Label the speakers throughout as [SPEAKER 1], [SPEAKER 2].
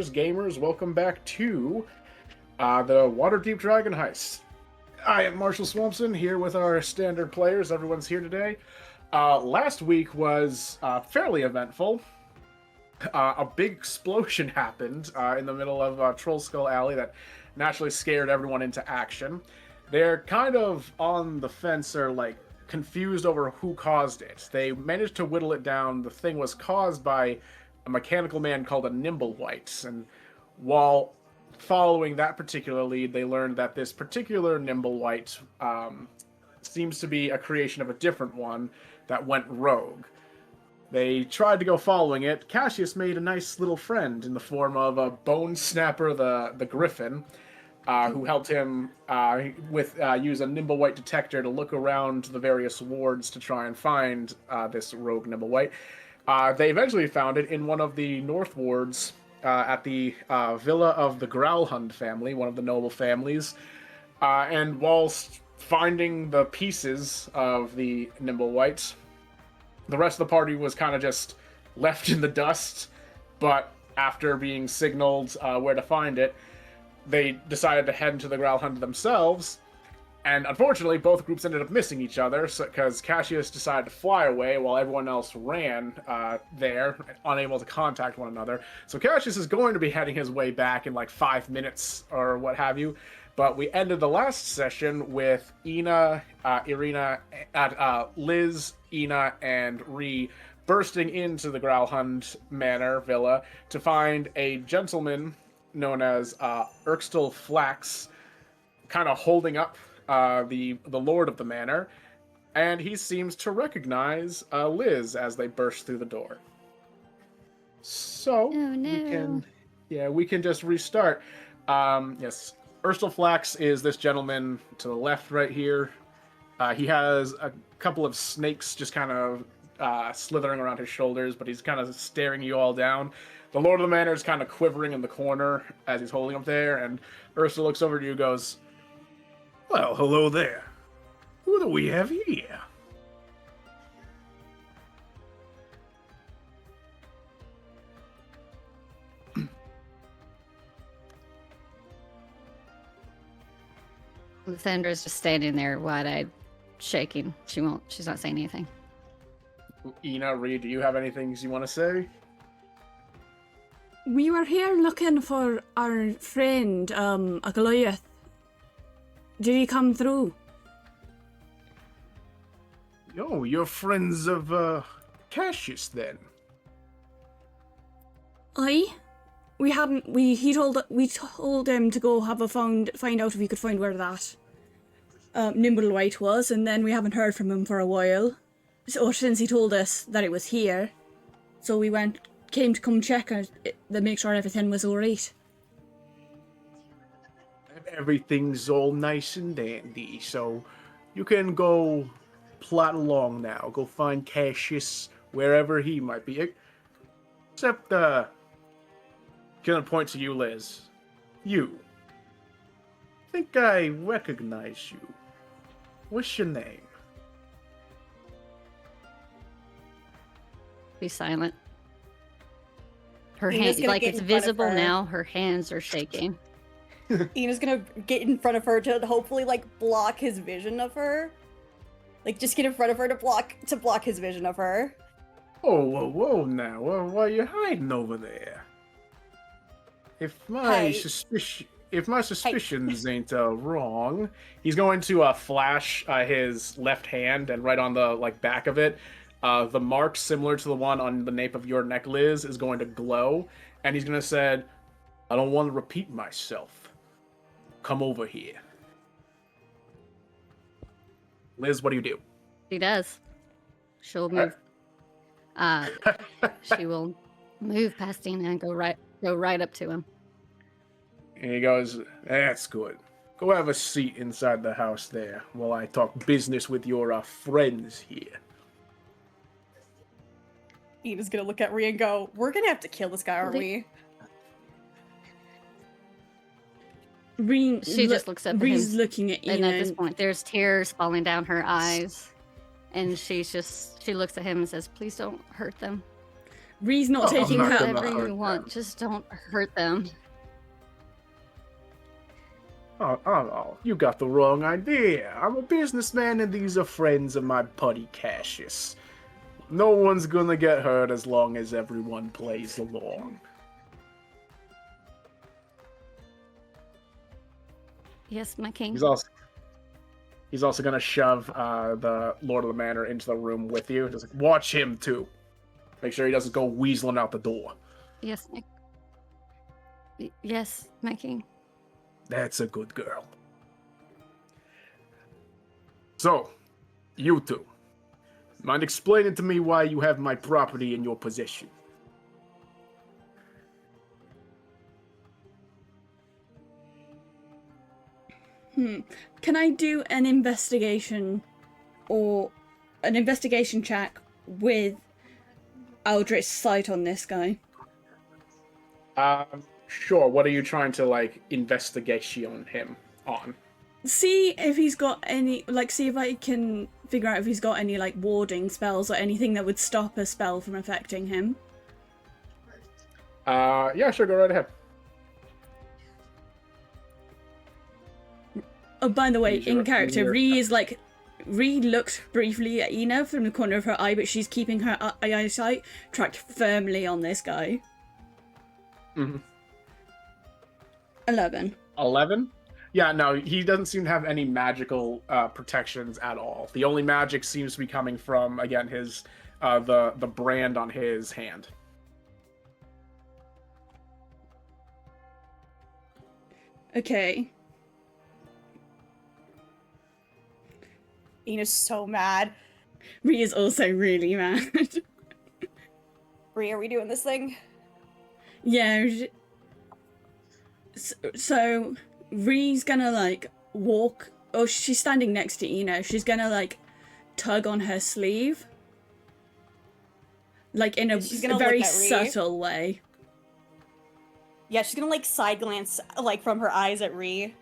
[SPEAKER 1] players, gamers, welcome back to the Waterdeep Dragon Heist. I am Marshall Swampson, here with our standard players. Everyone's here today. Last week was fairly eventful. A big explosion happened in the middle of Troll Skull Alley that naturally scared everyone into action. They're kind of on the fence, or like confused over who caused it. They managed to whittle it down. The thing was caused by a mechanical man called a Nimblewhite, and while following that particular lead, they learned that this particular Nimblewhite seems to be a creation of a different one that went rogue. They tried to go following it. Cassius made a nice little friend in the form of a Bone Snapper the Griffin, who helped him use a Nimblewhite detector to look around the various wards to try and find this rogue Nimblewhite. They eventually found it in one of the north wards at the villa of the Growlhund family, one of the noble families. And whilst finding the pieces of the Nimblewhite, the rest of the party was kind of just left in the dust. But after being signaled where to find it, they decided to head into the Growlhund themselves. And unfortunately, both groups ended up missing each other, because Cassius decided to fly away while everyone else ran there, unable to contact one another. So Cassius is going to be heading his way back in like 5 minutes or what have you. But we ended the last session with Liz, Ina, and Ree bursting into the Growlhund Manor Villa to find a gentleman known as Erkstel Flax kind of holding up the lord of the manor, and he seems to recognize Liz as they burst through the door. So we can just restart. Yes, Erkstel Flax is this gentleman to the left right here. He has a couple of snakes just kind of slithering around his shoulders, but he's kind of staring you all down. The lord of the manor is kind of quivering in the corner as he's holding up there, and Erkstel looks over to you and goes, "Well, hello there. Who do we have here?"
[SPEAKER 2] Lysandra's just standing there, wide-eyed, shaking. She's not saying anything.
[SPEAKER 1] Ina, Ree, do you have anything you want to say?
[SPEAKER 3] We were here looking for our friend, a Goliath. Did he come through?
[SPEAKER 1] Oh, you're friends of, Cassius, then?
[SPEAKER 3] Aye. We told him to go find out if he could find where that Nimblewhite was, and then we haven't heard from him for a while. So since he told us that it was here, so we came to come check and make sure everything was alright.
[SPEAKER 1] Everything's all nice and dandy, so you can go plot along now. Go find Cassius wherever he might be. Except, gonna point to you, Liz. You. Think I recognize you. What's your name?
[SPEAKER 2] Be silent. Her
[SPEAKER 4] Ina's
[SPEAKER 2] hand, like it's visible now, her hands are shaking.
[SPEAKER 4] Ina's gonna get in front of her to hopefully like block his vision of her. Like just get in front of her to block his vision of her.
[SPEAKER 1] Oh, whoa now. Why are you hiding over there? If my suspicions ain't wrong, he's going to flash his left hand, and right on the back of it, the mark similar to the one on the nape of your neck, Liz, is going to glow, and he's going to say, "I don't want to repeat myself. Come over here." Liz, what do you do?
[SPEAKER 2] She does. She'll move. She will move past Ina and go right up to him.
[SPEAKER 1] And he goes, "That's good. Go have a seat inside the house there while I talk business with your friends here."
[SPEAKER 4] Ina's gonna look at Rhea and go, "We're gonna have to kill this guy, aren't we?"
[SPEAKER 2] She just looks up at him.
[SPEAKER 3] Looking at Ina.
[SPEAKER 2] And at this point, there's tears falling down her eyes. And she looks at him and says, "Please don't hurt them."
[SPEAKER 3] Ree's not
[SPEAKER 1] Oh, I'm
[SPEAKER 3] taking
[SPEAKER 1] not
[SPEAKER 3] her.
[SPEAKER 1] gonna-
[SPEAKER 2] Whatever
[SPEAKER 1] hurt
[SPEAKER 2] you want,
[SPEAKER 1] them.
[SPEAKER 2] just don't hurt them.
[SPEAKER 1] Oh, you got the wrong idea. I'm a businessman and these are friends of my buddy Cassius. No one's gonna get hurt as long as everyone plays along.
[SPEAKER 2] Yes, my king.
[SPEAKER 1] He's also gonna shove the Lord of the Manor into the room with you. Just like, watch him too. Make sure he doesn't go weaseling out the door.
[SPEAKER 2] Yes, yes, my king.
[SPEAKER 1] That's a good girl. So, you two, mind explaining to me why you have my property in your possession?
[SPEAKER 3] Can I do an investigation or an investigation check with Aldrich's sight on this guy?
[SPEAKER 1] Sure. What are you trying to, like, investigation him on?
[SPEAKER 3] See if he's got any, like, see if I can figure out if he's got any, like, warding spells or anything that would stop a spell from affecting him.
[SPEAKER 1] Yeah, sure, go right ahead.
[SPEAKER 3] Oh, by the way,
[SPEAKER 1] Use your-
[SPEAKER 3] in character,
[SPEAKER 1] your-
[SPEAKER 3] Ree looked briefly at Ina from the corner of her eye, but she's keeping her eyesight tracked firmly on this guy.
[SPEAKER 1] Mm-hmm.
[SPEAKER 3] 11.
[SPEAKER 1] 11? Yeah, no, he doesn't seem to have any magical protections at all. The only magic seems to be coming from, again, his the brand on his hand.
[SPEAKER 3] Okay.
[SPEAKER 4] Ina's so mad.
[SPEAKER 3] Ree is also really mad.
[SPEAKER 4] Bree, are we doing this thing?
[SPEAKER 3] Yeah. So, Ree's gonna, like, walk. Oh, she's standing next to Ina. She's gonna, like, tug on her sleeve. Like, in a
[SPEAKER 4] She's gonna
[SPEAKER 3] very
[SPEAKER 4] look at Ree.
[SPEAKER 3] subtle way.
[SPEAKER 4] Yeah, she's gonna like side glance like from her eyes at Ree.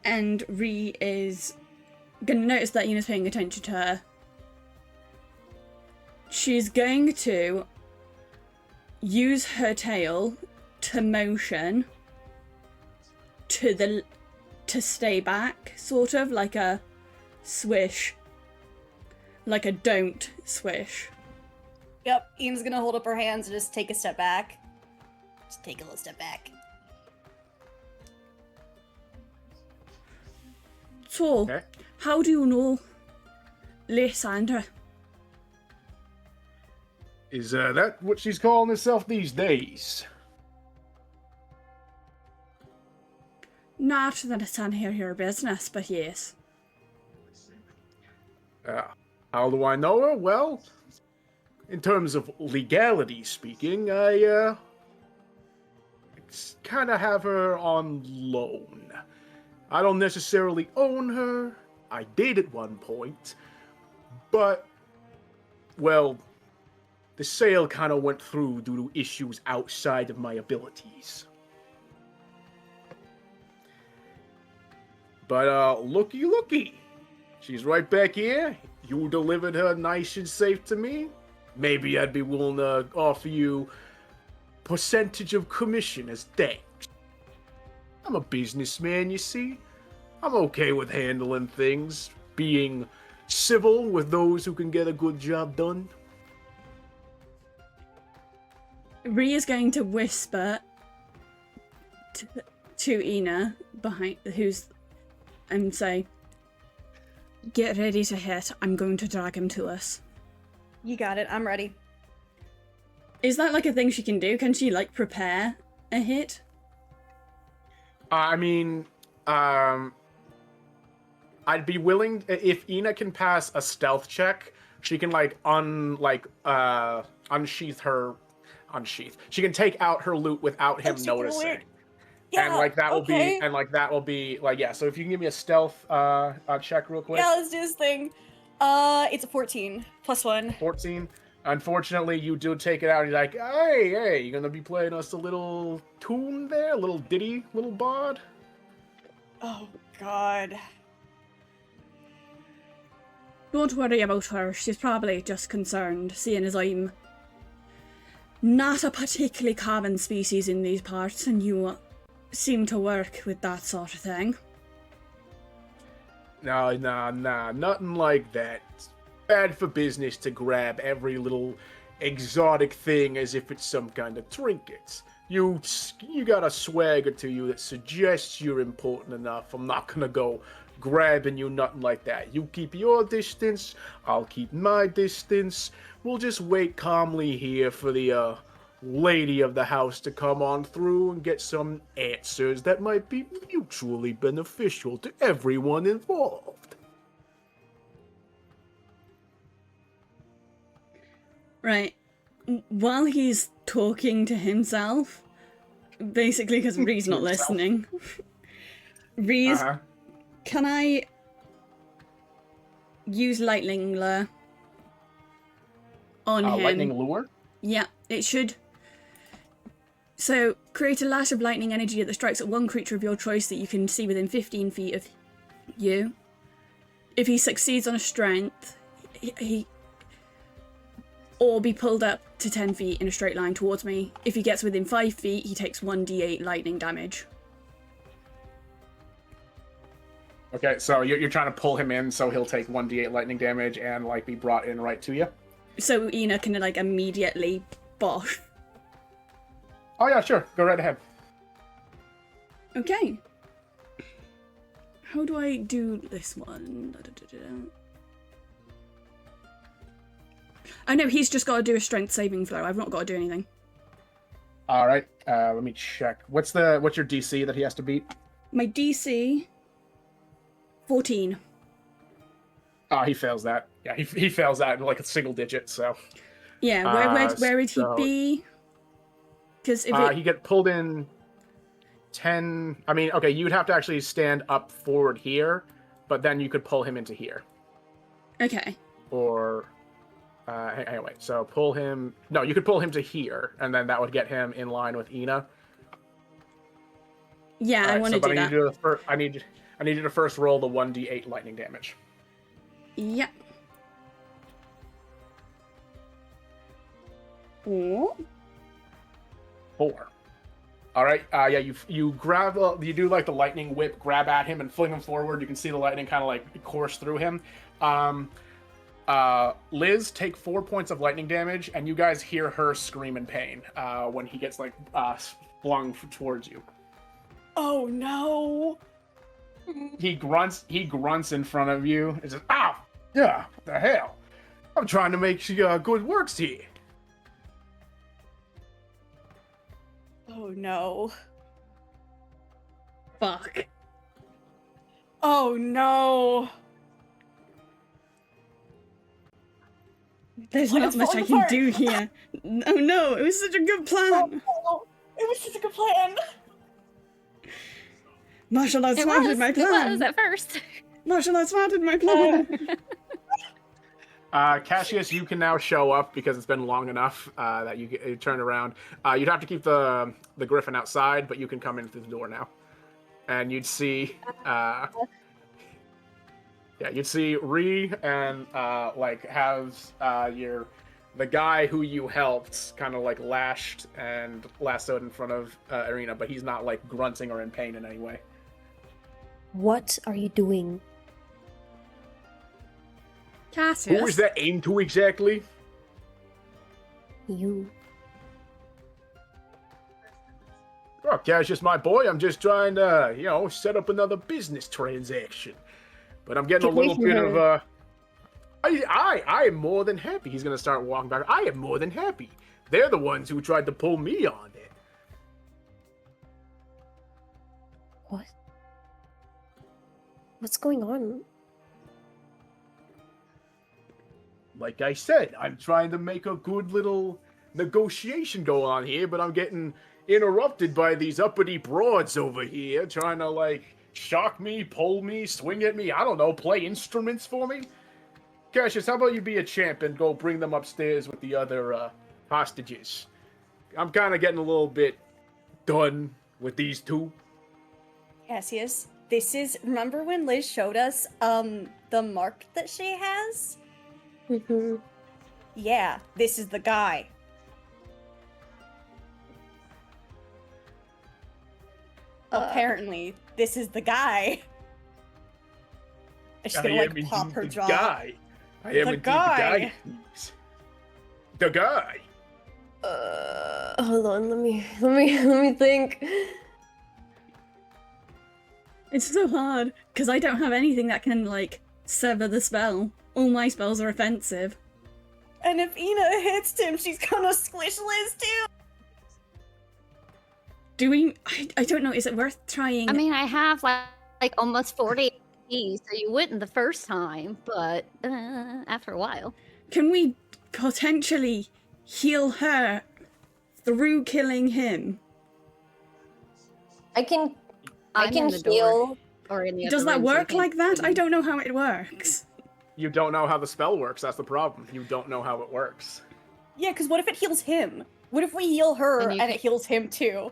[SPEAKER 3] And Ree is gonna notice that Ina's paying attention to her. She's going to use her tail to motion to stay back, sort of like a swish, like a don't swish.
[SPEAKER 4] Yep, Ina's gonna hold up her hands and just take a step back. Just take a little step back.
[SPEAKER 3] So,
[SPEAKER 1] Okay.
[SPEAKER 3] how do you know Lysandra?
[SPEAKER 1] Is that what she's calling herself these days?
[SPEAKER 3] Not that it's none of your business, but yes.
[SPEAKER 1] How do I know her? Well, in terms of legality speaking, I kind of have her on loan. I don't necessarily own her. I did at one point, but, well, the sale kind of went through due to issues outside of my abilities. But, looky. She's right back here. You delivered her nice and safe to me. Maybe I'd be willing to offer you percentage of commission as thanks. I'm a businessman, you see. I'm okay with handling things, being civil with those who can get a good job done.
[SPEAKER 3] Ree is going to whisper to Ina behind, and say, "Get ready to hit. I'm going to drag him to us."
[SPEAKER 4] You got it, I'm ready.
[SPEAKER 3] Is that like a thing she can do? Can she like prepare a hit?
[SPEAKER 1] I mean, I'd be willing if Ina can pass a stealth check. She can unsheath her. She can take out her loot without him noticing.
[SPEAKER 4] Yeah,
[SPEAKER 1] and that
[SPEAKER 4] okay.
[SPEAKER 1] will be yeah. So if you can give me a stealth check real quick.
[SPEAKER 4] Yeah, let's do this thing. It's a 14 plus 1.
[SPEAKER 1] 14. Unfortunately, you do take it out. And you're like, hey, you're gonna be playing us a little tune there, a little ditty, little bard.
[SPEAKER 4] Oh god.
[SPEAKER 3] Don't worry about her. She's probably just concerned, seeing as I'm not a particularly common species in these parts, and you seem to work with that sort of thing.
[SPEAKER 1] No, nothing like that. It's bad for business to grab every little exotic thing as if it's some kind of trinket. You got a swagger to you that suggests you're important enough. I'm not gonna go grabbing you, nothing like that. You keep your distance, I'll keep my distance. We'll just wait calmly here for the lady of the house to come on through and get some answers that might be mutually beneficial to everyone involved.
[SPEAKER 3] Right. While he's talking to himself, basically because Ree's not listening, Ree's, can I use lightning lure on him?
[SPEAKER 1] Lightning lure?
[SPEAKER 3] Yeah, it should. So, create a lash of lightning energy that strikes at one creature of your choice that you can see within 15 feet of you. If he succeeds on a strength, he or be pulled up to 10 feet in a straight line towards me. If he gets within 5 feet, he takes 1d8 lightning damage.
[SPEAKER 1] Okay, so you're trying to pull him in so he'll take 1d8 lightning damage and, like, be brought in right to you?
[SPEAKER 3] So Ina can, like, immediately bosh.
[SPEAKER 1] Oh yeah, sure. Go right ahead.
[SPEAKER 3] Okay. How do I do this one? I know he's just got to do a strength saving throw. I've not got to do anything.
[SPEAKER 1] All right. Let me check. What's your DC that he has to beat?
[SPEAKER 3] My DC 14.
[SPEAKER 1] Oh, he fails that. Yeah, he fails that in like a single digit. So.
[SPEAKER 3] Yeah. Where would he be? Because if
[SPEAKER 1] he get pulled in 10. I mean, okay, you'd have to actually stand up forward here, but then you could pull him into here.
[SPEAKER 3] Okay.
[SPEAKER 1] Or. Hang on, wait. So pull him. No, you could pull him to here, and then that would get him in line with Ina.
[SPEAKER 3] Yeah, right, I want to do that.
[SPEAKER 1] I need you to first roll the 1d8 lightning damage.
[SPEAKER 3] Yep. Ooh.
[SPEAKER 1] 4. All right. Yeah, you grab. You do like the lightning whip, grab at him, and fling him forward. You can see the lightning kind of like course through him. Liz, take 4 points of lightning damage, and you guys hear her scream in pain when he gets like flung towards you.
[SPEAKER 4] Oh no!
[SPEAKER 1] He grunts in front of you. He says, "Ow! Yeah, what the hell? I'm trying to make good works here."
[SPEAKER 4] Oh no!
[SPEAKER 3] Fuck!
[SPEAKER 4] Oh no!
[SPEAKER 3] There's not much I can do here. Oh no, it was such a good plan.
[SPEAKER 4] Oh, it was such a good plan.
[SPEAKER 3] Marshall outsmarted my plan.
[SPEAKER 2] It was at first.
[SPEAKER 3] Marshall outsmarted my plan.
[SPEAKER 1] Cassius, you can now show up because it's been long enough that you turn around. You'd have to keep the griffin outside, but you can come in through the door now. And you'd see... Yeah, you'd see Ree and the guy who you helped kind of like lashed and lassoed in front of Irina, but he's not like grunting or in pain in any way.
[SPEAKER 5] What are you doing?
[SPEAKER 3] Cassius.
[SPEAKER 1] Who is that aimed to exactly?
[SPEAKER 5] You.
[SPEAKER 1] Oh, Cassius, my boy, I'm just trying to, set up another business transaction. But I'm getting a little bit of I am more than happy. He's gonna start walking back. I am more than happy. They're the ones who tried to pull me on it.
[SPEAKER 5] What? What's going on?
[SPEAKER 1] Like I said, I'm trying to make a good little negotiation go on here, but I'm getting interrupted by these uppity broads over here trying to shock me, pull me, swing at me, I don't know, play instruments for me? Cassius, how about you be a champ and go bring them upstairs with the other hostages? I'm kind of getting a little bit done with these two.
[SPEAKER 4] Cassius, remember when Liz showed us the mark that she has?
[SPEAKER 5] Mm-hmm.
[SPEAKER 4] Yeah, this is the guy. Apparently, this is the guy. And she's gonna like pop her jaw.
[SPEAKER 1] Guy. I am
[SPEAKER 4] The
[SPEAKER 1] indeed
[SPEAKER 4] guy.
[SPEAKER 1] the guy. The guy.
[SPEAKER 5] Hold on, let me think.
[SPEAKER 3] It's so hard, because I don't have anything that can, like, sever the spell. All my spells are offensive.
[SPEAKER 4] And if Ina hits him, she's gonna squish Liz too.
[SPEAKER 3] Do we... I don't know, is it worth trying?
[SPEAKER 2] I mean, I have like almost 40 HP, so you wouldn't the first time, but after a while.
[SPEAKER 3] Can we potentially heal her through killing him?
[SPEAKER 5] I can
[SPEAKER 2] I'm in the door,
[SPEAKER 5] heal.
[SPEAKER 2] or in the
[SPEAKER 3] Does
[SPEAKER 2] other
[SPEAKER 3] that
[SPEAKER 2] room, so you
[SPEAKER 3] work
[SPEAKER 2] can
[SPEAKER 3] like that?
[SPEAKER 2] see
[SPEAKER 3] I
[SPEAKER 2] me.
[SPEAKER 3] don't know how it works.
[SPEAKER 1] You don't know how the spell works. That's the problem. You don't know how it works.
[SPEAKER 4] Yeah, because what if it heals him? What if we heal her
[SPEAKER 2] Then
[SPEAKER 4] and
[SPEAKER 2] you
[SPEAKER 4] it heals him too?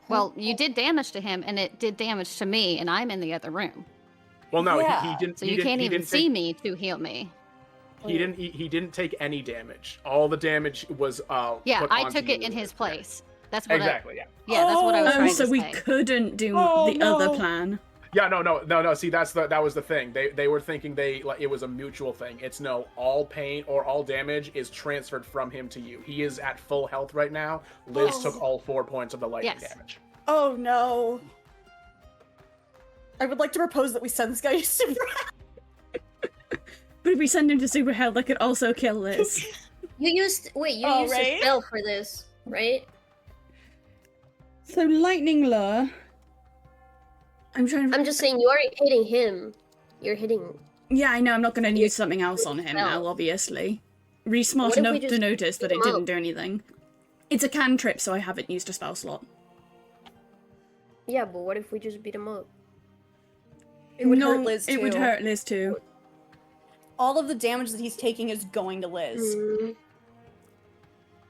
[SPEAKER 2] Well, you did damage to him, and it did damage to me, and I'm in the other room.
[SPEAKER 1] Well, no,
[SPEAKER 4] Yeah.
[SPEAKER 1] he didn't.
[SPEAKER 2] So
[SPEAKER 1] he
[SPEAKER 2] you
[SPEAKER 1] didn't,
[SPEAKER 2] can't
[SPEAKER 1] he
[SPEAKER 2] even
[SPEAKER 1] didn't
[SPEAKER 2] see
[SPEAKER 1] take,
[SPEAKER 2] me to heal me.
[SPEAKER 1] He didn't take any damage. All the damage was
[SPEAKER 2] Yeah,
[SPEAKER 1] put
[SPEAKER 2] I
[SPEAKER 1] onto
[SPEAKER 2] took it
[SPEAKER 1] you.
[SPEAKER 2] in his place. That's what
[SPEAKER 1] Exactly. Yeah.
[SPEAKER 2] Yeah, that's what I was
[SPEAKER 3] Oh,
[SPEAKER 2] trying
[SPEAKER 3] so
[SPEAKER 2] to
[SPEAKER 3] we
[SPEAKER 2] say.
[SPEAKER 3] couldn't do
[SPEAKER 4] Oh,
[SPEAKER 3] the other
[SPEAKER 4] no.
[SPEAKER 3] plan.
[SPEAKER 1] Yeah. No. See, that was the thing. They were thinking it was a mutual thing. It's no, all pain or all damage is transferred from him to you. He is at full health right now. Liz
[SPEAKER 4] Oh.
[SPEAKER 1] took all 4 points of the lightning
[SPEAKER 2] Yes.
[SPEAKER 1] damage.
[SPEAKER 4] Oh no. I would like to propose that we send this guy to super.
[SPEAKER 3] But if we send him to super hell, that could also kill Liz.
[SPEAKER 5] You used
[SPEAKER 4] Oh,
[SPEAKER 5] used
[SPEAKER 4] right?
[SPEAKER 5] a spell for this, right?
[SPEAKER 3] So lightning lure. I'm trying to...
[SPEAKER 5] I'm just saying you aren't hitting him. You're hitting.
[SPEAKER 3] Yeah, I know, I'm not going to use something else on him
[SPEAKER 5] spell.
[SPEAKER 3] now, obviously. Reese smart
[SPEAKER 5] What if we
[SPEAKER 3] enough to
[SPEAKER 5] just
[SPEAKER 3] notice that
[SPEAKER 5] beat
[SPEAKER 3] it
[SPEAKER 5] him
[SPEAKER 3] didn't
[SPEAKER 5] up?
[SPEAKER 3] do anything. It's a cantrip, so I haven't used a spell slot.
[SPEAKER 5] Yeah, but what if we just beat him up?
[SPEAKER 4] It would
[SPEAKER 3] no,
[SPEAKER 4] hurt Liz
[SPEAKER 3] it would
[SPEAKER 4] too.
[SPEAKER 3] hurt Liz too.
[SPEAKER 4] All of the damage that he's taking is going to Liz.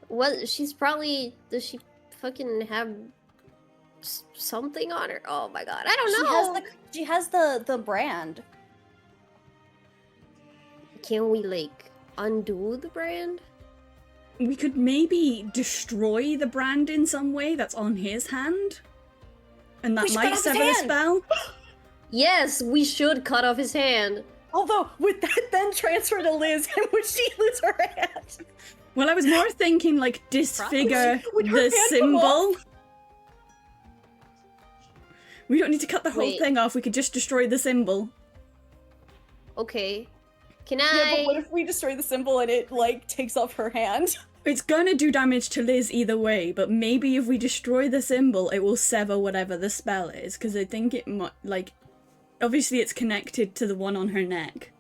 [SPEAKER 5] What? She's probably. Does she fucking have something on her? Oh my god, I don't know.
[SPEAKER 4] She has the brand.
[SPEAKER 5] Can we like undo the brand?
[SPEAKER 3] We could maybe destroy the brand in some way that's on his hand. And
[SPEAKER 4] We
[SPEAKER 3] that
[SPEAKER 4] should cut
[SPEAKER 3] might
[SPEAKER 4] off his
[SPEAKER 3] sever the
[SPEAKER 4] hand.
[SPEAKER 3] spell.
[SPEAKER 5] Yes, we should cut off his hand.
[SPEAKER 4] Although, would that then transfer to Liz, and would she lose her hand?
[SPEAKER 3] Well, I was more thinking like disfigure
[SPEAKER 4] Would her
[SPEAKER 3] the
[SPEAKER 4] hand come
[SPEAKER 3] symbol. We don't need to cut the whole
[SPEAKER 5] Wait.
[SPEAKER 3] thing off, we could just destroy the symbol.
[SPEAKER 5] Okay. Can
[SPEAKER 4] Yeah,
[SPEAKER 5] I?
[SPEAKER 4] but what if we destroy the symbol and it, like, takes off her hand?
[SPEAKER 3] It's gonna do damage to Liz either way, but maybe if we destroy the symbol, it will sever whatever the spell is, because I think it might, like, obviously it's connected to the one on her neck.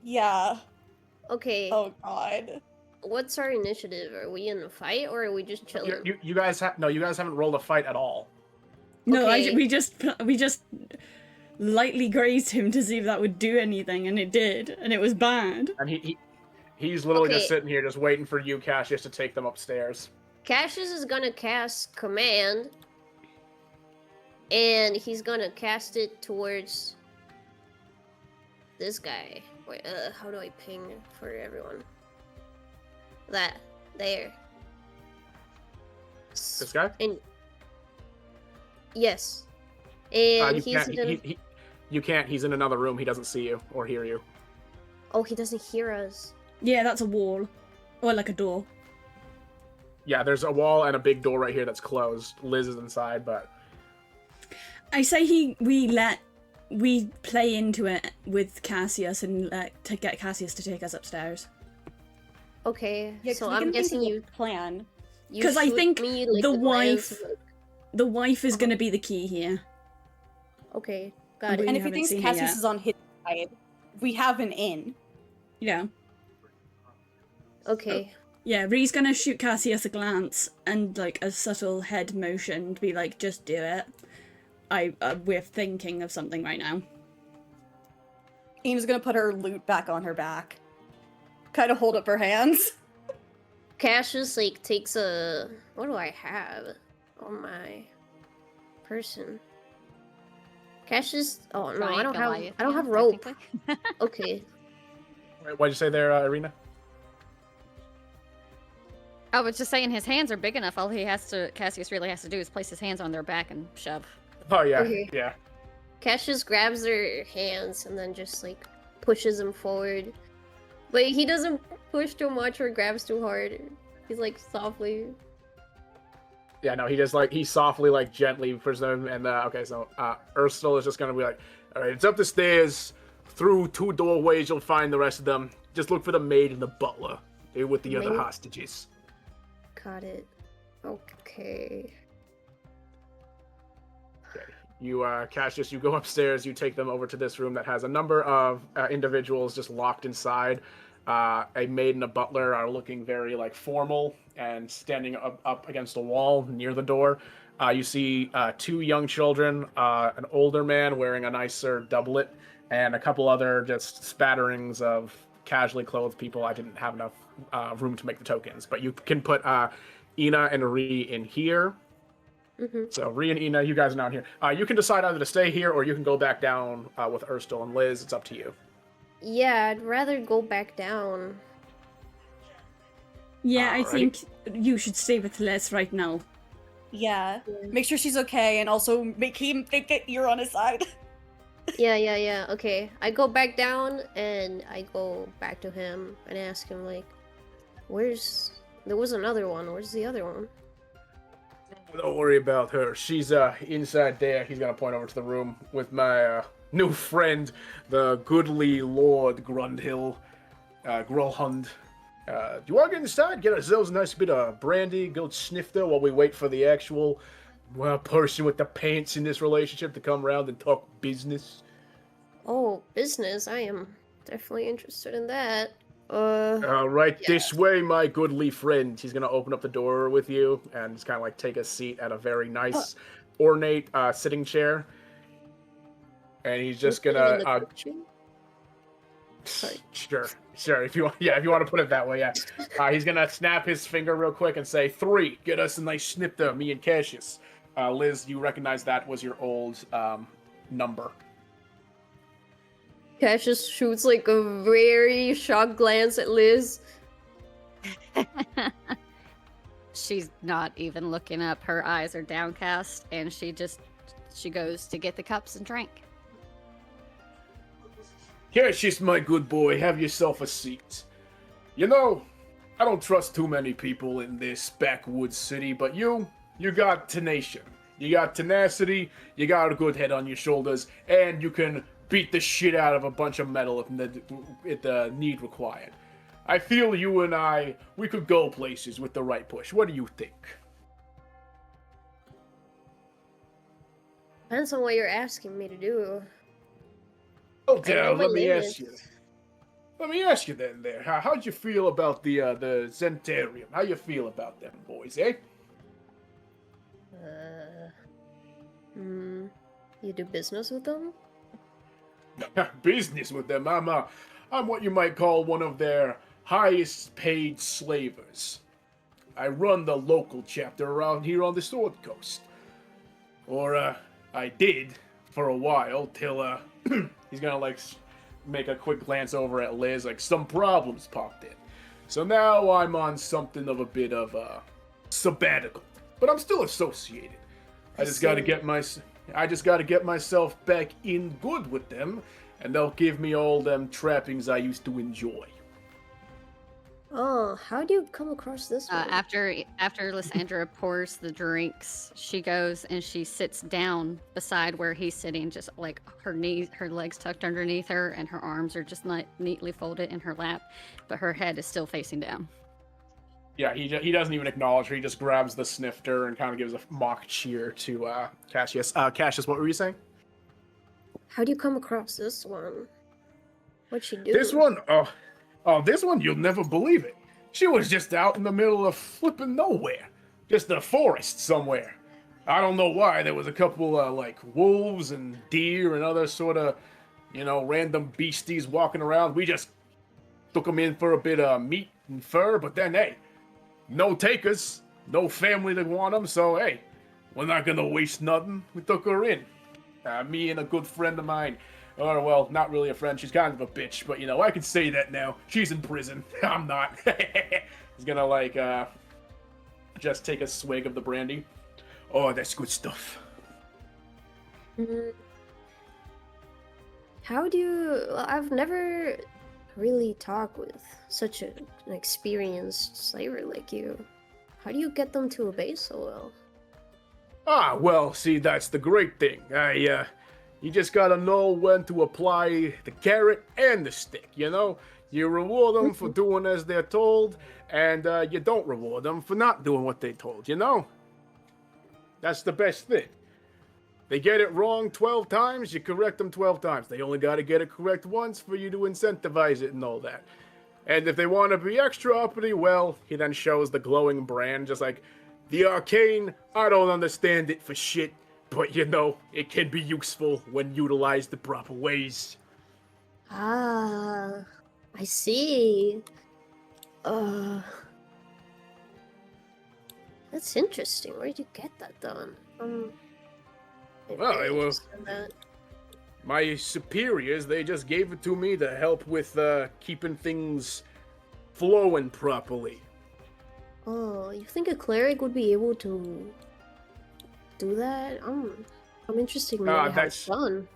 [SPEAKER 4] Yeah.
[SPEAKER 5] Okay.
[SPEAKER 4] Oh, God.
[SPEAKER 5] What's our initiative? Are we in a fight or are we just chilling?
[SPEAKER 1] You guys haven't rolled a fight at all.
[SPEAKER 3] No,
[SPEAKER 5] Okay.
[SPEAKER 3] we just lightly grazed him to see if that would do anything, and it did, and it was bad.
[SPEAKER 1] And he's literally just
[SPEAKER 5] Okay.
[SPEAKER 1] sitting here just waiting for you, Cassius, to take them upstairs.
[SPEAKER 5] Cassius is gonna cast command, and he's gonna cast it towards this guy. Wait, how do I ping for everyone? That there.
[SPEAKER 1] This guy?
[SPEAKER 5] And yes, and
[SPEAKER 1] You
[SPEAKER 5] he's
[SPEAKER 1] can't.
[SPEAKER 5] gonna.
[SPEAKER 1] You can't. He's in another room. He doesn't see you or hear you.
[SPEAKER 5] Oh, he doesn't hear us.
[SPEAKER 3] Yeah, that's a wall. Or like a door.
[SPEAKER 1] Yeah, there's a wall and a big door right here that's closed. Liz is inside, but
[SPEAKER 3] I say we play into it with Cassius and to get Cassius to take us upstairs.
[SPEAKER 5] Okay,
[SPEAKER 4] Yeah,
[SPEAKER 5] so
[SPEAKER 4] we
[SPEAKER 5] I'm
[SPEAKER 4] can think
[SPEAKER 5] guessing
[SPEAKER 4] of a
[SPEAKER 5] you.
[SPEAKER 4] plan.
[SPEAKER 5] You
[SPEAKER 3] 'Cause I
[SPEAKER 5] shoot
[SPEAKER 3] think
[SPEAKER 5] me, like,
[SPEAKER 3] the
[SPEAKER 5] glance
[SPEAKER 3] wife-
[SPEAKER 5] of, like-
[SPEAKER 3] The wife is going to be the key here.
[SPEAKER 5] Okay, got
[SPEAKER 3] And
[SPEAKER 5] it.
[SPEAKER 4] And if he
[SPEAKER 3] haven't
[SPEAKER 4] thinks
[SPEAKER 3] seen her
[SPEAKER 4] Cassius
[SPEAKER 3] yet.
[SPEAKER 4] is on his side, we have an in.
[SPEAKER 3] Yeah.
[SPEAKER 5] Okay.
[SPEAKER 3] Yeah, Ree's gonna shoot Cassius a glance and like a subtle head motion to be like, just do it. We're thinking of something right now.
[SPEAKER 4] Ina's gonna put her loot back on her back. Kind of hold up her hands.
[SPEAKER 5] Cassius like takes a. What do I have on my person? Cassius. Oh no, I
[SPEAKER 2] Giant
[SPEAKER 5] don't have.
[SPEAKER 2] Goliath
[SPEAKER 5] I don't have
[SPEAKER 2] hand,
[SPEAKER 5] rope.
[SPEAKER 2] technically.
[SPEAKER 5] Okay.
[SPEAKER 1] what'd you say there, Irina?
[SPEAKER 2] I was just saying his hands are big enough. All Cassius really has to do is place his hands on their back and shove.
[SPEAKER 1] Oh yeah,
[SPEAKER 5] Okay.
[SPEAKER 1] yeah.
[SPEAKER 5] Cassius grabs their hands and then just like pushes them forward. But he doesn't push too much or grabs too hard. He's like softly.
[SPEAKER 1] Yeah, no, he softly, like, gently pushes them, and, okay, so, Ursula is just gonna be like, alright, it's up the stairs, through 2 doorways, you'll find the rest of them. Just look for the maid and the butler. They're with the other
[SPEAKER 5] Maid?
[SPEAKER 1] hostages.
[SPEAKER 5] Got it. Okay.
[SPEAKER 1] You, Cassius, you go upstairs, you take them over to this room that has a number of individuals just locked inside. A maid and a butler are looking very, like, formal and standing up against a wall near the door. You see 2 young children, an older man wearing a nicer doublet, and a couple other just spatterings of casually clothed people. I didn't have enough room to make the tokens, but you can put Ina and Ree in here.
[SPEAKER 5] Mm-hmm.
[SPEAKER 1] So Ree and Ina, you guys are down here. You can decide either to stay here or you can go back down with Urstul and Liz. It's up to you.
[SPEAKER 5] Yeah, I'd rather go back down.
[SPEAKER 3] Yeah, I
[SPEAKER 1] Alright.
[SPEAKER 3] think you should stay with Les right now.
[SPEAKER 4] Yeah. Make sure she's okay, and also make him think that you're on his side.
[SPEAKER 5] Yeah. Okay. I go back down and I go back to him and ask him like, there was another one. Where's the other one?
[SPEAKER 1] Don't worry about her. She's inside there. He's gonna point over to the room with my new friend, the goodly Lord Grundhill, Grulhund. Do you want to get inside? Get ourselves a nice bit of brandy, go sniff there while we wait for the actual person with the pants in this relationship to come around and talk business.
[SPEAKER 5] Oh, business. I am definitely interested in that.
[SPEAKER 1] Right
[SPEAKER 5] yes.
[SPEAKER 1] this way, my goodly friend. He's gonna open up the door with you and just kind of like take a seat at a very nice, ornate sitting chair. And he's just gonna
[SPEAKER 5] Sorry.
[SPEAKER 1] Sure. If you want to put it that way, yeah. He's gonna snap his finger real quick and say 3. Get us a nice snip there, me and Cassius. Liz, you recognize that was your old number.
[SPEAKER 5] Cassius shoots like a very shocked glance at Liz.
[SPEAKER 2] She's not even looking up. Her eyes are downcast, and she goes to get the cups and drink.
[SPEAKER 1] Cassius, my good boy, have yourself a seat. You know, I don't trust too many people in this backwoods city, but you got tenacity. You got tenacity, you got a good head on your shoulders, and you can beat the shit out of a bunch of metal if the need required. I feel you and we could go places with the right push. What do you think?
[SPEAKER 5] Depends on what you're asking me to do.
[SPEAKER 1] Oh,
[SPEAKER 5] I know
[SPEAKER 1] damn,
[SPEAKER 5] my
[SPEAKER 1] let me
[SPEAKER 5] name
[SPEAKER 1] ask you. Let me ask you then there. How'd you feel about the Zentarium? How you feel about them boys, eh?
[SPEAKER 5] You do business with them?
[SPEAKER 1] Business with them. I'm what you might call one of their highest paid slavers. I run the local chapter around here on the Sword Coast. Or, I did for a while till, he's gonna, like, make a quick glance over at Liz, like, some problems popped in. So now I'm on something of a bit of a sabbatical. But I'm still associated. I just gotta get myself back in good with them, and they'll give me all them trappings I used to enjoy.
[SPEAKER 5] Oh, how do you come across this one?
[SPEAKER 2] After Lysandra pours the drinks, she goes and she sits down beside where he's sitting, just like her legs tucked underneath her, and her arms are just neatly folded in her lap, but her head is still facing down.
[SPEAKER 1] Yeah, he doesn't even acknowledge her. He just grabs the snifter and kind of gives a mock cheer to Cassius. Cassius, what were you saying?
[SPEAKER 5] How do you come across this one? What'd she do?
[SPEAKER 1] This one? Oh, this one, you'll never believe it. She was just out in the middle of flipping nowhere. Just a forest somewhere. I don't know why. There was a couple, like, wolves and deer and other sort of, random beasties walking around. We just took them in for a bit of meat and fur, but then, hey, no takers, no family to want them, so, hey, we're not gonna waste nothing. We took her in. Me and a good friend of mine. Or, well, not really a friend. She's kind of a bitch, but, I can say that now. She's in prison. I'm not. He's gonna, like, just take a swig of the brandy. Oh, that's good stuff.
[SPEAKER 5] Mm. How do you... I've never really talked with such an experienced slaver like you. How do you get them to obey so well?
[SPEAKER 1] Ah, well, see, that's the great thing. You just gotta know when to apply the carrot and the stick, you know? You reward them for doing as they're told, and you don't reward them for not doing what they told, you know? That's the best thing. They get it wrong 12 times, you correct them 12 times. They only gotta get it correct once for you to incentivize it and all that. And if they want to be extra uppity, well, he then shows the glowing brand, just like, the arcane, I don't understand it for shit, but you know, it can be useful when utilized the proper ways.
[SPEAKER 5] Ah, I see. That's interesting. Where did you get that done?
[SPEAKER 1] Well, it was my superiors. They just gave it to me to help with keeping things flowing properly.
[SPEAKER 5] Oh, you think a cleric would be able to do that? I'm interested in how it's done.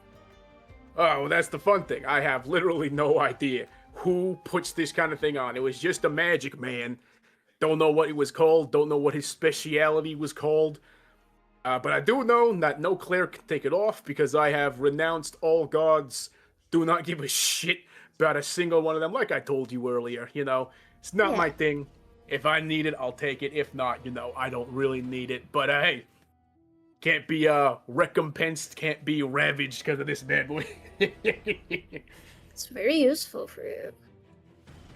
[SPEAKER 1] Oh, well, that's the fun thing. I have literally no idea who puts this kind of thing on. It was just a magic man. Don't know what he was called. Don't know what his speciality was called. But I do know that no cleric can take it off because I have renounced all gods. Do not give a shit about a single one of them. Like I told you earlier, you know, it's not my thing. If I need it, I'll take it. If not, you know, I don't really need it. But hey, can't be recompensed, can't be ravaged because of this bad boy.
[SPEAKER 5] It's very useful for you.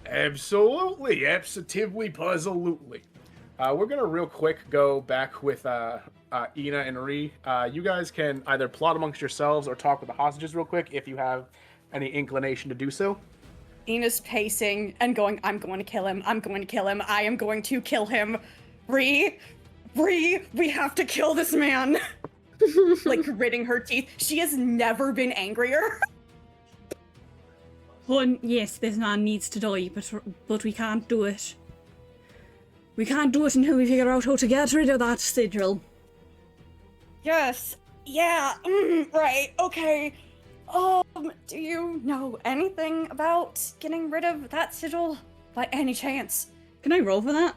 [SPEAKER 1] Absolutely, absolutely. We're gonna real quick go back with Ina and Ree. You guys can either plot amongst yourselves or talk with the hostages real quick if you have any inclination to do so.
[SPEAKER 4] Ina's pacing and going, I'm going to kill him. I'm going to kill him. I am going to kill him. Ree, we have to kill this man. Like gritting her teeth. She has never been angrier.
[SPEAKER 3] One, yes, this man needs to die, but we can't do it. We can't do it until we figure out how to get rid of that sigil.
[SPEAKER 4] Yes. Yeah. Right. Okay. Do you know anything about getting rid of that sigil by any chance?
[SPEAKER 3] Can I roll for that?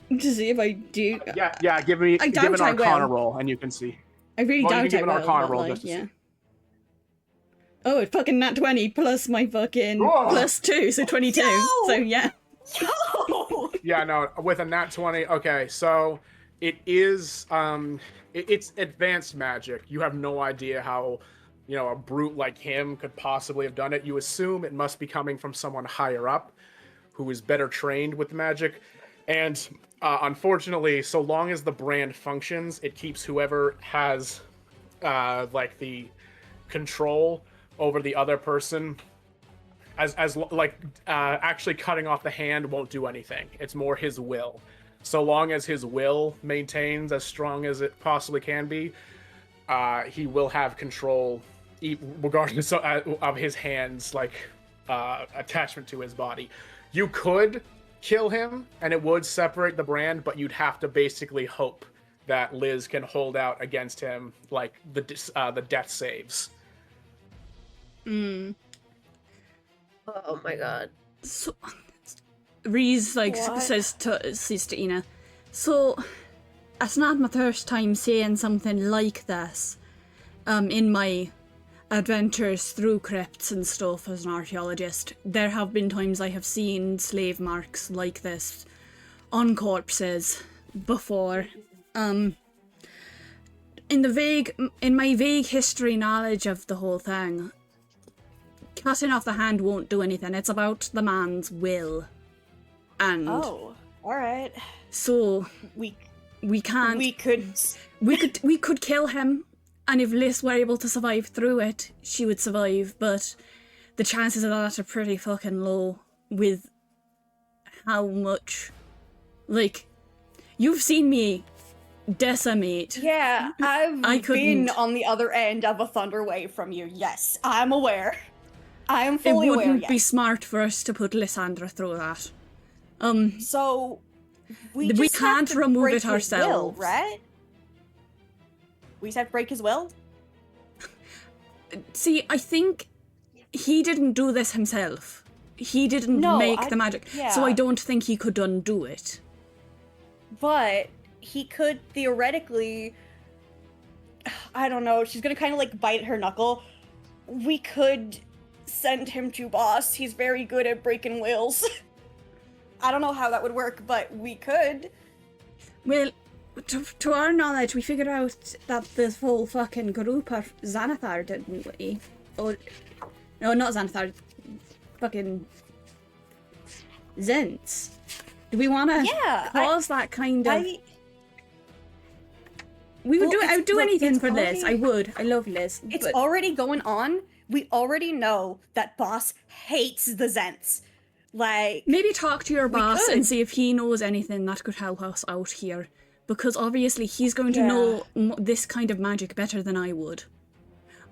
[SPEAKER 3] To see if I do.
[SPEAKER 1] Yeah. Give me an Arcana roll, and you can see.
[SPEAKER 3] I really doubt
[SPEAKER 1] give
[SPEAKER 3] I
[SPEAKER 1] an
[SPEAKER 3] will,
[SPEAKER 1] Arcana
[SPEAKER 3] but
[SPEAKER 1] roll
[SPEAKER 3] like,
[SPEAKER 1] just to
[SPEAKER 3] yeah.
[SPEAKER 1] see.
[SPEAKER 3] Oh, it's fucking nat 20 plus my fucking plus 2, so 22.
[SPEAKER 4] Yo!
[SPEAKER 3] So yeah.
[SPEAKER 4] Yo!
[SPEAKER 1] Yeah, no, with a nat 20. Okay, so it is it's advanced magic. You have no idea how, you know, a brute like him could possibly have done it. You assume it must be coming from someone higher up who is better trained with magic. And unfortunately, so long as the brand functions, it keeps whoever has like the control over the other person actually cutting off the hand won't do anything. It's more his will. So long as his will maintains as strong as it possibly can be, he will have control regardless of his hands, like attachment to his body. You could kill him and it would separate the brand, but you'd have to basically hope that Liz can hold out against him, like the death saves.
[SPEAKER 3] Mm.
[SPEAKER 5] Oh my god.
[SPEAKER 3] So, Reese says to Ina, so it's not my first time saying something like this. In my adventures through crypts and stuff as an archaeologist, there have been times I have seen slave marks like this on corpses before. In my vague history knowledge of the whole thing, cutting off the hand won't do anything. It's about the man's will. And
[SPEAKER 4] alright.
[SPEAKER 3] so we can't.
[SPEAKER 4] We
[SPEAKER 3] could kill him, and if Liz were able to survive through it, she would survive, but the chances of that are pretty fucking low with how much, like, you've seen me decimate.
[SPEAKER 4] Yeah,
[SPEAKER 3] I
[SPEAKER 4] I've
[SPEAKER 3] couldn't.
[SPEAKER 4] been on the other end of a thunder wave from you. Yes, I'm aware. I am
[SPEAKER 3] It
[SPEAKER 4] fully aware,
[SPEAKER 3] wouldn't
[SPEAKER 4] yes.
[SPEAKER 3] be smart for us to put Lysandra through that.
[SPEAKER 4] So we
[SPEAKER 3] We
[SPEAKER 4] just have
[SPEAKER 3] can't
[SPEAKER 4] to
[SPEAKER 3] remove
[SPEAKER 4] break
[SPEAKER 3] it
[SPEAKER 4] his will,
[SPEAKER 3] ourselves.
[SPEAKER 4] right? We just have to break his will?
[SPEAKER 3] See, I think he didn't do this himself. He didn't
[SPEAKER 4] No,
[SPEAKER 3] make the magic, so I
[SPEAKER 4] yeah.
[SPEAKER 3] don't think he could undo it.
[SPEAKER 4] But he could theoretically, I don't know, she's gonna kind of like bite her knuckle. We could send him to boss. He's very good at breaking wills. I don't know how that would work, but we could.
[SPEAKER 3] Well, to our knowledge, we figured out that this whole fucking group are Xanathar, didn't we? Or, no, not Xanathar. Fucking Zents. Do we want to cause that kind of... We would I would do anything for Liz. I would. I love Liz.
[SPEAKER 4] It's
[SPEAKER 3] but
[SPEAKER 4] already going on. We already know that boss hates the Zents. Like,
[SPEAKER 3] maybe talk to your boss
[SPEAKER 4] could.
[SPEAKER 3] and see if he knows anything that could help us out here. Because obviously he's going to know this kind of magic better than I would.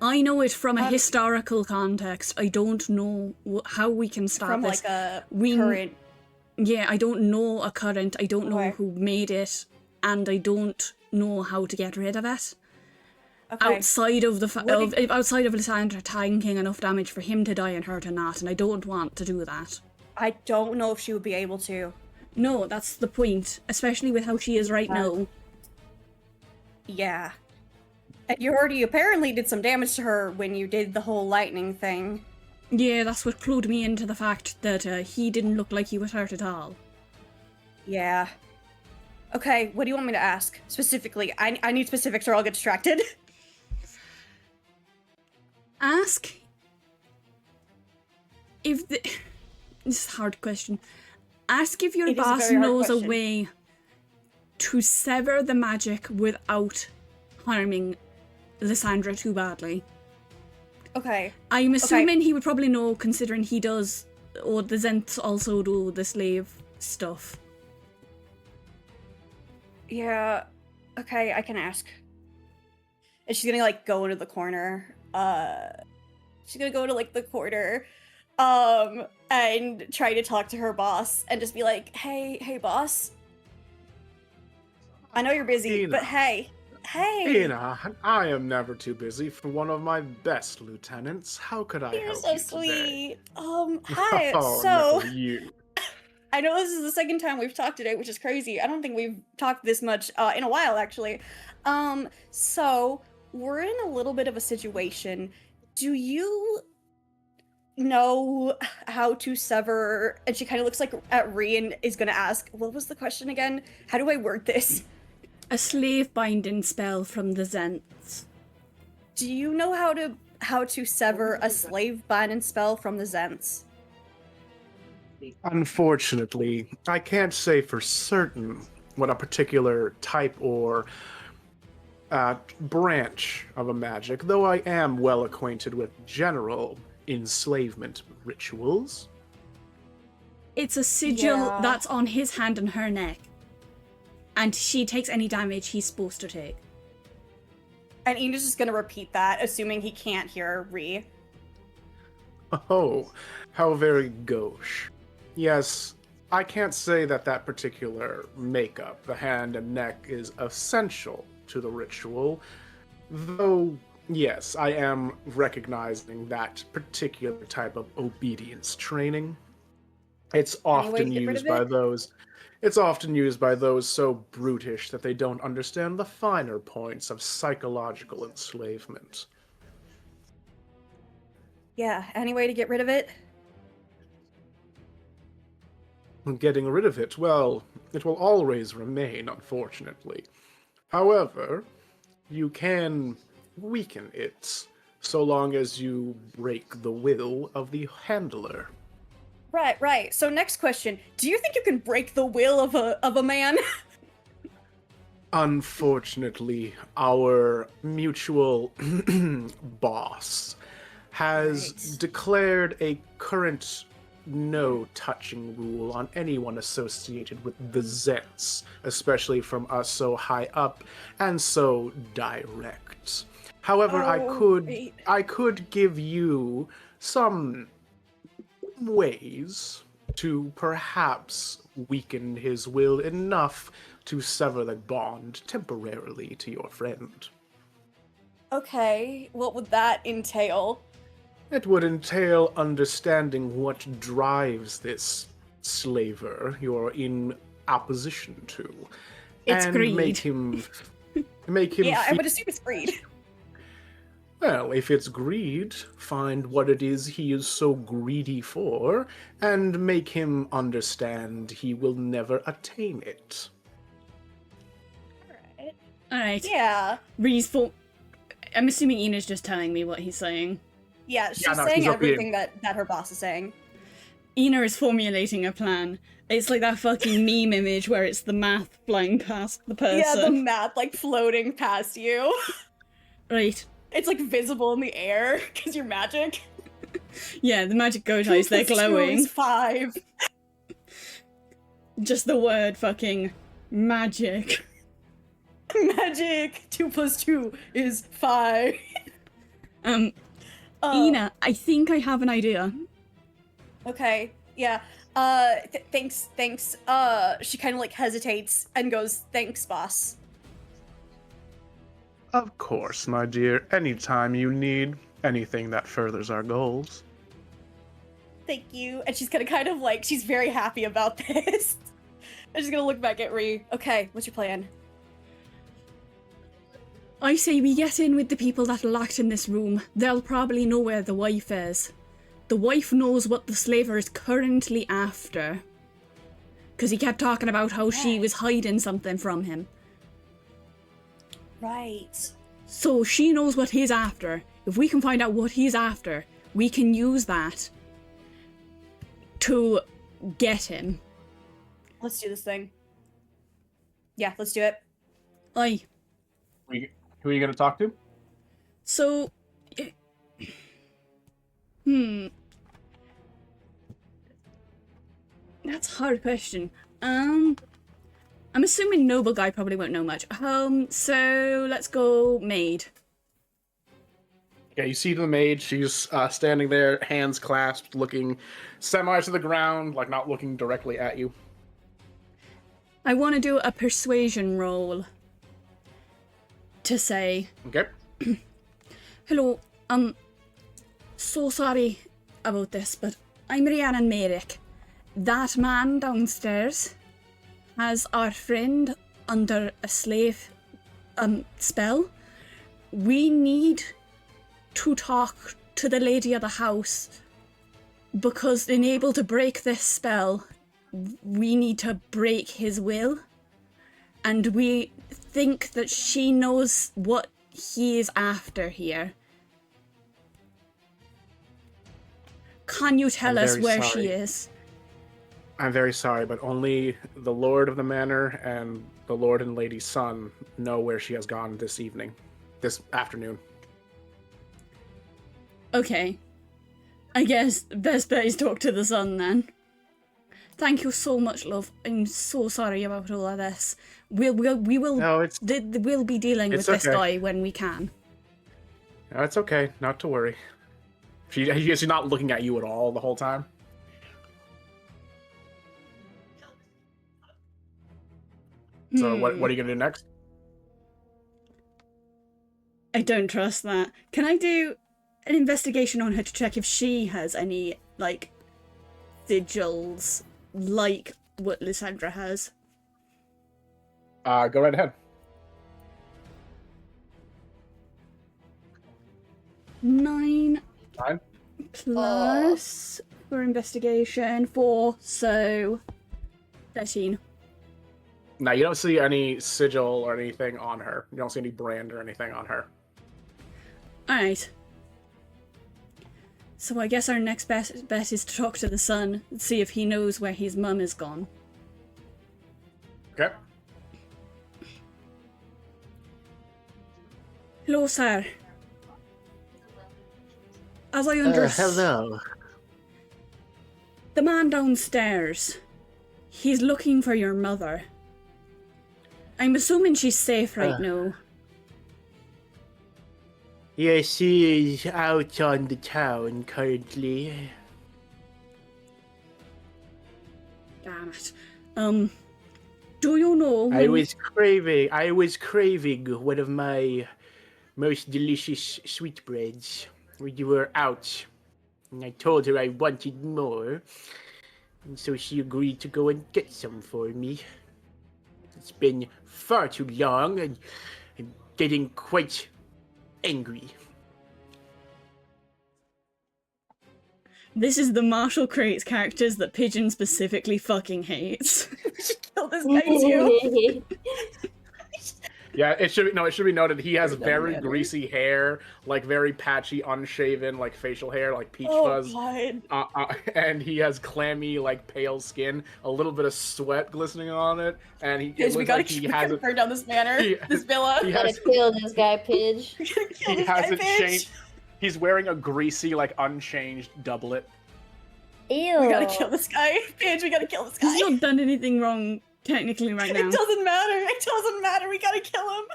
[SPEAKER 3] I know it from a historical context. I don't know how we can stop
[SPEAKER 4] from
[SPEAKER 3] this.
[SPEAKER 4] like a
[SPEAKER 3] We-
[SPEAKER 4] current.
[SPEAKER 3] Yeah, I don't know a current. I don't know who made it, and I don't know how to get rid of it.
[SPEAKER 4] Okay.
[SPEAKER 3] Outside of the outside of Lysandra tanking enough damage for him to die and her to not, and I don't want to do that.
[SPEAKER 4] I don't know if she would be able to.
[SPEAKER 3] No, that's the point, especially with how she is right now.
[SPEAKER 4] Yeah. And you already apparently did some damage to her when you did the whole lightning thing.
[SPEAKER 3] Yeah, that's what clued me into the fact that he didn't look like he was hurt at all.
[SPEAKER 4] Yeah. Okay, what do you want me to ask? Specifically, I need specifics or I'll get distracted.
[SPEAKER 3] Ask if the... This is a hard question. Ask if your
[SPEAKER 4] It is a
[SPEAKER 3] boss
[SPEAKER 4] very hard
[SPEAKER 3] knows a
[SPEAKER 4] question.
[SPEAKER 3] way to sever the magic without harming Lysandra too badly.
[SPEAKER 4] Okay.
[SPEAKER 3] I'm assuming he would probably know, considering he does, or the Zents also do the slave stuff.
[SPEAKER 4] Yeah. Okay, I can ask. And she's gonna like go into the corner. She's gonna go to like the corner, and try to talk to her boss and just be like, hey boss. I know you're busy,
[SPEAKER 1] Ina.
[SPEAKER 4] but hey.
[SPEAKER 1] Ina, I am never too busy for one of my best lieutenants. How could I
[SPEAKER 4] You're
[SPEAKER 1] help
[SPEAKER 4] so
[SPEAKER 1] you today?
[SPEAKER 4] sweet. Hi.
[SPEAKER 1] Oh,
[SPEAKER 4] So
[SPEAKER 1] no, you.
[SPEAKER 4] I know this is the second time we've talked today, which is crazy. I don't think we've talked this much in a while, actually. So we're in a little bit of a situation. Do you know how to sever? And she kind of looks like at Ree and is gonna ask, what was the question again? How do I word this?
[SPEAKER 3] A slave binding spell from the Zents.
[SPEAKER 4] Do you know how to sever a slave binding spell from the Zents?
[SPEAKER 1] Unfortunately, I can't say for certain what a particular type or branch of a magic, though I am well acquainted with general enslavement rituals.
[SPEAKER 3] It's a sigil
[SPEAKER 4] Yeah.
[SPEAKER 3] that's on his hand and her neck. And she takes any damage he's supposed to take.
[SPEAKER 4] And Ian's just gonna repeat that, assuming he can't hear Ree.
[SPEAKER 1] Oh, how very gauche. Yes, I can't say that that particular makeup, the hand and neck, is essential to the ritual, though, yes, I am recognizing that particular type of obedience training. It's
[SPEAKER 4] Any way to
[SPEAKER 1] often
[SPEAKER 4] get rid
[SPEAKER 1] used
[SPEAKER 4] of
[SPEAKER 1] by
[SPEAKER 4] it?
[SPEAKER 1] those. It's often used by those so brutish that they don't understand the finer points of psychological enslavement.
[SPEAKER 4] Yeah, any way to get rid of it?
[SPEAKER 1] Getting rid of it, well, it will always remain, unfortunately. However, you can weaken it, so long as you break the will of the handler.
[SPEAKER 4] Right. So next question. Do you think you can break the will of a man?
[SPEAKER 1] Unfortunately, our mutual boss has declared a current no-touching rule on anyone associated with the Zents, especially from us so high up and so direct. However,
[SPEAKER 4] Right.
[SPEAKER 1] I could give you some ways to perhaps weaken his will enough to sever the bond temporarily to your friend.
[SPEAKER 4] Okay, what would that entail?
[SPEAKER 1] It would entail understanding what drives this slaver you're in opposition to.
[SPEAKER 3] It's
[SPEAKER 1] and
[SPEAKER 3] greed.
[SPEAKER 1] make him
[SPEAKER 4] Yeah, I
[SPEAKER 1] feel,
[SPEAKER 4] would assume it's greed.
[SPEAKER 1] well, if it's greed, find what it is he is so greedy for, and make him understand he will never attain it.
[SPEAKER 4] Alright.
[SPEAKER 3] Alright.
[SPEAKER 4] Yeah.
[SPEAKER 3] I'm assuming Ina's just telling me what he's saying.
[SPEAKER 4] Yeah, she's
[SPEAKER 1] Yeah, no,
[SPEAKER 4] saying
[SPEAKER 1] she's
[SPEAKER 4] everything that her boss is saying.
[SPEAKER 3] Ina is formulating a plan. It's like that fucking meme image where it's the math flying past the person.
[SPEAKER 4] Yeah, the map like floating past you.
[SPEAKER 3] Right.
[SPEAKER 4] It's like visible in the air because you're magic.
[SPEAKER 3] Yeah, the magic goat eyes, they're
[SPEAKER 4] 2 + 2
[SPEAKER 3] glowing.
[SPEAKER 4] is 5.
[SPEAKER 3] Just the word fucking magic.
[SPEAKER 4] Magic. 2 + 2 is 5.
[SPEAKER 3] Ina, I think I have an idea.
[SPEAKER 4] Okay. Yeah. Thanks. She kind of like hesitates and goes, "Thanks, boss."
[SPEAKER 1] Of course, my dear, anytime you need anything that furthers our goals.
[SPEAKER 4] Thank you. And she's gonna kind of like, she's very happy about this. And she's gonna look back at Ree. Okay, what's your plan?
[SPEAKER 3] I say we get in with the people that are locked in this room. They'll probably know where the wife is. The wife knows what the slaver is currently after. Because he kept talking about how she was hiding something from him.
[SPEAKER 4] Right.
[SPEAKER 3] So she knows what he's after. If we can find out what he's after, we can use that to get him.
[SPEAKER 4] Let's do this thing. Yeah, let's do it.
[SPEAKER 3] Aye.
[SPEAKER 1] Who are you going to talk to?
[SPEAKER 3] So... That's a hard question. I'm assuming noble guy probably won't know much. So let's go maid.
[SPEAKER 1] Yeah, you see the maid. She's standing there, hands clasped, looking semi to the ground, like not looking directly at you.
[SPEAKER 3] I want to do a persuasion roll to say,
[SPEAKER 1] Okay.
[SPEAKER 3] hello, so sorry about this, but I'm Rhiannon Merrick. That man downstairs has our friend under a slave spell. We need to talk to the lady of the house because in able to break this spell, we need to break his will. And we think that she knows what he is after here. Can you tell
[SPEAKER 1] I'm
[SPEAKER 3] us
[SPEAKER 1] very
[SPEAKER 3] where
[SPEAKER 1] sorry.
[SPEAKER 3] she is?
[SPEAKER 1] I'm very sorry, but only the Lord of the Manor and the Lord and Lady's son know where she has gone this afternoon.
[SPEAKER 3] Okay. I guess best bet is talk to the son then. Thank you so much, love. I'm so sorry about all of this. We will
[SPEAKER 1] No,
[SPEAKER 3] we'll be dealing with
[SPEAKER 1] it's
[SPEAKER 3] this
[SPEAKER 1] okay.
[SPEAKER 3] guy when we can.
[SPEAKER 1] No, it's okay, not to worry. She's not looking at you at all the whole time. So what are you gonna do next?
[SPEAKER 3] I don't trust that. Can I do an investigation on her to check if she has any, like, sigils like what Lysandra has?
[SPEAKER 1] Go right ahead.
[SPEAKER 3] 9
[SPEAKER 1] Fine.
[SPEAKER 3] plus for investigation 4, so 13.
[SPEAKER 1] Now you don't see any sigil or anything on her. You don't see any brand or anything on her.
[SPEAKER 3] Alright. So I guess our next bet is to talk to the son and see if he knows where his mum is gone.
[SPEAKER 1] Okay.
[SPEAKER 3] Hello, sir. As I understand,
[SPEAKER 6] Hello.
[SPEAKER 3] the man downstairs, he's looking for your mother. I'm assuming she's safe right now.
[SPEAKER 6] Yes, she is out on the town currently.
[SPEAKER 3] that. Do you know
[SPEAKER 6] I
[SPEAKER 3] when...
[SPEAKER 6] was craving one of my most delicious sweetbreads when you were out. And I told her I wanted more. And so she agreed to go and get some for me. It's been far too long and I'm getting quite angry.
[SPEAKER 3] This is the Marshall creates characters that Pigeon specifically fucking hates.
[SPEAKER 4] We should kill this guy too.
[SPEAKER 1] Yeah, it should be noted he has
[SPEAKER 4] Very
[SPEAKER 1] very
[SPEAKER 4] manly.
[SPEAKER 1] greasy hair, like very patchy, unshaven, like facial hair, like peach
[SPEAKER 4] Oh
[SPEAKER 1] fuzz.
[SPEAKER 4] god.
[SPEAKER 1] And he has clammy, like pale skin, a little bit of sweat glistening on it, and it
[SPEAKER 4] Guys, we
[SPEAKER 1] looks
[SPEAKER 4] gotta
[SPEAKER 1] like he hasn't
[SPEAKER 4] burn down this manor, this villa.
[SPEAKER 1] he
[SPEAKER 5] Gotta
[SPEAKER 1] has
[SPEAKER 5] kill this guy, Pidge.
[SPEAKER 4] We gotta kill
[SPEAKER 1] he
[SPEAKER 4] this guy,
[SPEAKER 1] hasn't
[SPEAKER 4] bitch.
[SPEAKER 1] changed. He's wearing a greasy, like unchanged doublet.
[SPEAKER 5] Ew.
[SPEAKER 4] We gotta kill this guy. Paige, we gotta kill this guy.
[SPEAKER 3] He's not done anything wrong, technically, right now.
[SPEAKER 4] It doesn't matter. It doesn't matter. We gotta kill him.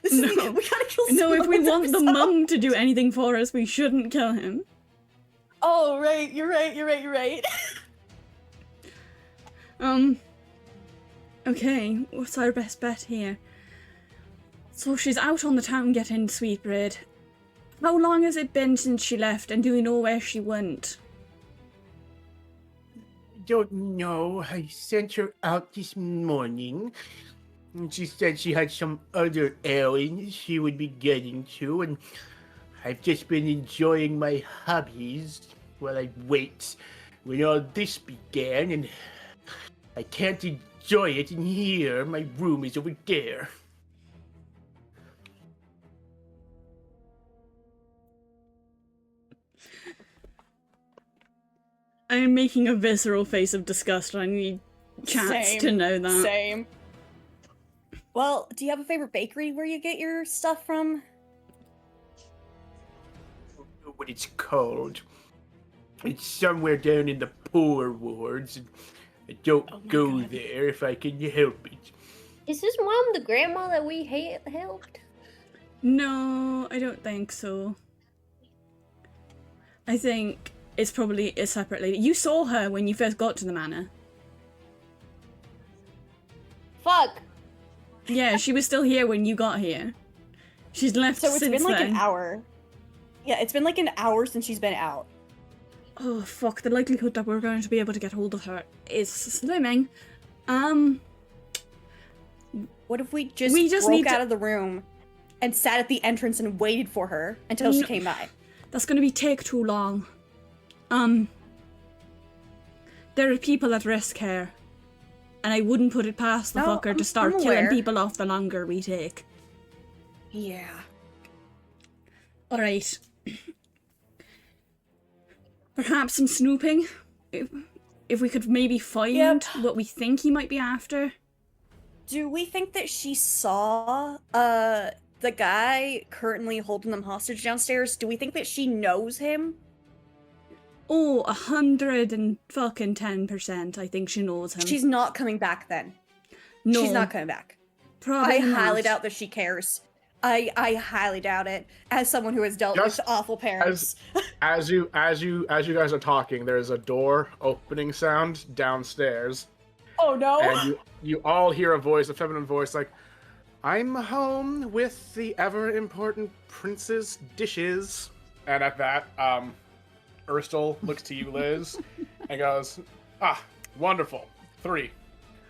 [SPEAKER 4] This
[SPEAKER 3] No.
[SPEAKER 4] is, we gotta kill
[SPEAKER 3] No, if we
[SPEAKER 4] someone
[SPEAKER 3] want the
[SPEAKER 4] episode.
[SPEAKER 3] mum to do anything for us, we shouldn't kill him.
[SPEAKER 4] Oh, right. You're right. You're right. You're right.
[SPEAKER 3] Okay, what's our best bet here? So she's out on the town getting sweetbread. How long has it been since she left, and do we know where she went?
[SPEAKER 6] Don't know. I sent her out this morning. And she said she had some other errands she would be getting to, and I've just been enjoying my hobbies while I wait when all this began, and I can't enjoy it in here. My room is over there.
[SPEAKER 3] I am making a visceral face of disgust. I need chats
[SPEAKER 4] Same.
[SPEAKER 3] to know that.
[SPEAKER 4] Same. Well, do you have a favorite bakery where you get your stuff from?
[SPEAKER 6] I don't know what it's called. It's somewhere down in the poor wards, and I don't
[SPEAKER 4] Oh my
[SPEAKER 6] go
[SPEAKER 4] God.
[SPEAKER 6] there if I can help it.
[SPEAKER 5] Is his mom the grandma that we helped?
[SPEAKER 3] No, I don't think so. I think it's probably a separate lady. You saw her when you first got to the manor.
[SPEAKER 5] Fuck.
[SPEAKER 3] Yeah, she was still here when you got here. She's left
[SPEAKER 4] So it's
[SPEAKER 3] since
[SPEAKER 4] been like
[SPEAKER 3] then.
[SPEAKER 4] an hour. Yeah, it's been like an hour since she's been out.
[SPEAKER 3] Oh fuck, the likelihood that we're going to be able to get hold of her is slimming.
[SPEAKER 4] What if we just
[SPEAKER 3] need
[SPEAKER 4] broke
[SPEAKER 3] to-
[SPEAKER 4] out of the room and sat at the entrance and waited for her until she
[SPEAKER 3] No.
[SPEAKER 4] came by?
[SPEAKER 3] That's gonna take too long. There are people at risk here. And I wouldn't put it past the
[SPEAKER 4] No,
[SPEAKER 3] fucker
[SPEAKER 4] I'm
[SPEAKER 3] to start killing
[SPEAKER 4] aware.
[SPEAKER 3] people off the longer we take.
[SPEAKER 4] Yeah.
[SPEAKER 3] Alright. Perhaps some snooping? If we could maybe find
[SPEAKER 4] Yep.
[SPEAKER 3] what we think he might be after.
[SPEAKER 4] Do we think that she saw the guy currently holding them hostage downstairs? Do we think that she knows him?
[SPEAKER 3] Oh, 110%. I think she knows him.
[SPEAKER 4] She's not coming back then.
[SPEAKER 3] no,
[SPEAKER 4] She's not coming back.
[SPEAKER 3] probably
[SPEAKER 4] I highly
[SPEAKER 3] not.
[SPEAKER 4] doubt that she cares. I highly doubt it. As someone who has dealt
[SPEAKER 1] Just
[SPEAKER 4] with awful parents.
[SPEAKER 1] As you guys are talking, there's a door opening sound downstairs,
[SPEAKER 4] Oh no!
[SPEAKER 1] and you all hear a voice, a feminine voice, like, "I'm home with the ever important prince's dishes." And at that, Urstel looks to you, Liz, and goes, "Ah, wonderful. 3,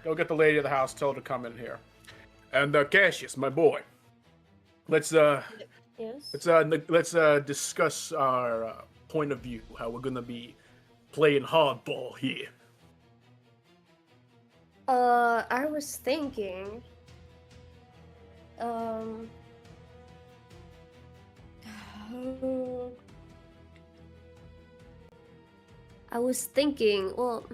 [SPEAKER 1] go get the lady of the house. Tell her to come in here. And Cassius, my boy, let's
[SPEAKER 5] Yes.
[SPEAKER 1] let's discuss our point of view, how we're gonna be playing hardball here."
[SPEAKER 5] I was thinking. I was thinking, well,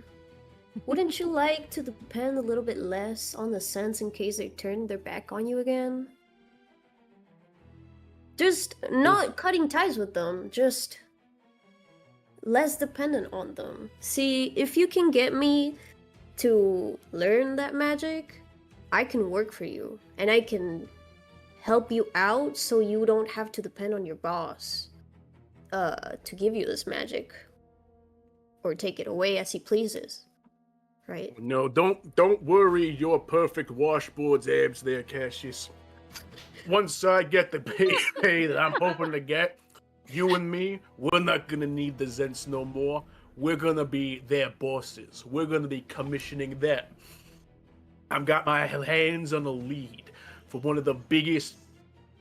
[SPEAKER 5] wouldn't you like to depend a little bit less on the sense in case they turn their back on you again? Just not cutting ties with them, just less dependent on them. See, if you can get me to learn that magic, I can work for you, and I can help you out so you don't have to depend on your boss to give you this magic or take it away as he pleases. right?
[SPEAKER 1] No, don't worry your perfect washboards abs there, Cassius. Once I get the pay that I'm hoping to get, you and me, we're not gonna need the Zents no more. We're gonna be their bosses. We're gonna be commissioning them. I've got my hands on the lead for one of the biggest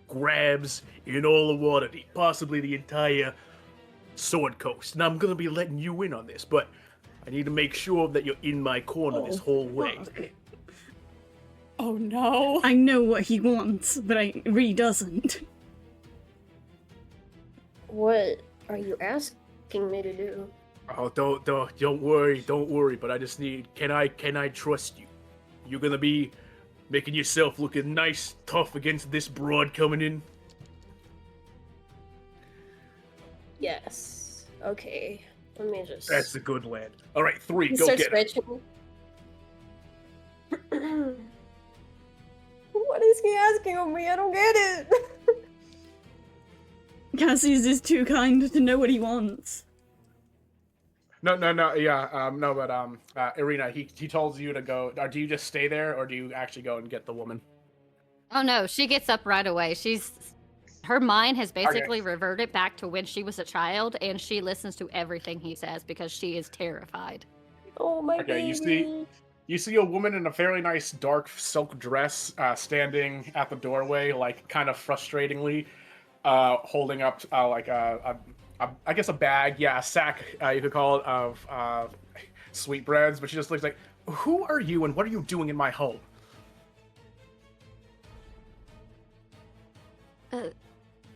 [SPEAKER 1] grabs in all of Waterdeep, possibly the entire Sword Coast. And I'm gonna be letting you in on this, but I need to make sure that you're in my corner this whole way.
[SPEAKER 3] fuck.
[SPEAKER 4] Oh no.
[SPEAKER 3] I know what he wants, but I really doesn't.
[SPEAKER 5] What are you asking me to do?
[SPEAKER 1] Oh, don't worry. But I just need. Can I trust you? You're gonna be making yourself looking nice, tough against this broad coming in.
[SPEAKER 5] Yes. Okay. Let me just.
[SPEAKER 1] That's a good lad. All right, 3.
[SPEAKER 5] He
[SPEAKER 1] Go
[SPEAKER 5] starts
[SPEAKER 1] get it.
[SPEAKER 5] stretching. What is he asking of me? I don't get it.
[SPEAKER 3] Cassius is too kind to know what he wants.
[SPEAKER 1] No, yeah, no, but Irina, he told you to go. Or do you just stay there, or do you actually go and get the woman?
[SPEAKER 2] Oh no, she gets up right away. Her mind has basically reverted back to when she was a child, and she listens to everything he says because she is terrified.
[SPEAKER 5] Oh my
[SPEAKER 1] Okay,
[SPEAKER 5] baby.
[SPEAKER 1] you see a woman in a fairly nice dark silk dress standing at the doorway, like kind of frustratingly, holding up like I guess a bag, yeah, a sack, you could call it, of sweetbreads. But she just looks like, "Who are you, and what are you doing in my home?"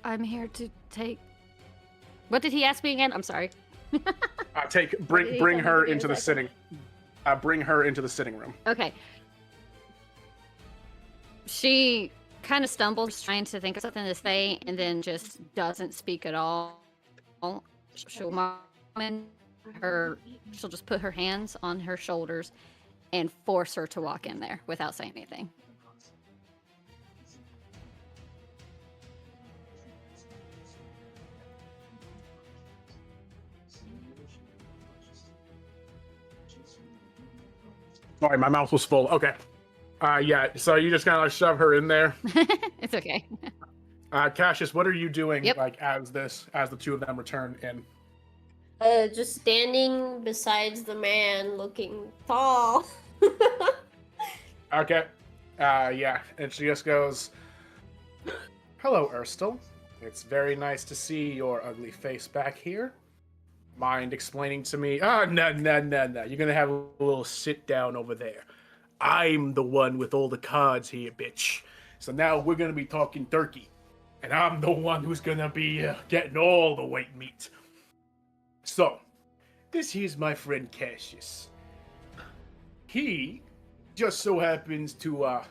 [SPEAKER 2] I'm here to take. What did he ask me again? I'm sorry.
[SPEAKER 1] Bring her into the sitting. Bring her into the sitting room.
[SPEAKER 2] Okay. She kind of stumbles trying to think of something to say and then just doesn't speak at all. She'll just put her hands on her shoulders and force her to walk in there without saying anything.
[SPEAKER 1] Sorry, my mouth was full. Okay. Yeah, so you just kind of shove her in there.
[SPEAKER 2] It's okay.
[SPEAKER 1] Cassius, what are you doing,
[SPEAKER 2] Yep.
[SPEAKER 1] like, as the two of them return in?
[SPEAKER 5] Just standing besides the man, looking tall.
[SPEAKER 1] Okay. Yeah, and she just goes, "Hello, Erstel. It's very nice to see your ugly face back here. Mind explaining to me?" No. You're gonna have a little sit down over there. I'm the one with all the cards here, bitch. So now we're gonna be talking turkey. And I'm the one who's gonna be getting all the white meat. So, this here's my friend Cassius. He just so happens to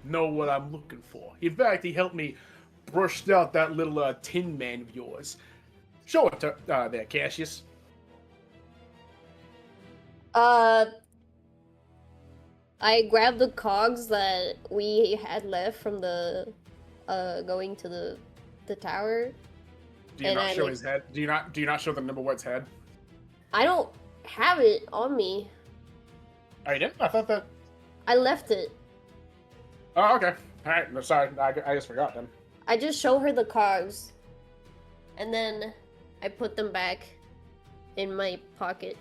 [SPEAKER 1] know what I'm looking for. In fact, he helped me brush out that little tin man of yours. Show it to there, Cassius.
[SPEAKER 5] I grabbed the cogs that we had left from the going to the tower.
[SPEAKER 1] Do you
[SPEAKER 5] And
[SPEAKER 1] not
[SPEAKER 5] I,
[SPEAKER 1] show
[SPEAKER 5] like-
[SPEAKER 1] his head? Do you not show the Nimblewhite's head?
[SPEAKER 5] I don't have it on me.
[SPEAKER 1] Oh, you didn't? I thought that.
[SPEAKER 5] I left it.
[SPEAKER 1] Oh, okay. All right. No, sorry, I just forgot then.
[SPEAKER 5] I just show her the cogs, and then I put them back in my pocket.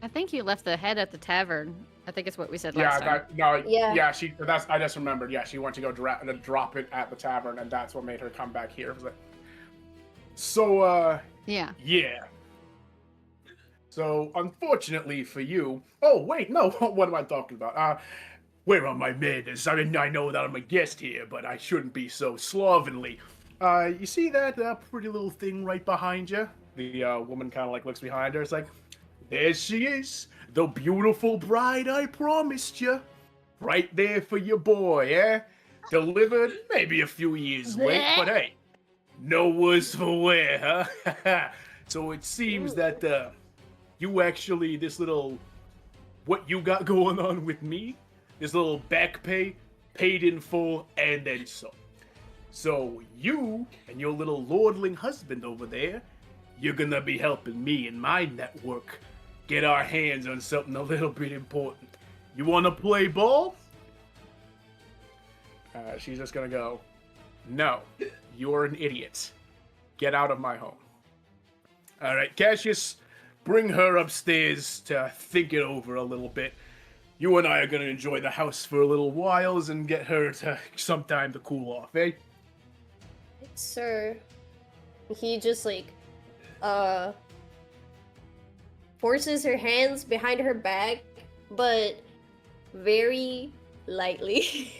[SPEAKER 2] I think you left the head at the tavern. I think it's what we said
[SPEAKER 1] Yeah,
[SPEAKER 2] last time.
[SPEAKER 5] Yeah.
[SPEAKER 1] Yeah. I just remembered. Yeah, she went to go drop it at the tavern, and that's what made her come back here. So,
[SPEAKER 2] Yeah.
[SPEAKER 1] yeah. So, unfortunately for you. Oh wait, no. What am I talking about? Where are my manners? I mean, I know that I'm a guest here, but I shouldn't be so slovenly. You see that pretty little thing right behind you? The woman kind of like looks behind her. It's like, there she is, the beautiful bride I promised you. Right there for your boy, eh? Delivered maybe a few years late, but hey, no worse for wear, huh? So it seems that you actually, this little, what you got going on with me, this little back pay, paid in full, and then some. So you and your little lordling husband over there, you're gonna be helping me in my network
[SPEAKER 6] get our hands on something a little bit important. You want to play ball?
[SPEAKER 1] She's just gonna go, no, you're an idiot. Get out of my home.
[SPEAKER 6] All right, Cassius, bring her upstairs to think it over a little bit. You and I are going to enjoy the house for a little whiles and get her to some time to cool off, eh?
[SPEAKER 5] Sir, he just like forces her hands behind her back, but very lightly.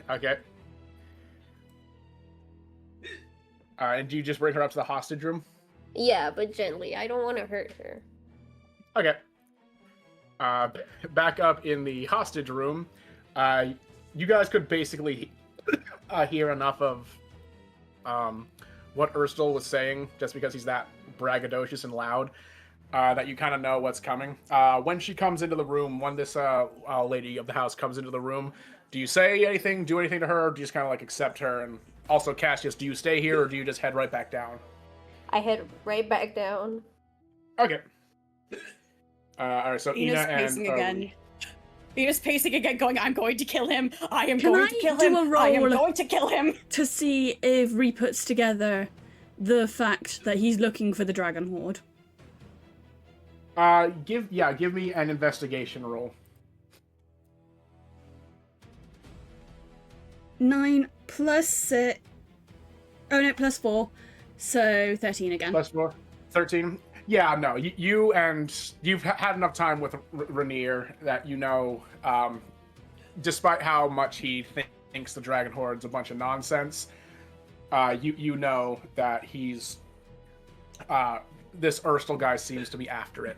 [SPEAKER 1] Okay. And do you just bring her up to the hostage room?
[SPEAKER 5] Yeah, but gently. I don't want to hurt her.
[SPEAKER 1] Okay. Back up in the hostage room, you guys could basically hear enough of what Erstal was saying, just because he's that braggadocious and loud, that you kind of know what's coming. When she comes into the room, when this lady of the house comes into the room, do you say anything, do anything to her, or do you just kind of like accept her? And also, Cassius, do you stay here, or do you just head right back down?
[SPEAKER 5] I head right back down.
[SPEAKER 1] Okay. Alright, so
[SPEAKER 4] Ina's
[SPEAKER 1] Ina
[SPEAKER 4] pacing
[SPEAKER 1] and...
[SPEAKER 4] again. Ina's pacing again, going, I'm going to kill him. I am
[SPEAKER 3] Can
[SPEAKER 4] going
[SPEAKER 3] I
[SPEAKER 4] to kill
[SPEAKER 3] do
[SPEAKER 4] him.
[SPEAKER 3] a
[SPEAKER 4] I am
[SPEAKER 3] roll?
[SPEAKER 4] going to kill him.
[SPEAKER 3] To see if Ree puts together the fact that he's looking for the Dragon Horde.
[SPEAKER 1] Give me an investigation roll.
[SPEAKER 3] 9 plus 6. Oh no, plus 4. So 13 again.
[SPEAKER 1] Plus 4. 13. Yeah, no, you and you've had enough time with Rainier that you know, despite how much he thinks the Dragon Horde's a bunch of nonsense, you know that he's this Erstal guy seems to be after it.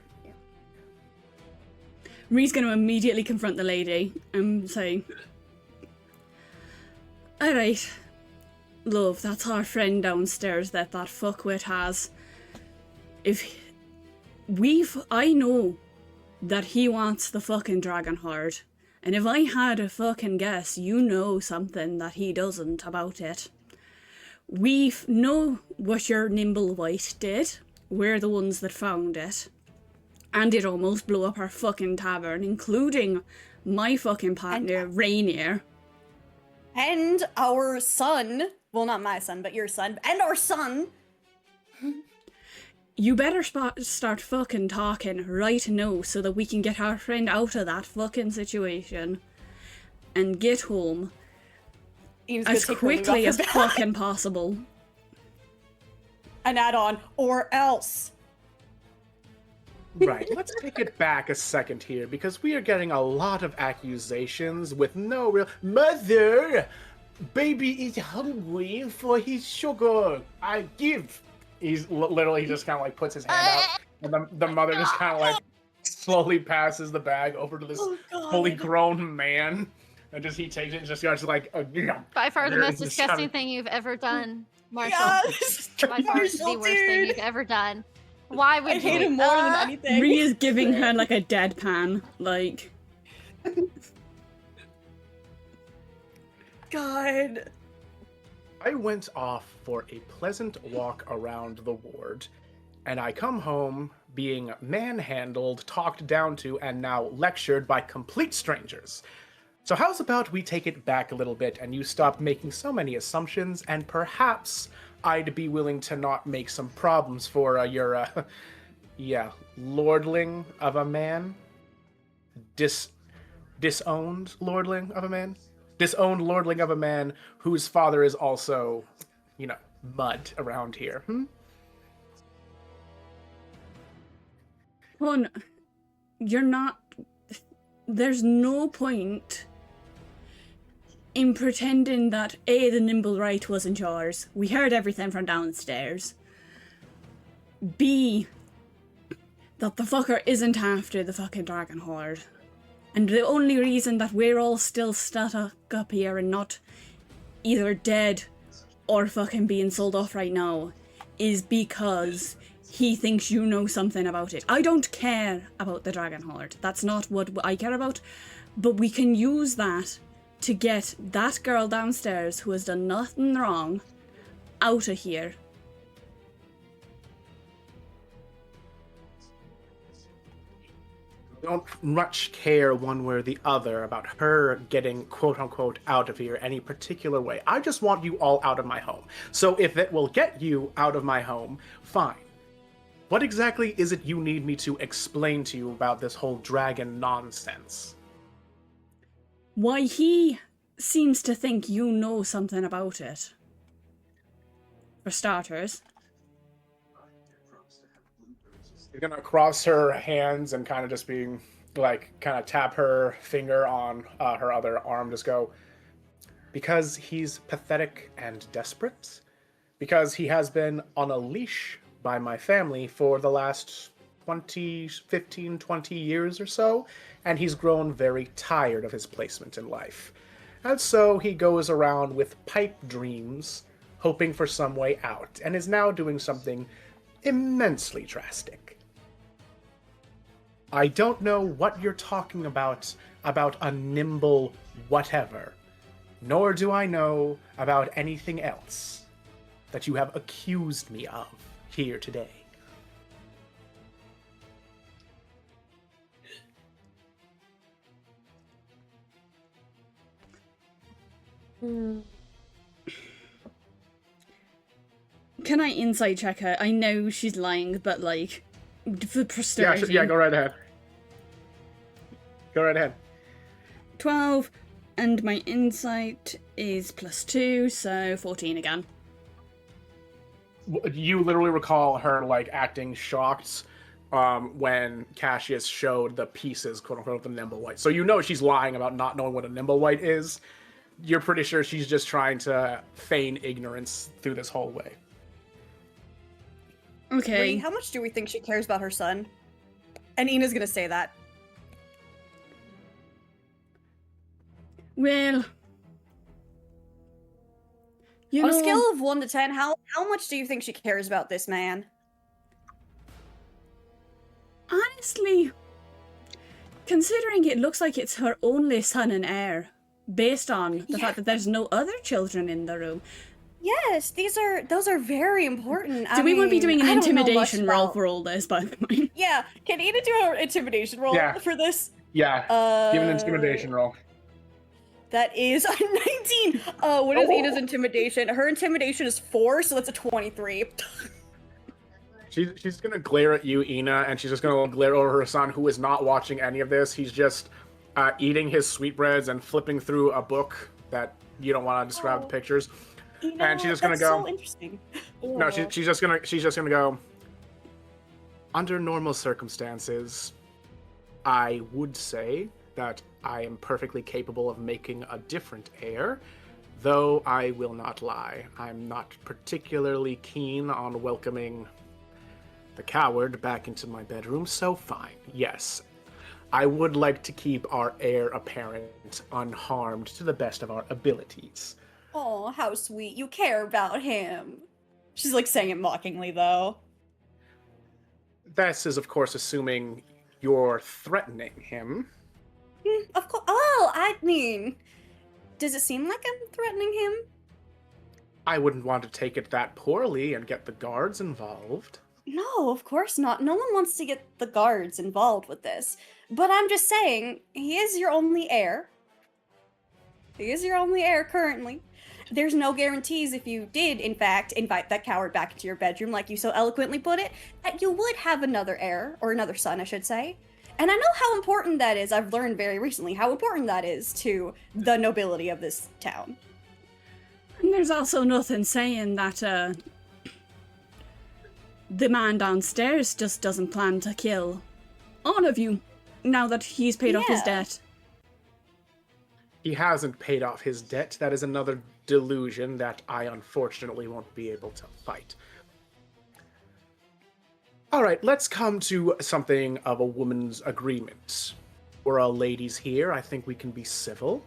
[SPEAKER 3] Ree's going to immediately confront the lady and say, alright, love, that's our friend downstairs that fuckwit has. I know that he wants the fucking Dragon Horde. And if I had a fucking guess, you know something that he doesn't about it. We know what your nimble white did. We're the ones that found it. And it almost blew up our fucking tavern, including my fucking partner, Rainier.
[SPEAKER 4] And our son, well, not my son, but your son, and our son.
[SPEAKER 3] You better start fucking talking right now so that we can get our friend out of that fucking situation and get home
[SPEAKER 4] Ina's gonna
[SPEAKER 3] as
[SPEAKER 4] take her ring
[SPEAKER 3] quickly
[SPEAKER 4] off
[SPEAKER 3] as
[SPEAKER 4] her back
[SPEAKER 3] fucking possible.
[SPEAKER 4] and add on, or else.
[SPEAKER 1] Right, let's take it back a second here, because we are getting a lot of accusations with no real...
[SPEAKER 6] Mother! Baby is hungry for his sugar. I give.
[SPEAKER 1] He's literally just kind of like puts his hand out, and the mother just kind of like slowly passes the bag over to this fully grown man, and he takes it and just goes like,
[SPEAKER 2] By far the
[SPEAKER 1] There
[SPEAKER 2] most
[SPEAKER 1] is this
[SPEAKER 2] disgusting
[SPEAKER 1] kind of-
[SPEAKER 2] thing you've ever done, Marshall.
[SPEAKER 4] Yes!
[SPEAKER 2] By far the worst thing you've ever done. Why would
[SPEAKER 4] I
[SPEAKER 2] you?
[SPEAKER 4] hate him more than anything.
[SPEAKER 3] Ree is giving her like a deadpan, like...
[SPEAKER 4] God.
[SPEAKER 1] I went off for a pleasant walk around the ward, and I come home being manhandled, talked down to, and now lectured by complete strangers. So how's about we take it back a little bit and you stop making so many assumptions, and perhaps I'd be willing to not make some problems for your, lordling of a man? Disowned lordling of a man? Disowned lordling of a man whose father is also, mud around here.
[SPEAKER 3] Hun, you're not... There's no point in pretending that A, the nimble right wasn't yours. We heard everything from downstairs. B, that the fucker isn't after the fucking Dragon Horde. And the only reason that we're all still stuck up here and not either dead or fucking being sold off right now is because he thinks you know something about it. I don't care about the Dragon Horde. That's not what I care about. But we can use that to get that girl downstairs who has done nothing wrong out of here.
[SPEAKER 1] don't much care one way or the other about her getting quote-unquote out of here any particular way. I just want you all out of my home. So if it will get you out of my home, fine. What exactly is it you need me to explain to you about this whole dragon nonsense?
[SPEAKER 3] Why, he seems to think you know something about it. For starters.
[SPEAKER 1] She's gonna cross her hands and kind of just being like, kind of tap her finger on her other arm, just go, because he's pathetic and desperate, because he has been on a leash by my family for the last 20 years or so, and he's grown very tired of his placement in life. And so he goes around with pipe dreams, hoping for some way out, and is now doing something immensely drastic. I don't know what you're talking about a nimble whatever, nor do I know about anything else that you have accused me of here today.
[SPEAKER 3] Can I insight check her? I know she's lying, but like, for posterity.
[SPEAKER 1] Yeah, go right ahead. Go right ahead.
[SPEAKER 3] 12, and my insight is +2, so 14 again.
[SPEAKER 1] You literally recall her like acting shocked when Cassius showed the pieces, quote unquote, of the nimble white. So you know she's lying about not knowing what a nimble white is. You're pretty sure she's just trying to feign ignorance through this whole way.
[SPEAKER 3] Okay.
[SPEAKER 4] Bree, how much do we think she cares about her son? And Ina's gonna say that.
[SPEAKER 3] Well, you
[SPEAKER 4] On
[SPEAKER 3] know,
[SPEAKER 4] a scale of 1 to 10, how much do you think she cares about this man?
[SPEAKER 3] honestly, considering it looks like it's her only son and heir, based on the fact that there's no other children in the room.
[SPEAKER 4] Yes, those are very important.
[SPEAKER 3] Do we want to be doing an
[SPEAKER 4] I don't know much
[SPEAKER 3] intimidation roll
[SPEAKER 4] about-
[SPEAKER 3] for all this, by the way?
[SPEAKER 4] Yeah, can Ina do an intimidation roll
[SPEAKER 1] Yeah.
[SPEAKER 4] for this?
[SPEAKER 1] Yeah, give an intimidation roll.
[SPEAKER 4] That is a 19. What is
[SPEAKER 1] Oh.
[SPEAKER 4] Ina's intimidation? Her intimidation is 4, so that's a 23.
[SPEAKER 1] She's gonna glare at you, Ina, and she's just gonna glare over her son, who is not watching any of this. He's just eating his sweetbreads and flipping through a book that you don't want to describe the pictures.
[SPEAKER 4] Ina,
[SPEAKER 1] And she's just gonna
[SPEAKER 4] that's
[SPEAKER 1] go-
[SPEAKER 4] so interesting.
[SPEAKER 1] No, she's just gonna go. Under normal circumstances, I would say that I am perfectly capable of making a different heir, though I will not lie. I'm not particularly keen on welcoming the coward back into my bedroom, so fine. Yes, I would like to keep our heir apparent unharmed to the best of our abilities.
[SPEAKER 4] Oh, how sweet. You care about him. She's like saying it mockingly, though.
[SPEAKER 1] This is, of course, assuming you're threatening him.
[SPEAKER 4] Of course. Oh, I mean, does it seem like I'm threatening him?
[SPEAKER 1] I wouldn't want to take it that poorly and get the guards involved.
[SPEAKER 4] No, of course not. No one wants to get the guards involved with this. But I'm just saying, he is your only heir. He is your only heir currently. There's no guarantees if you did, in fact, invite that coward back into your bedroom, like you so eloquently put it, that you would have another heir, or another son, I should say. And I know how important that is. I've learned very recently how important that is to the nobility of this town.
[SPEAKER 3] And there's also nothing saying that the man downstairs just doesn't plan to kill all of you now that he's paid off his
[SPEAKER 4] Yeah.
[SPEAKER 3] debt.
[SPEAKER 1] He hasn't paid off his debt. That is another delusion that I unfortunately won't be able to fight. All right, let's come to something of a woman's agreement. We're all ladies here. I think we can be civil.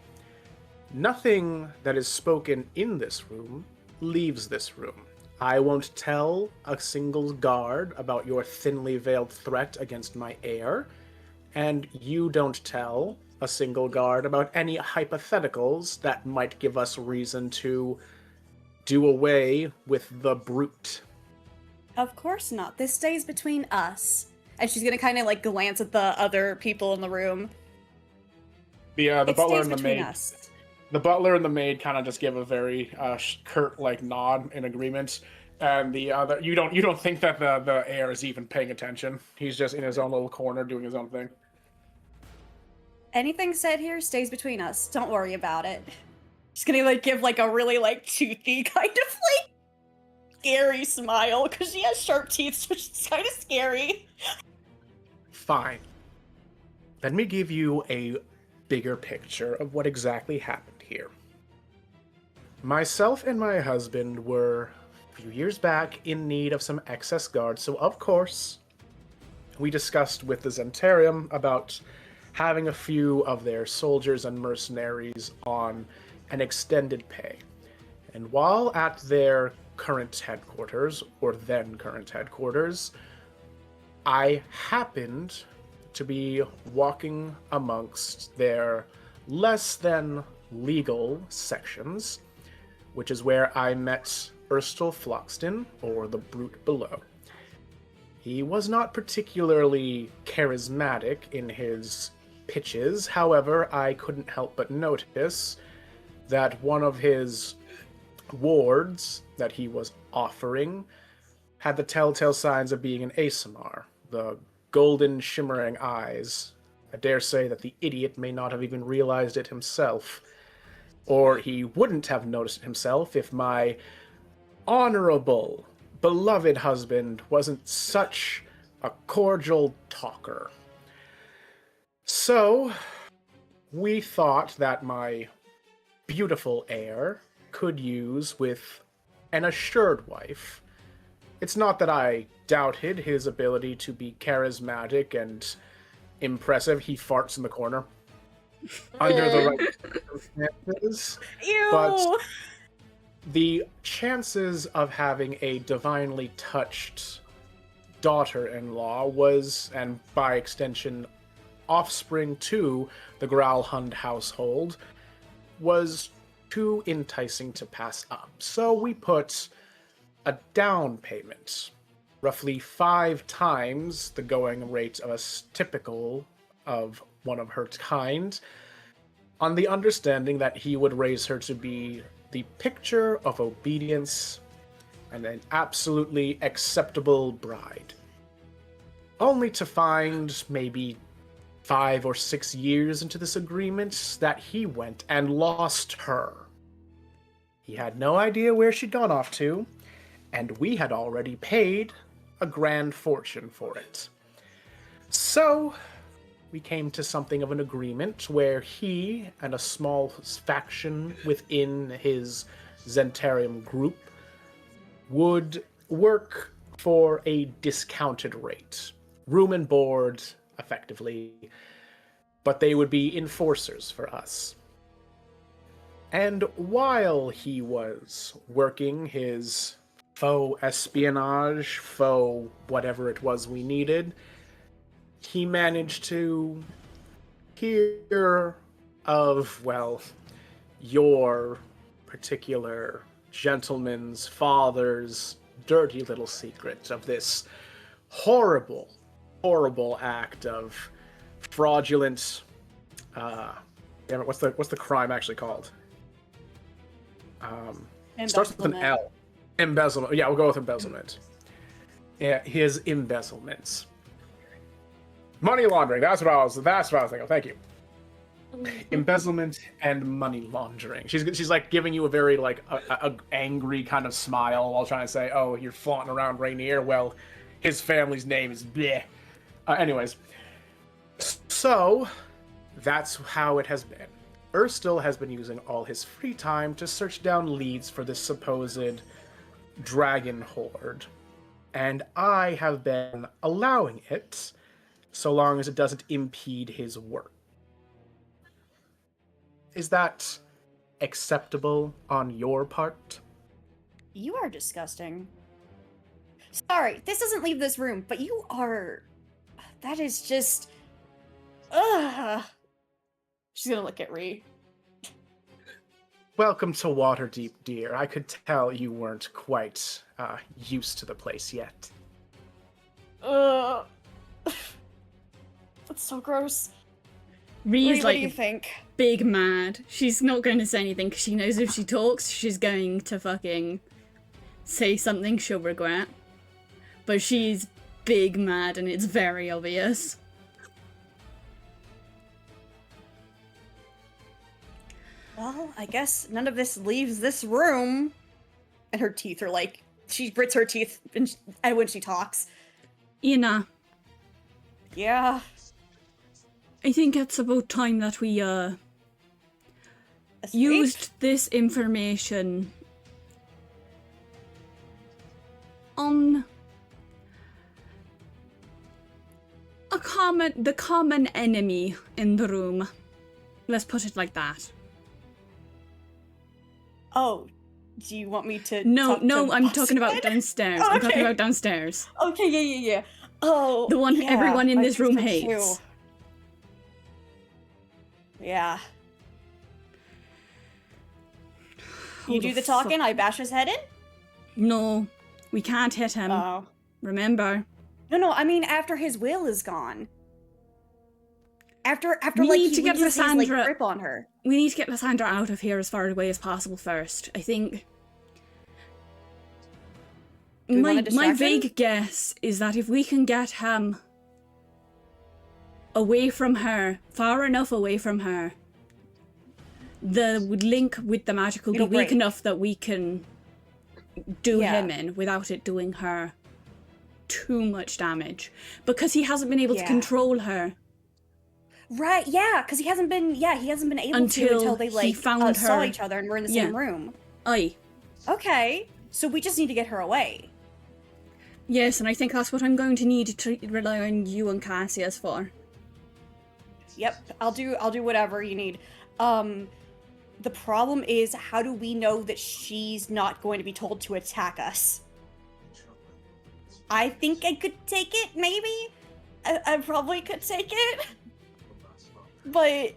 [SPEAKER 1] Nothing that is spoken in this room leaves this room. I won't tell a single guard about your thinly veiled threat against my heir, and you don't tell a single guard about any hypotheticals that might give us reason to do away with the brute.
[SPEAKER 4] Of course not. This stays between us. and she's gonna kind of like glance at the other people in the room.
[SPEAKER 1] The
[SPEAKER 4] It
[SPEAKER 1] butler
[SPEAKER 4] stays
[SPEAKER 1] and the
[SPEAKER 4] between
[SPEAKER 1] maid.
[SPEAKER 4] us.
[SPEAKER 1] The butler and the maid kind of just give a very curt like nod in agreement, and the other you don't think that the heir is even paying attention. He's just in his own little corner doing his own thing.
[SPEAKER 4] Anything said here stays between us. Don't worry about it. She's gonna like give like a really like toothy kind of like scary smile because she has sharp teeth, so she's kind of scary.
[SPEAKER 1] Fine. Let me give you a bigger picture of what exactly happened here. Myself and my husband were a few years back in need of some excess guards, so of course we discussed with the Zentarium about having a few of their soldiers and mercenaries on an extended pay. And while at their current headquarters, or then current headquarters, I happened to be walking amongst their less than legal sections, which is where I met Erstal Floxton, or the Brute Below. He was not particularly charismatic in his pitches, however, I couldn't help but notice that one of his wards that he was offering had the telltale signs of being an ASMR, the golden shimmering eyes. I dare say that the idiot may not have even realized it himself, or he wouldn't have noticed it himself if my honorable, beloved husband wasn't such a cordial talker. So, we thought that my beautiful heir could use with an assured wife. It's not that I doubted his ability to be charismatic and impressive. He farts in the corner. Under the right circumstances.
[SPEAKER 4] Ew.
[SPEAKER 1] But the chances of having a divinely touched daughter-in-law was, and by extension, offspring to the Growlhund household, was too enticing to pass up. So we put a down payment, roughly 5 times the going rate of a typical of one of her kind, on the understanding that he would raise her to be the picture of obedience and an absolutely acceptable bride. Only to find, maybe 5 or 6 years into this agreement, that he went and lost her. He had no idea where she'd gone off to, and we had already paid a grand fortune for it. So, we came to something of an agreement where he and a small faction within his Zentarium group would work for a discounted rate. Room and board, effectively, but they would be enforcers for us. And while he was working his faux espionage, faux whatever it was we needed, he managed to hear of, well, your particular gentleman's father's dirty little secret of this horrible, horrible act of fraudulent, damn it, what's the crime actually called? Starts with an L. Embezzlement. Yeah, we'll go with embezzlement. Yeah, his embezzlements. Money laundering. That's what I was thinking. Thank you. Embezzlement and money laundering. She's like giving you a very like a angry kind of smile while trying to say, "Oh, you're flaunting around Rainier. Well, his family's name is bleh." Anyways, so that's how it has been. Erstal has been using all his free time to search down leads for this supposed dragon horde, and I have been allowing it so long as it doesn't impede his work. Is that acceptable on your part?
[SPEAKER 4] You are disgusting. Sorry, this doesn't leave this room, but you are... That is just... Ugh. She's gonna look at Ree.
[SPEAKER 1] Welcome to Waterdeep, dear. I could tell you weren't quite used to the place yet.
[SPEAKER 4] That's so gross.
[SPEAKER 3] Ree's
[SPEAKER 4] What do you
[SPEAKER 3] like
[SPEAKER 4] think?
[SPEAKER 3] big mad. She's not going to say anything because she knows if she talks, she's going to fucking say something she'll regret. But she's big mad and it's very obvious.
[SPEAKER 4] Well, I guess none of this leaves this room. And her teeth are like, she grits her teeth and when she talks.
[SPEAKER 3] Ina,
[SPEAKER 4] Yeah.
[SPEAKER 3] I think it's about time that we
[SPEAKER 4] Escape?
[SPEAKER 3] used this information on the common enemy in the room. Let's put it like that.
[SPEAKER 4] Oh, do you want me to
[SPEAKER 3] No,
[SPEAKER 4] talk
[SPEAKER 3] no,
[SPEAKER 4] to
[SPEAKER 3] I'm
[SPEAKER 4] Boss
[SPEAKER 3] talking about
[SPEAKER 4] again?
[SPEAKER 3] downstairs.
[SPEAKER 4] Oh,
[SPEAKER 3] I'm talking
[SPEAKER 4] okay.
[SPEAKER 3] about downstairs.
[SPEAKER 4] Okay, yeah. Oh,
[SPEAKER 3] The one
[SPEAKER 4] yeah,
[SPEAKER 3] everyone in
[SPEAKER 4] my
[SPEAKER 3] this room
[SPEAKER 4] sister too.
[SPEAKER 3] hates.
[SPEAKER 4] Yeah.
[SPEAKER 3] Who
[SPEAKER 4] You do the
[SPEAKER 3] fuck-
[SPEAKER 4] talking, I bash his head in?
[SPEAKER 3] No, we can't hit him.
[SPEAKER 4] Oh.
[SPEAKER 3] Remember?
[SPEAKER 4] No, I mean after his will is gone. After
[SPEAKER 3] We
[SPEAKER 4] like
[SPEAKER 3] need
[SPEAKER 4] he
[SPEAKER 3] to get
[SPEAKER 4] loses his, like,
[SPEAKER 3] Lysandra-
[SPEAKER 4] grip on her.
[SPEAKER 3] We need to get Lysandra out of here as far away as possible first. I think.
[SPEAKER 4] Do we wanna
[SPEAKER 3] My
[SPEAKER 4] distract him?
[SPEAKER 3] vague guess is that if we can get him away from her, far enough away from her, the link with the magic will be
[SPEAKER 4] It'll
[SPEAKER 3] weak
[SPEAKER 4] break.
[SPEAKER 3] enough that we can do
[SPEAKER 4] Yeah.
[SPEAKER 3] him in without it doing her too much damage. Because he hasn't been able to
[SPEAKER 4] Yeah.
[SPEAKER 3] control her.
[SPEAKER 4] Right, yeah, because he hasn't been able
[SPEAKER 3] Until
[SPEAKER 4] to until they
[SPEAKER 3] he
[SPEAKER 4] like
[SPEAKER 3] found
[SPEAKER 4] saw
[SPEAKER 3] her.
[SPEAKER 4] each other and were in the
[SPEAKER 3] Yeah.
[SPEAKER 4] same room.
[SPEAKER 3] Aye.
[SPEAKER 4] Okay, so we just need to get her away.
[SPEAKER 3] Yes, and I think that's what I'm going to need to rely on you and Cassius for.
[SPEAKER 4] Yep, I'll do whatever you need. The problem is, how do we know that she's not going to be told to attack us? I think I could take it, maybe? I probably could take it. But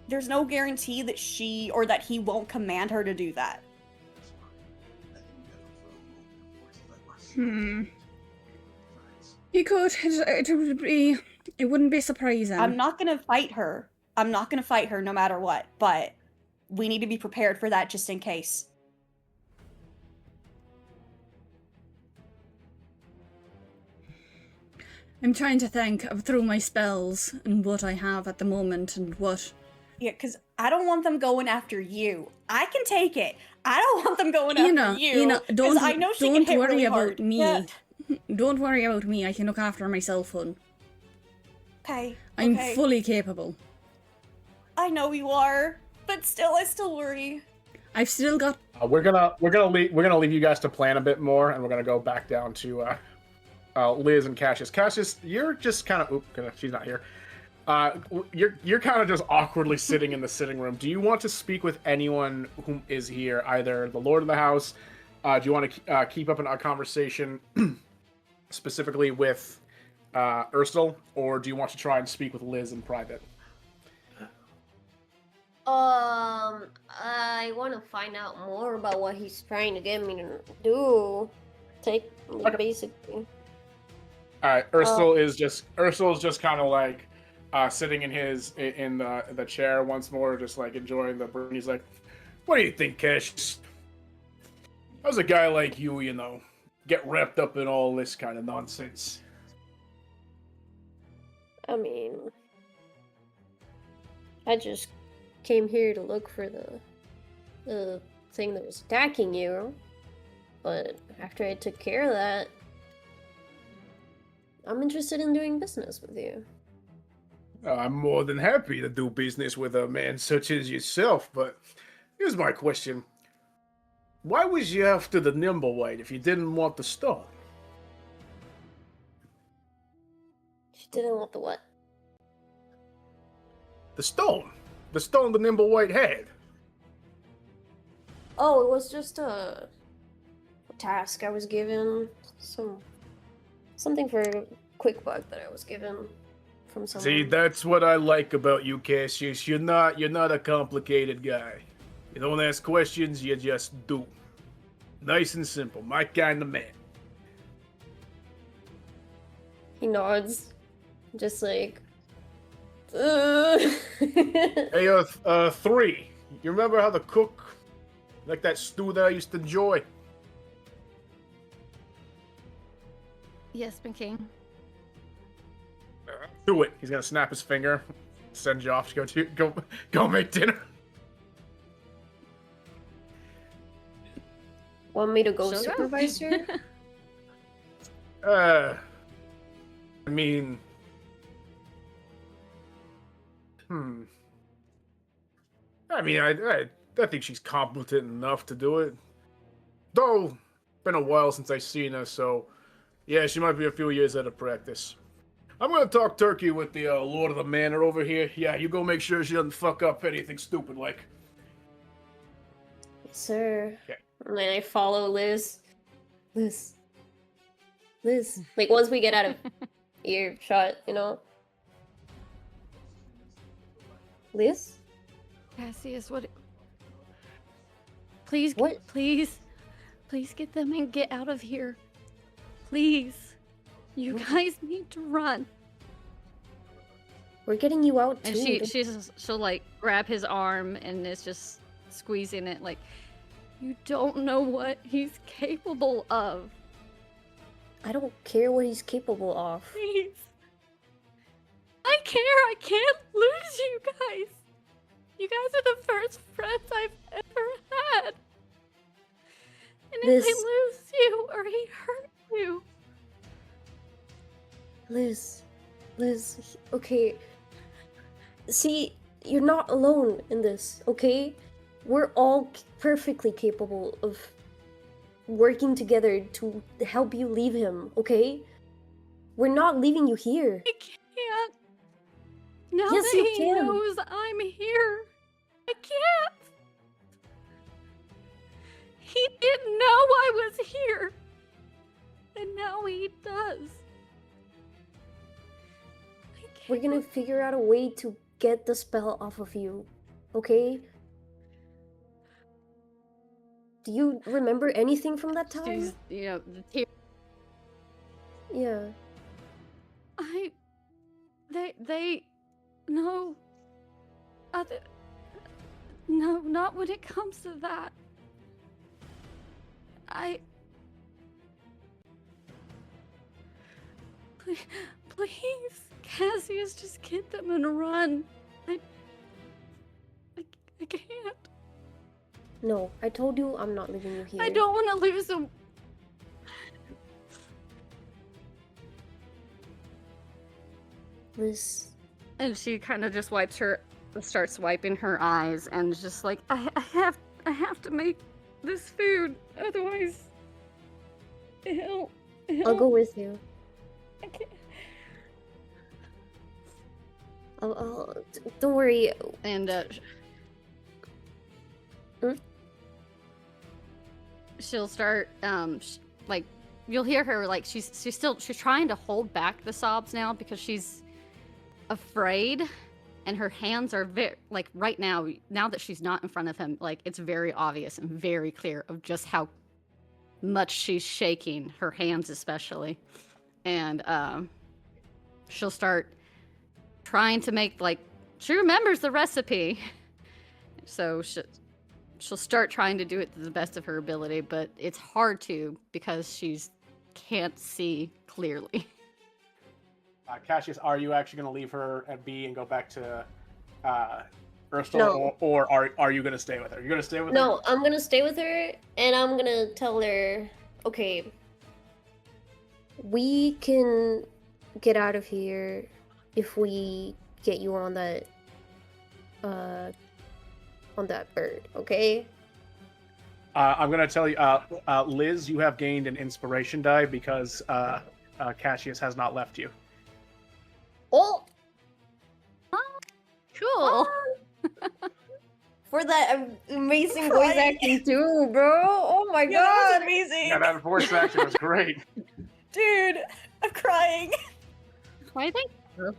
[SPEAKER 4] there's no guarantee that she or that he won't command her to do that.
[SPEAKER 3] He could. It wouldn't be surprising.
[SPEAKER 4] I'm not gonna fight her. I'm not gonna fight her no matter what, but we need to be prepared for that just in case.
[SPEAKER 3] I'm trying to think through my spells and what I have at the moment and what.
[SPEAKER 4] Yeah, because I don't want them going after you. I can take it. I don't want them going after you.
[SPEAKER 3] Ina,
[SPEAKER 4] 'cause I know she can
[SPEAKER 3] don't
[SPEAKER 4] hit
[SPEAKER 3] worry
[SPEAKER 4] really
[SPEAKER 3] about
[SPEAKER 4] hard.
[SPEAKER 3] me.
[SPEAKER 4] Yeah.
[SPEAKER 3] Don't worry about me. I can look after myself, hun.
[SPEAKER 4] Okay.
[SPEAKER 3] I'm
[SPEAKER 4] okay.
[SPEAKER 3] fully capable.
[SPEAKER 4] I know you are, but still, I still worry.
[SPEAKER 3] I've still got.
[SPEAKER 1] We're gonna leave you guys to plan a bit more, and we're gonna go back down to Liz and Cassius. Cassius, you're just kind of she's not here. You're kind of just awkwardly sitting in the sitting room. Do you want to speak with anyone who is here, either the Lord of the House? Do you want to keep up a conversation specifically with Urstel, or do you want to try and speak with Liz in private?
[SPEAKER 5] I want to find out more about what he's trying to get me to do. Basically.
[SPEAKER 1] All right, Urstel is just kind of like sitting in the chair once more, just like enjoying the burn. He's like, "What do you think, Cash? How's a guy like you, get wrapped up in all this kind of nonsense?"
[SPEAKER 5] I mean, I just came here to look for the thing that was attacking you, but after I took care of that, I'm interested in doing business with you.
[SPEAKER 1] I'm more than happy to do business with a man such as yourself, but here's my question. Why was you after the Nimblewhite if you didn't want the stone?
[SPEAKER 5] She didn't want the what?
[SPEAKER 1] The stone the Nimblewhite had.
[SPEAKER 5] Oh, it was just a task I was given. Something for a quick buck that I was given from someone.
[SPEAKER 1] See, that's what I like about you, Cassius. You're not a complicated guy. You don't ask questions, you just do. Nice and simple, my kind of man.
[SPEAKER 5] He nods. Just like...
[SPEAKER 1] Hey, 3. You remember how to cook? Like that stew that I used to enjoy?
[SPEAKER 2] Yes, my king.
[SPEAKER 1] Do it. He's gonna snap his finger, send you off to go make dinner.
[SPEAKER 5] Want me to go
[SPEAKER 2] She'll go.
[SPEAKER 5] supervise her?
[SPEAKER 1] I mean, I think she's competent enough to do it. Though, been a while since I seen her, so yeah, she might be a few years out of practice. I'm gonna talk turkey with the Lord of the Manor over here. Yeah, you go make sure she doesn't fuck up anything stupid like.
[SPEAKER 5] Yes, sir.
[SPEAKER 1] Okay.
[SPEAKER 5] And then I follow Liz. Liz. Like, once we get out of earshot, you know? Liz?
[SPEAKER 2] Cassius, what? Please,
[SPEAKER 5] What?
[SPEAKER 2] please get them and get out of here. Please. You guys need to run.
[SPEAKER 5] We're getting you out, too.
[SPEAKER 2] And she'll like grab his arm and is just squeezing it like, you don't know what he's capable of.
[SPEAKER 5] I don't care what he's capable of.
[SPEAKER 2] Please. I care. I can't lose you guys. You guys are the first friends I've ever had. And if I lose you or he hurt you.
[SPEAKER 5] Liz, okay. See, you're not alone in this, okay? We're all perfectly capable of working together to help you leave him, okay? We're not leaving you here.
[SPEAKER 2] I can't. Now
[SPEAKER 5] Yes,
[SPEAKER 2] that
[SPEAKER 5] you
[SPEAKER 2] he
[SPEAKER 5] can.
[SPEAKER 2] knows I'm here, I can't. He didn't know I was here. And now he does. I
[SPEAKER 5] We're gonna
[SPEAKER 2] can't.
[SPEAKER 5] figure out a way to get the spell off of you, okay? Do you remember anything from that time?
[SPEAKER 2] She's, the tear.
[SPEAKER 5] Yeah.
[SPEAKER 2] They, no. No, not when it comes to that. Please, Cassius, just get them and run. I can't.
[SPEAKER 5] No, I told you I'm not leaving you here.
[SPEAKER 2] I don't want to lose them.
[SPEAKER 5] Liz,
[SPEAKER 2] And she kind of just starts wiping her eyes, and is just like, I have to make this food, otherwise,
[SPEAKER 5] I'll go with you.
[SPEAKER 2] I can't.
[SPEAKER 5] Don't worry.
[SPEAKER 2] And she'll start like, you'll hear her like she's trying to hold back the sobs now because she's afraid, and her hands are like right now that she's not in front of him, like it's very obvious and very clear of just how much she's shaking, her hands especially. And she'll start trying to make, like, she remembers the recipe, so she'll start trying to do it to the best of her ability, but it's hard to because she's can't see clearly.
[SPEAKER 1] Cassius, are you actually going to leave her at B and go back to Ursula,
[SPEAKER 5] No.
[SPEAKER 1] or are you going to stay with her? You're going to stay with her?
[SPEAKER 5] No, I'm gonna stay with her, and I'm gonna tell her, okay, we can get out of here if we get you on that bird, okay?
[SPEAKER 1] I'm going to tell you, Liz, you have gained an inspiration die because Cassius has not left you.
[SPEAKER 5] Oh!
[SPEAKER 2] Cool.
[SPEAKER 5] For that amazing voice acting too, bro! Oh my
[SPEAKER 4] Yeah, that was
[SPEAKER 5] god!
[SPEAKER 4] amazing.
[SPEAKER 1] Yeah, that voice action was great.
[SPEAKER 4] Dude, I'm crying.
[SPEAKER 2] Why thank you.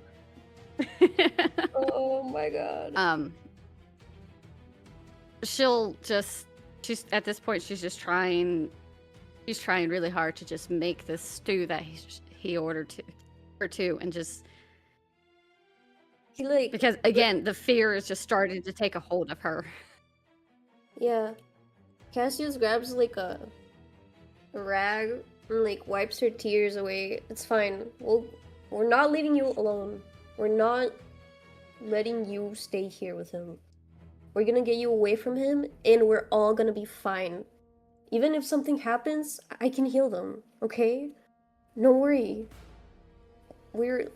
[SPEAKER 5] Oh my god.
[SPEAKER 2] She's at this point, she's trying really hard to just make this stew that he ordered or two and just
[SPEAKER 5] He like
[SPEAKER 2] because again the fear is just starting to take a hold of her.
[SPEAKER 5] yeah. Cassius grabs like a rag and like wipes her tears away. It's fine. We're not leaving you alone. We're not letting you stay here with him. We're gonna get you away from him and we're all gonna be fine. Even if something happens, I can heal them, okay? No worry.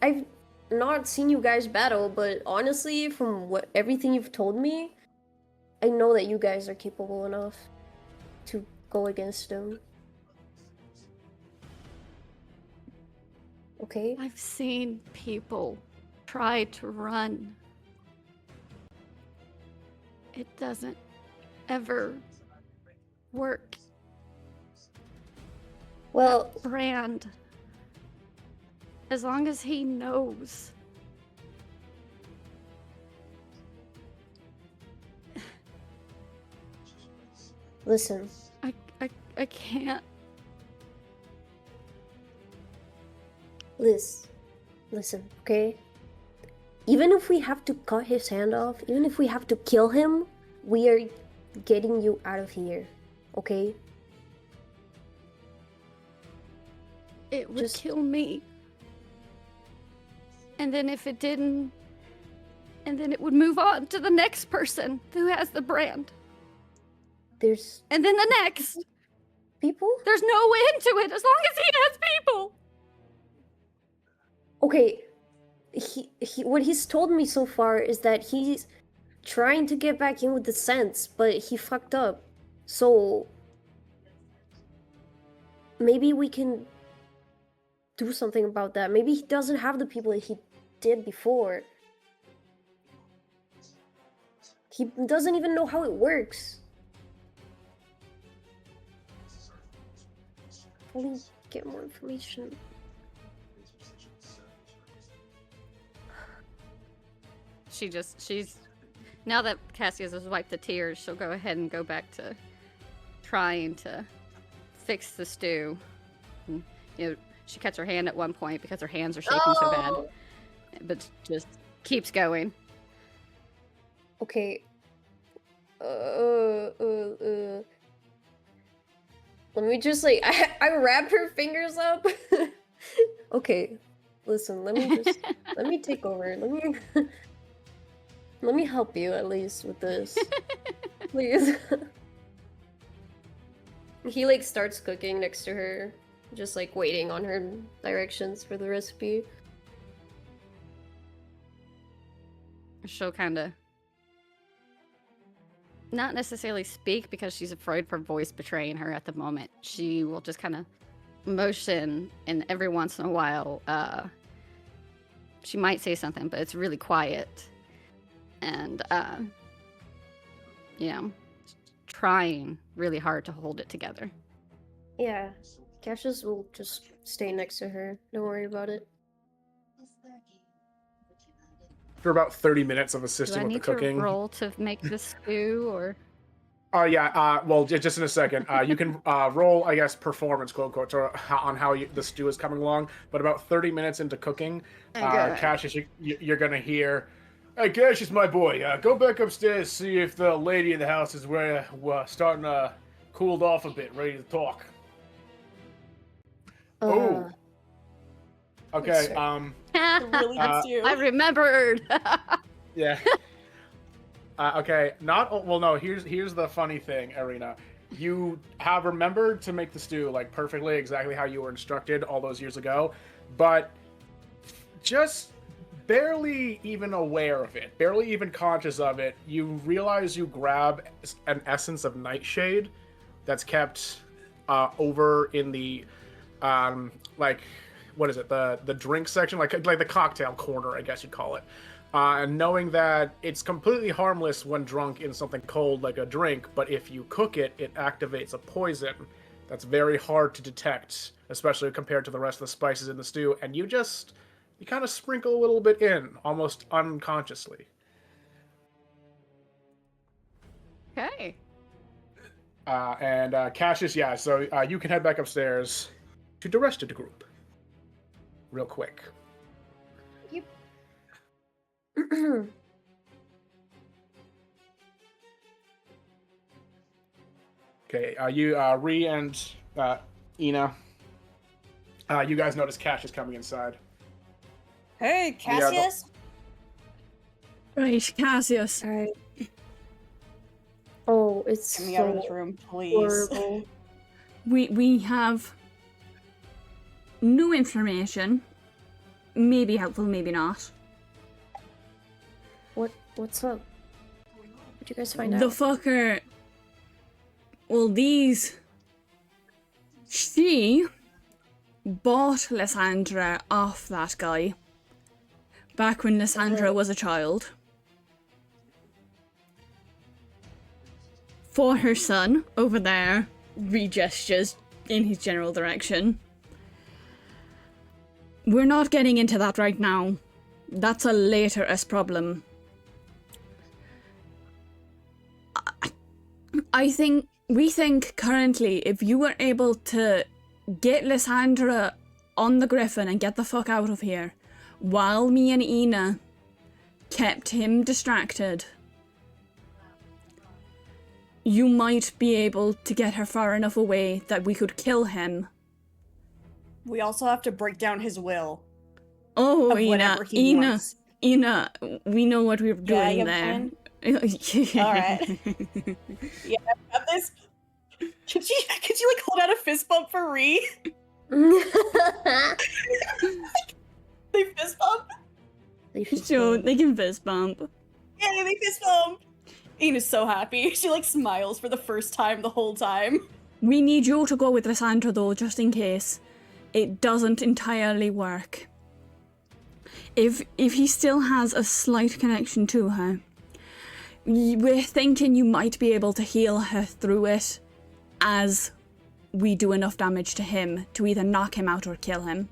[SPEAKER 5] I've not seen you guys battle, but honestly, from everything you've told me, I know that you guys are capable enough to go against him. Okay?
[SPEAKER 2] I've seen people try to run. It doesn't ever work.
[SPEAKER 5] Well,
[SPEAKER 2] Brand, as long as he knows.
[SPEAKER 5] listen.
[SPEAKER 2] I can't.
[SPEAKER 5] Listen, okay? Even if we have to cut his hand off, even if we have to kill him, we are getting you out of here, okay?
[SPEAKER 2] It would
[SPEAKER 5] Just-
[SPEAKER 2] kill me. And then if it didn't, and then it would move on to the next person who has the brand.
[SPEAKER 5] There's
[SPEAKER 2] And then the next.
[SPEAKER 5] people?
[SPEAKER 2] There's no end to it as long as he has people.
[SPEAKER 5] Okay, he what he's told me so far is that he's trying to get back in with the sense, but he fucked up. So maybe we can do something about that. Maybe he doesn't have the people that he did before. He doesn't even know how it works. Only get more information.
[SPEAKER 2] She's now that Cassius has wiped the tears, she'll go ahead and go back to trying to fix the stew. And, she cuts her hand at one point because her hands are shaking so bad,
[SPEAKER 5] Oh!
[SPEAKER 2] but just keeps going.
[SPEAKER 5] Okay. Let me just like I wrap her fingers up. Okay. Listen, let me take over. Let me help you at least with this. Please. He like starts cooking next to her, just like waiting on her directions for the recipe.
[SPEAKER 2] She'll kind of not necessarily speak because she's afraid of her voice betraying her at the moment. She will just kind of motion, and every once in a while, she might say something, but it's really quiet. And, trying really hard to hold it together.
[SPEAKER 5] Yeah. Cassius will just stay next to her. Don't worry about it.
[SPEAKER 1] For about 30 minutes of
[SPEAKER 2] Do
[SPEAKER 1] assisting
[SPEAKER 2] I
[SPEAKER 1] with the
[SPEAKER 2] need
[SPEAKER 1] cooking.
[SPEAKER 2] to roll to make this stew, or?
[SPEAKER 1] Oh yeah. Well, just in a second. You can roll, I guess, performance quote unquote on how the stew is coming along. But about 30 minutes into cooking,
[SPEAKER 2] Okay.
[SPEAKER 1] Cassius, you're gonna hear, "Hey, Cassius, my boy, go back upstairs, see if the lady in the house is starting to cooled off a bit, ready to talk." Oh. Okay.
[SPEAKER 4] The really good stew.
[SPEAKER 2] I remembered.
[SPEAKER 1] Yeah. Okay. No. Here's the funny thing, Arena. You have remembered to make the stew like perfectly, exactly how you were instructed all those years ago, but just barely even aware of it, barely even conscious of it, you realize you grab an essence of nightshade that's kept over in the like, what is it, the drink section, like the cocktail corner, I guess you'd call it. And knowing that it's completely harmless when drunk in something cold like a drink, but if you cook it, it activates a poison that's very hard to detect, especially compared to the rest of the spices in the stew, and you kind of sprinkle a little bit in, almost unconsciously.
[SPEAKER 2] Okay.
[SPEAKER 1] And Cassius, yeah, so you can head back upstairs to the rest of the group. Real quick. Okay, you, Ree and Ina, you guys notice Cash is coming inside.
[SPEAKER 4] Hey,
[SPEAKER 1] Yeah,
[SPEAKER 4] Cassius.
[SPEAKER 3] Right, Cassius.
[SPEAKER 5] Alright. Oh, it's
[SPEAKER 4] Get me out of
[SPEAKER 5] so
[SPEAKER 4] this room, please.
[SPEAKER 5] horrible.
[SPEAKER 3] We have new information. Maybe helpful, maybe not.
[SPEAKER 5] What's up? What'd you guys find
[SPEAKER 3] The
[SPEAKER 5] out?
[SPEAKER 3] fucker. Well, she bought Lysandra off that guy back when Lysandra was a child for her son over there. Re-gestures in his general direction. We're not getting into that right now. That's a later-est problem. We think currently if you were able to get Lysandra on the Griffin and get the fuck out of here while me and Ina kept him distracted, you might be able to get her far enough away that we could kill him.
[SPEAKER 4] We also have to break down his will.
[SPEAKER 3] Oh,
[SPEAKER 4] Of whatever he
[SPEAKER 3] Ina,
[SPEAKER 4] wants.
[SPEAKER 3] Ina, we know what we're
[SPEAKER 4] Yeah,
[SPEAKER 3] doing
[SPEAKER 4] you
[SPEAKER 3] there.
[SPEAKER 4] fine? Alright. Yeah, I've got this. Could you like hold out a fist bump for Ree? They fist bump?
[SPEAKER 3] Sure, they can fist bump.
[SPEAKER 4] Yeah, they fist bump. Ina's so happy. She like smiles for the first time the whole time.
[SPEAKER 3] We need you to go with Lysandra though, just in case it doesn't entirely work. If he still has a slight connection to her, we're thinking you might be able to heal her through it as we do enough damage to him to either knock him out or kill him.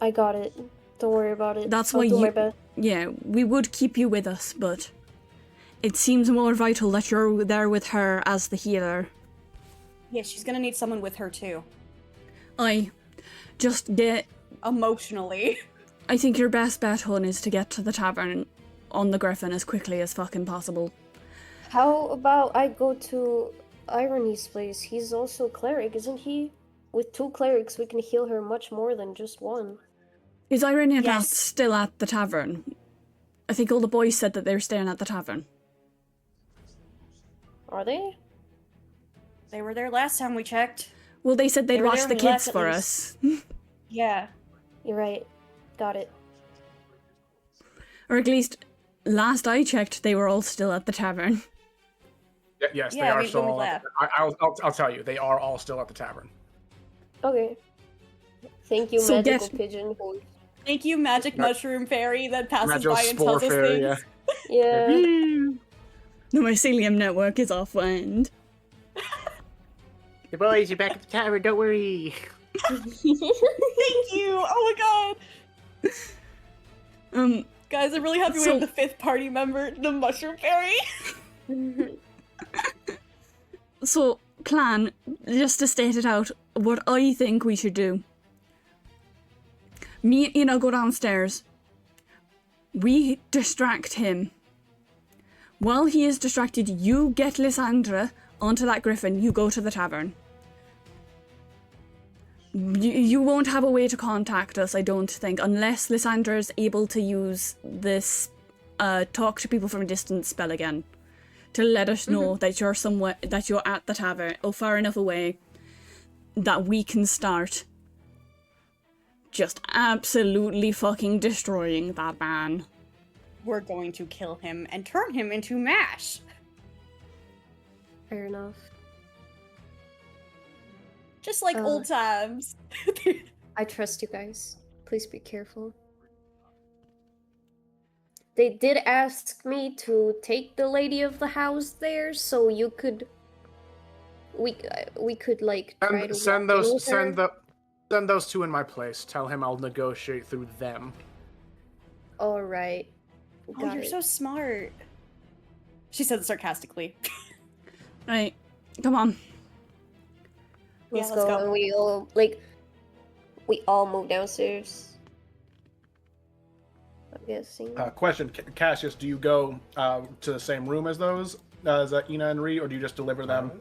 [SPEAKER 5] I got it. Don't worry about it.
[SPEAKER 3] That's
[SPEAKER 5] I'll
[SPEAKER 3] why
[SPEAKER 5] do my
[SPEAKER 3] you...
[SPEAKER 5] best.
[SPEAKER 3] Yeah, we would keep you with us, but it seems more vital that you're there with her as the healer.
[SPEAKER 4] Yeah, she's gonna need someone with her too.
[SPEAKER 3] Just get...
[SPEAKER 4] Emotionally.
[SPEAKER 3] I think your best bet, hon, is to get to the tavern on the Griffin as quickly as fucking possible.
[SPEAKER 5] How about I go to Irony's place? He's also a cleric, isn't he? With 2 clerics, we can heal her much more than just 1.
[SPEAKER 3] Is Irene not
[SPEAKER 4] Yes.
[SPEAKER 3] still at the tavern? I think all the boys said that they were staying at the tavern.
[SPEAKER 5] Are they?
[SPEAKER 4] They were there last time we checked.
[SPEAKER 3] Well, they said they'd
[SPEAKER 4] They were
[SPEAKER 3] watch
[SPEAKER 4] there
[SPEAKER 3] the
[SPEAKER 4] when we
[SPEAKER 3] kids
[SPEAKER 4] left, at
[SPEAKER 3] for
[SPEAKER 4] least.
[SPEAKER 3] us.
[SPEAKER 4] Yeah.
[SPEAKER 5] You're right. Got it.
[SPEAKER 3] Or at least, last I checked, they were all still at the tavern.
[SPEAKER 1] Yes, they
[SPEAKER 4] Yeah,
[SPEAKER 1] are
[SPEAKER 4] when
[SPEAKER 1] still
[SPEAKER 4] we
[SPEAKER 1] all at
[SPEAKER 4] left.
[SPEAKER 1] I'll tell you, they are all still at the tavern.
[SPEAKER 5] Okay. Thank you,
[SPEAKER 3] So
[SPEAKER 5] magical
[SPEAKER 3] get-
[SPEAKER 5] pigeon.
[SPEAKER 4] Thank you, magic mushroom fairy that passes
[SPEAKER 1] Magical
[SPEAKER 4] by and
[SPEAKER 1] spore
[SPEAKER 4] tells us
[SPEAKER 1] fairy,
[SPEAKER 4] things.
[SPEAKER 5] Yeah.
[SPEAKER 3] The mycelium network is offline.
[SPEAKER 6] The boys are back at the tavern, don't worry.
[SPEAKER 4] Thank you! Oh my god! Guys, I'm really happy we
[SPEAKER 3] So-
[SPEAKER 4] have the 5th party member, the mushroom fairy.
[SPEAKER 3] So, plan, just to state it out, what I think we should do. Me and Ina go downstairs. We distract him. While he is distracted, you get Lysandra onto that griffin, you go to the tavern. You won't have a way to contact us, I don't think, unless Lysandra is able to use this talk to people from a distance spell again. To let us know that you're somewhere, that you're at the tavern, or far enough away, that we can start just absolutely fucking destroying that man.
[SPEAKER 4] We're going to kill him and turn him into mash.
[SPEAKER 5] Fair enough.
[SPEAKER 4] Just like old times.
[SPEAKER 5] I trust you guys. Please be careful. They did ask me to take the lady of the house there, so you could. We could like try to
[SPEAKER 1] Send
[SPEAKER 5] walk in
[SPEAKER 1] those
[SPEAKER 5] with her.
[SPEAKER 1] send those 2 in my place. Tell him I'll negotiate through them.
[SPEAKER 5] All right.
[SPEAKER 4] Oh,
[SPEAKER 5] Got
[SPEAKER 4] you're
[SPEAKER 5] it.
[SPEAKER 4] so smart. She said it sarcastically.
[SPEAKER 3] Right, come on.
[SPEAKER 5] Let's
[SPEAKER 4] let's
[SPEAKER 5] go.
[SPEAKER 4] go.
[SPEAKER 5] And we all move downstairs. I'm guessing.
[SPEAKER 1] Question, Cassius, do you go to the same room as those, as Ina and Ree, or do you just deliver them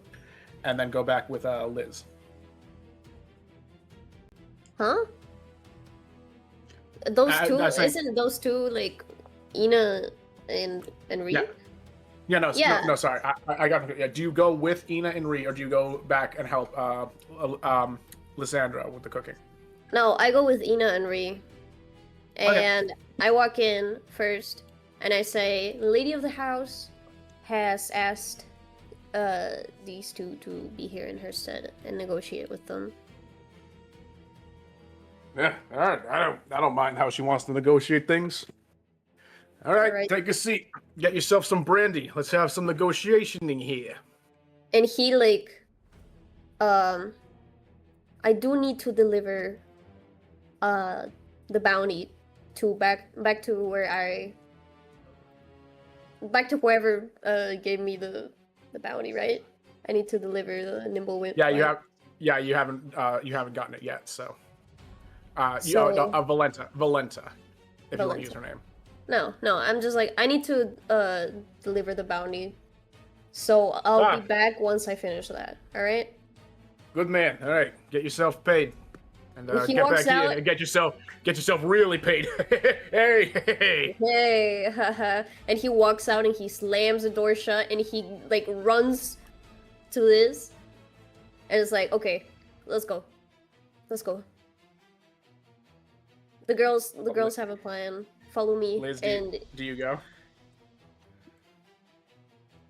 [SPEAKER 1] and then go back with Liz?
[SPEAKER 5] Huh? Those two?
[SPEAKER 1] I say-
[SPEAKER 5] Isn't those two like Ina and Ree?
[SPEAKER 1] Yeah. Yeah, no,
[SPEAKER 5] Yeah.
[SPEAKER 1] no, sorry. I got. Yeah, do you go with Ina and Ree, or do you go back and help Lysandra with the cooking?
[SPEAKER 5] No, I go with Ina and Ree.
[SPEAKER 1] Okay.
[SPEAKER 5] And I walk in first, and I say, "The lady of the house has asked these two to be here in her stead and negotiate with them."
[SPEAKER 1] Yeah, all right. I don't mind how she wants to negotiate things. All right,
[SPEAKER 5] All right.
[SPEAKER 1] take a seat. Get yourself some brandy. Let's have some negotiationing here.
[SPEAKER 5] And he like, I do need to deliver, the bounty to back to where back to whoever gave me the bounty, right? I need to deliver the nimble whip.
[SPEAKER 1] Yeah,
[SPEAKER 5] right?
[SPEAKER 1] you haven't gotten it yet. So,
[SPEAKER 5] So-
[SPEAKER 1] Valenta, if you want to use
[SPEAKER 5] Valenta.
[SPEAKER 1] her name.
[SPEAKER 5] No, I'm just like, I need to deliver the bounty. So I'll be back once I finish that. All right.
[SPEAKER 1] Good man. All right, get yourself paid, and
[SPEAKER 5] He
[SPEAKER 1] get
[SPEAKER 5] walks
[SPEAKER 1] back here
[SPEAKER 5] out-
[SPEAKER 1] and get yourself really paid. hey.
[SPEAKER 5] Hey, haha. And he walks out and he slams the door shut and he like runs to Liz. And it's like, okay, let's go. Let's go. The girls have a plan. Follow me.
[SPEAKER 1] Liz,
[SPEAKER 5] and
[SPEAKER 1] do you go?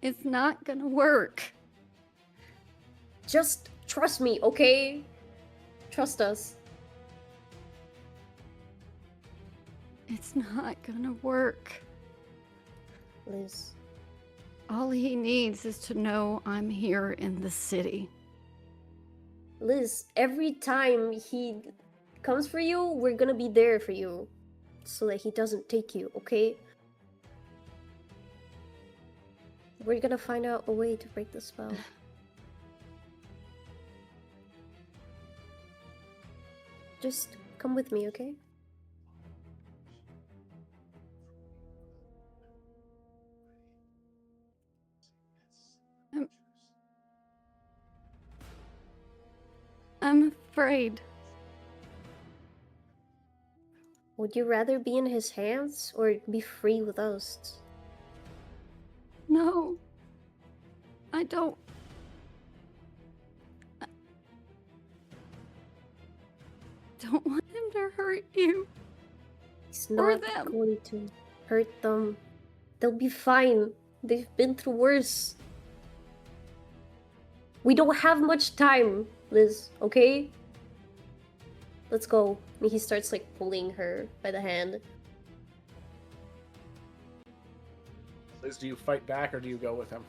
[SPEAKER 2] It's not gonna work.
[SPEAKER 5] just trust me, okay? Trust us.
[SPEAKER 2] It's not gonna work.
[SPEAKER 5] Liz.
[SPEAKER 2] All he needs is to know I'm here in the city.
[SPEAKER 5] Liz, every time he comes for you, we're gonna be there for you. So that he doesn't take you, okay? We're gonna find out a way to break the spell. Just come with me, okay?
[SPEAKER 2] I'm afraid.
[SPEAKER 5] Would you rather be in his hands or be free with us?
[SPEAKER 2] No. I don't. I don't want him to hurt you.
[SPEAKER 5] He's
[SPEAKER 2] Or
[SPEAKER 5] not
[SPEAKER 2] them.
[SPEAKER 5] going to hurt them. They'll be fine. They've been through worse. We don't have much time, Liz, okay? Let's go. And he starts like pulling her by the hand.
[SPEAKER 1] Liz, do you fight back or do you go with him?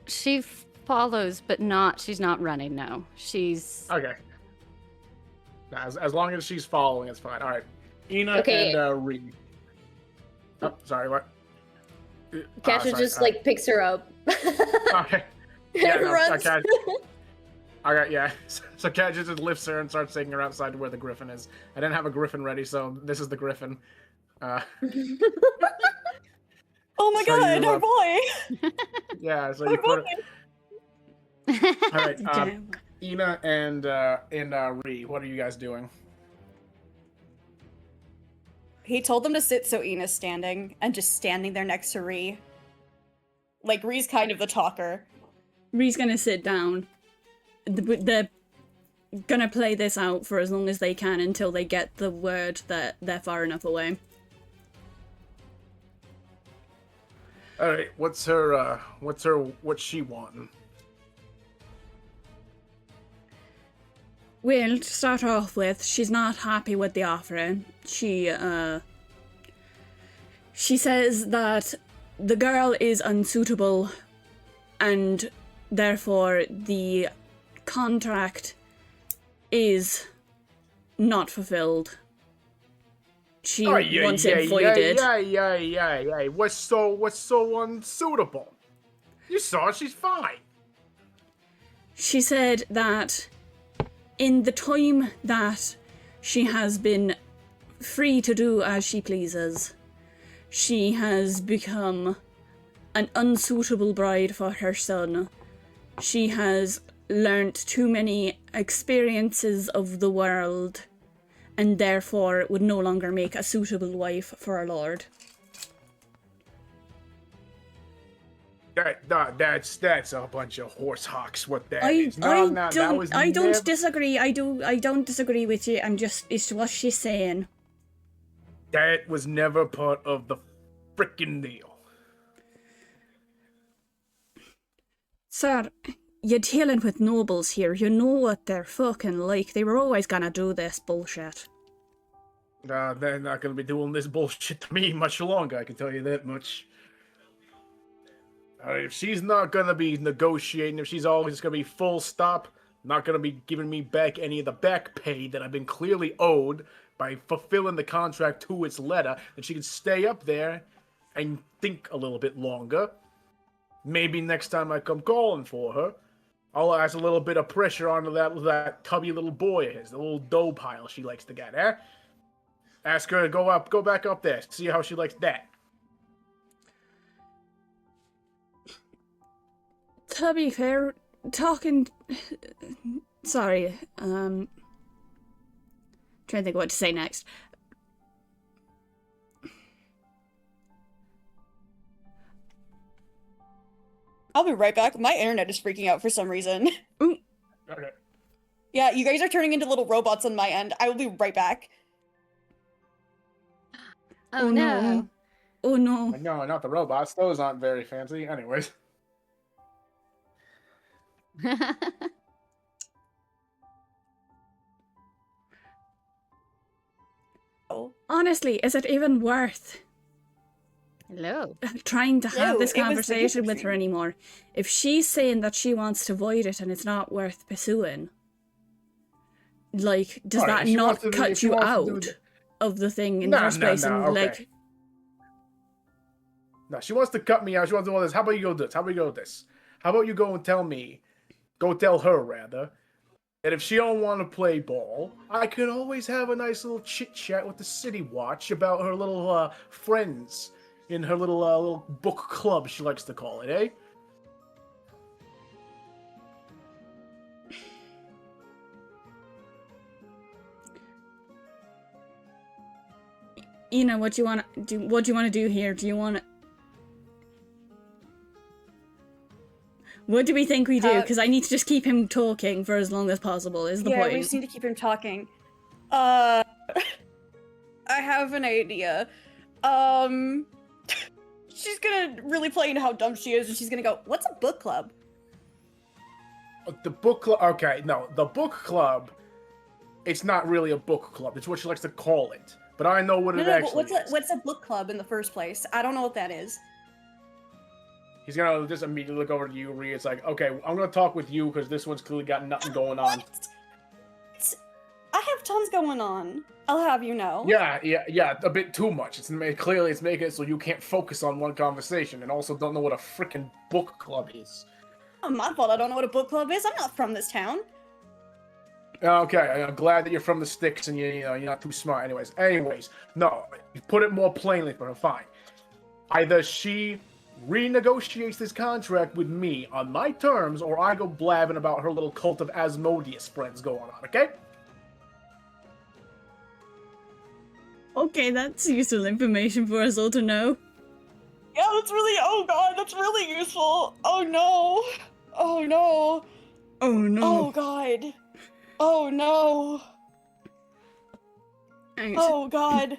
[SPEAKER 2] She follows, but she's not running, no. She's
[SPEAKER 1] Okay. As long as she's following, it's fine. All right. Ina
[SPEAKER 5] Okay.
[SPEAKER 1] and Reed. Oh, sorry, what?
[SPEAKER 5] Catcher
[SPEAKER 1] sorry,
[SPEAKER 5] just like picks her up.
[SPEAKER 1] Okay. Yeah,
[SPEAKER 5] and
[SPEAKER 1] no,
[SPEAKER 5] runs.
[SPEAKER 1] okay. Okay, yeah. So Cat just lifts her and starts taking her outside to where the griffin is. I didn't have a griffin ready, so this is the griffin.
[SPEAKER 4] Oh my
[SPEAKER 1] So
[SPEAKER 4] god,
[SPEAKER 1] you,
[SPEAKER 4] our boy!
[SPEAKER 1] Yeah, so you put it. All right,
[SPEAKER 3] Damn.
[SPEAKER 1] Ina and Ree, what are you guys doing?
[SPEAKER 4] He told them to sit so Ina's standing, and just standing there next to Ree. Like, Ree's kind of the talker.
[SPEAKER 3] Ree's gonna sit down. They're gonna play this out for as long as they can until they get the word that they're far enough away.
[SPEAKER 1] All right, what's she wanting?
[SPEAKER 3] Well, to start off with, she's not happy with the offer. She says that the girl is unsuitable and therefore the contract is not fulfilled. She wants it voided.
[SPEAKER 1] Yeah. What's so unsuitable? You saw she's fine.
[SPEAKER 3] She said that in the time that She has been free to do as she pleases. She has become an unsuitable bride for her son. She has learnt too many experiences of the world, and therefore would no longer make a suitable wife for our lord.
[SPEAKER 1] That's a bunch of horse hawks. What that
[SPEAKER 3] I
[SPEAKER 1] is? No, no, that was
[SPEAKER 3] don't
[SPEAKER 1] never-
[SPEAKER 3] disagree. I don't disagree with you. It's what she's saying.
[SPEAKER 1] That was never part of the frickin' deal.
[SPEAKER 3] Sir, you're dealing with nobles here. You know what they're fucking like. They were always gonna do this bullshit.
[SPEAKER 1] They're not gonna be doing this bullshit to me much longer. I can tell you that much. If she's not gonna be negotiating, if she's always gonna be full stop, not gonna be giving me back any of the back pay that I've been clearly owed by fulfilling the contract to its letter, then she can stay up there and think a little bit longer. Maybe next time I come calling for her, I'll add a little bit of pressure onto that tubby little boy of his, the little dough pile she likes to get, eh? Ask her to go back up there, see how she likes that.
[SPEAKER 3] To be fair, sorry, trying to think what to say next.
[SPEAKER 4] I'll be right back. My internet is freaking out for some reason.
[SPEAKER 3] Ooh.
[SPEAKER 1] Okay.
[SPEAKER 4] Yeah, you guys are turning into little robots on my end. I will be right back.
[SPEAKER 2] Oh no.
[SPEAKER 3] Oh no.
[SPEAKER 1] No, not the robots. Those aren't very fancy. Anyways.
[SPEAKER 4] Oh.
[SPEAKER 3] Honestly, is it even worth
[SPEAKER 2] Hello.
[SPEAKER 3] trying to have
[SPEAKER 4] No,
[SPEAKER 3] this
[SPEAKER 4] it was
[SPEAKER 3] conversation with her
[SPEAKER 4] interesting.
[SPEAKER 3] anymore? If she's saying that she wants to void it and it's not worth pursuing, like, does
[SPEAKER 1] Alright,
[SPEAKER 3] that
[SPEAKER 1] if she
[SPEAKER 3] not
[SPEAKER 1] wants to do- if
[SPEAKER 3] cut
[SPEAKER 1] she
[SPEAKER 3] you
[SPEAKER 1] wants to do
[SPEAKER 3] out
[SPEAKER 1] the-
[SPEAKER 3] of the thing in the first place? And
[SPEAKER 1] okay.
[SPEAKER 3] like,
[SPEAKER 1] No, she wants to cut me out. She wants to do all this. How about you go do this? How about you go do this? How about you go and tell her rather, that if she don't want to play ball, I could always have a nice little chit chat with the City Watch about her little friends in her little book club she likes to call it, eh?
[SPEAKER 3] you know, what do you want to do? What do you want to do here? Do you want to? What do we think we do? Because I need to just keep him talking for as long as possible. Is the
[SPEAKER 4] Yeah,
[SPEAKER 3] point?
[SPEAKER 4] we just need to keep him talking. I have an idea. She's gonna really play into how dumb she is, and she's gonna go, "What's a book club?"
[SPEAKER 1] The book club. Okay, no, the book club. It's not really a book club. It's what she likes to call it. But I know what
[SPEAKER 4] No,
[SPEAKER 1] it
[SPEAKER 4] no,
[SPEAKER 1] actually
[SPEAKER 4] but
[SPEAKER 1] is.
[SPEAKER 4] what's a book club in the first place? I don't know what that is.
[SPEAKER 1] He's gonna just immediately look over to you, Rhea. It's like, okay, I'm gonna talk with you because this one's clearly got nothing going on.
[SPEAKER 4] What? I have tons going on. I'll have you know.
[SPEAKER 1] Yeah, a bit too much. It's making it so you can't focus on one conversation, and also don't know what a freaking book club is.
[SPEAKER 4] Oh, my fault. I don't know what a book club is. I'm not from this town.
[SPEAKER 1] Okay, I'm glad that you're from the sticks and you're not too smart. Anyways, no, you put it more plainly for her. Fine. Either she renegotiates this contract with me on my terms, or I go blabbing about her little cult of Asmodeus friends going on. Okay?
[SPEAKER 3] Okay, that's useful information for us all to know.
[SPEAKER 4] Yeah, that's really. Oh god, that's really useful. Oh no. Oh no.
[SPEAKER 3] Oh no.
[SPEAKER 4] Oh god. Oh no.
[SPEAKER 3] Right.
[SPEAKER 4] Oh god.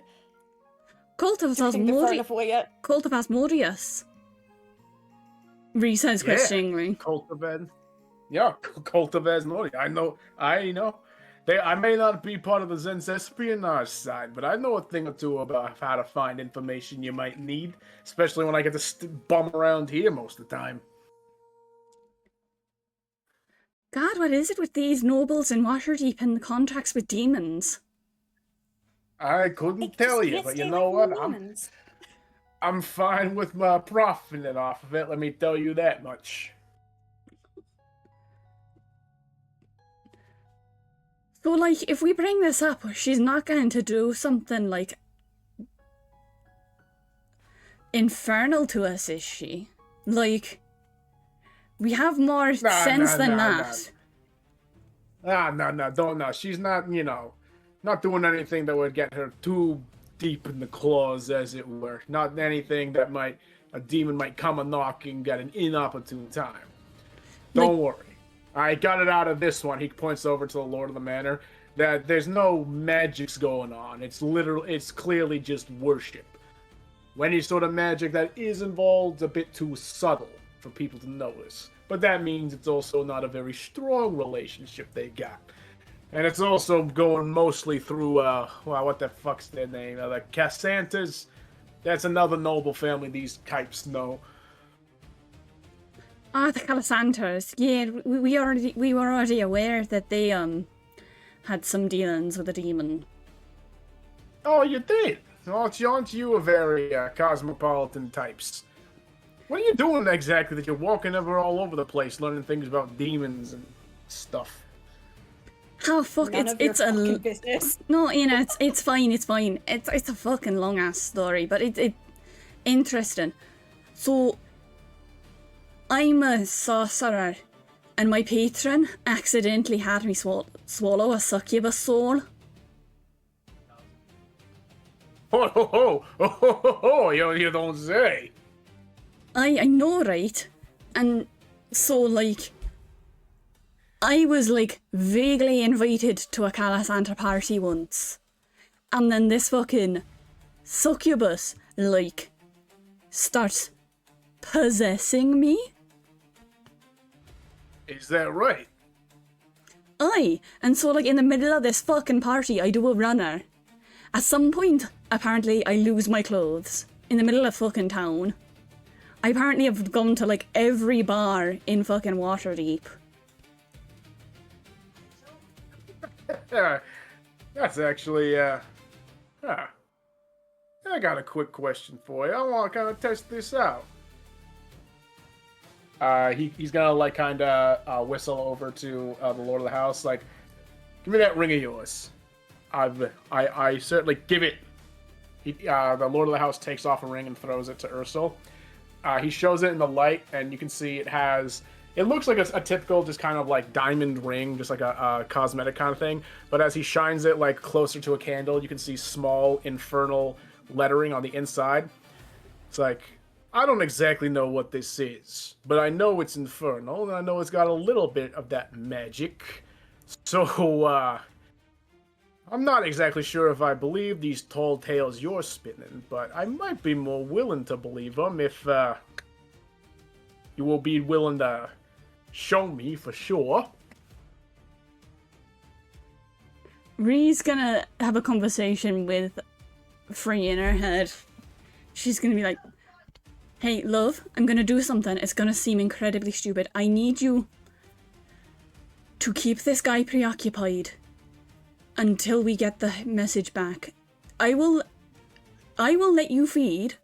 [SPEAKER 3] Cult of
[SPEAKER 4] Do you think they're far enough away yet?
[SPEAKER 3] Cult of Asmodeus. Ree says
[SPEAKER 1] Yeah.
[SPEAKER 3] questioningly.
[SPEAKER 1] Cult of Asmodeus. I know. I may not be part of the Zen's espionage side, but I know a thing or two about how to find information you might need, especially when I get to bum around here most of the time.
[SPEAKER 3] God, what is it with these nobles in Waterdeep and the contracts with demons?
[SPEAKER 1] I couldn't tell you, but you know what? I'm fine with my profiting off of it, let me tell you that much.
[SPEAKER 3] So, like, if we bring this up, she's not going to do something, like, infernal to us, is she? Like, we have more sense than that.
[SPEAKER 1] No. She's not, not doing anything that would get her too deep in the claws, as it were. Not anything that a demon might come a knocking at an inopportune time. Don't worry. I got it out of this one. He points over to the Lord of the Manor. That there's no magics going on. It's clearly just worship. Any sort of magic that is involved is a bit too subtle for people to notice. But that means it's also not a very strong relationship they got. And it's also going mostly through, what the fuck's their name? The Cassantas? That's another noble family these types know.
[SPEAKER 3] Ah, the Calisanters. Yeah, we were already aware that they, had some dealings with a demon.
[SPEAKER 1] Oh, you did? Aren't you a very cosmopolitan types? What are you doing exactly that you're walking all over the place learning things about demons and stuff?
[SPEAKER 3] Oh fuck!
[SPEAKER 4] None of
[SPEAKER 3] it's
[SPEAKER 4] your
[SPEAKER 3] a
[SPEAKER 4] fucking business.
[SPEAKER 3] no, it's fine. It's fine. It's a fucking long ass story, but it's interesting. So, I'm a sorcerer, and my patron accidentally had me swallow a succubus soul.
[SPEAKER 1] You don't say.
[SPEAKER 3] I know, right? And so, like, I was, like, vaguely invited to a Calasanta party once. And then this fucking succubus, like, starts possessing me.
[SPEAKER 1] Is that right?
[SPEAKER 3] Aye. And so, like, in the middle of this fucking party, I do a runner. At some point, apparently, I lose my clothes in the middle of fucking town. I apparently have gone to, like, every bar in fucking Waterdeep.
[SPEAKER 1] That's actually, I got a quick question for you. I want to kind of test this out. He's gonna, like, kind of whistle over to the Lord of the House, like, give me that ring of yours. I certainly give it. The Lord of the House takes off a ring and throws it to Ursel. He shows it in the light, and you can see it looks like a typical just kind of like diamond ring, just like a cosmetic kind of thing. But as he shines it like closer to a candle, you can see small infernal lettering on the inside. It's like, I don't exactly know what this is, but I know it's infernal, and I know it's got a little bit of that magic. So, I'm not exactly sure if I believe these tall tales you're spinning, but I might be more willing to believe them if you will be willing to show me for sure.
[SPEAKER 3] Ree's gonna have a conversation with Free in her head. She's gonna be like, hey, love, I'm gonna do something. It's gonna seem incredibly stupid. I need you to keep this guy preoccupied until we get the message back. I will let you feed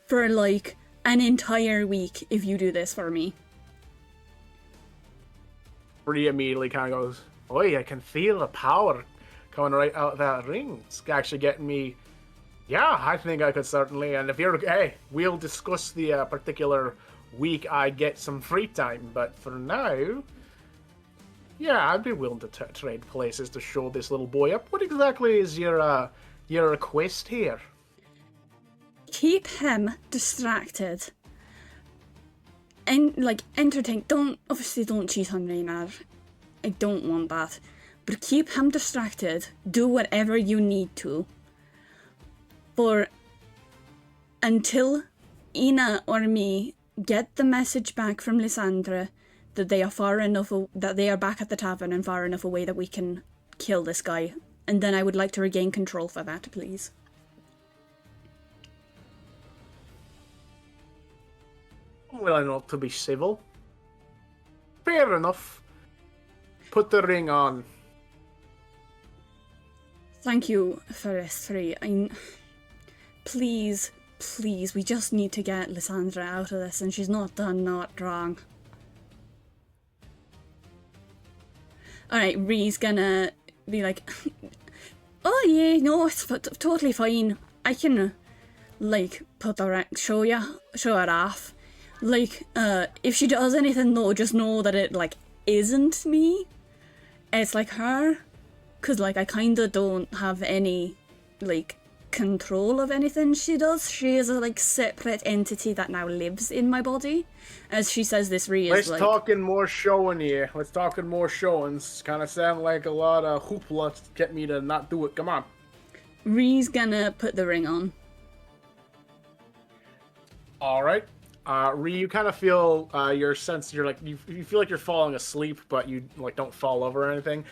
[SPEAKER 3] for like an entire week if you do this for me.
[SPEAKER 1] Bree immediately kind of goes, oi, I can feel the power coming right out of that ring. It's actually getting me. Yeah, I think I could certainly. And if you're, hey, we'll discuss the particular week I get some free time. But for now, yeah, I'd be willing to trade places to show this little boy up. What exactly is your request here?
[SPEAKER 3] Keep him distracted. And like entertain. Don't cheat on Reynard. I don't want that. But keep him distracted. Do whatever you need to. For until Ina or me get the message back from Lysandra that they are far enough, that they are back at the tavern and far enough away that we can kill this guy. And then I would like to regain control for that, please.
[SPEAKER 1] Well, not to be civil. Fair enough. Put the ring on.
[SPEAKER 3] Thank you for this, Three. Please, we just need to get Lysandra out of this, and she's not done not wrong. Alright, Ree's gonna be like, oh yeah, no, it's totally fine. I can, like, show it off. Like, if she does anything though, just know that it, like, isn't me. It's like her. Cause, like, I kinda don't have any, like, control of anything she does. She is a, like, separate entity that now lives in my body. As she says, this Ree is,
[SPEAKER 1] Let's
[SPEAKER 3] like...
[SPEAKER 1] talking more showing here. Let's talking more showings. Kind of sound like a lot of hoopla to get me to not do it. Come on.
[SPEAKER 3] Ree's gonna put the ring on.
[SPEAKER 1] All right. Ree, you kind of feel your sense. You're like you feel like you're falling asleep, but you like don't fall over or anything.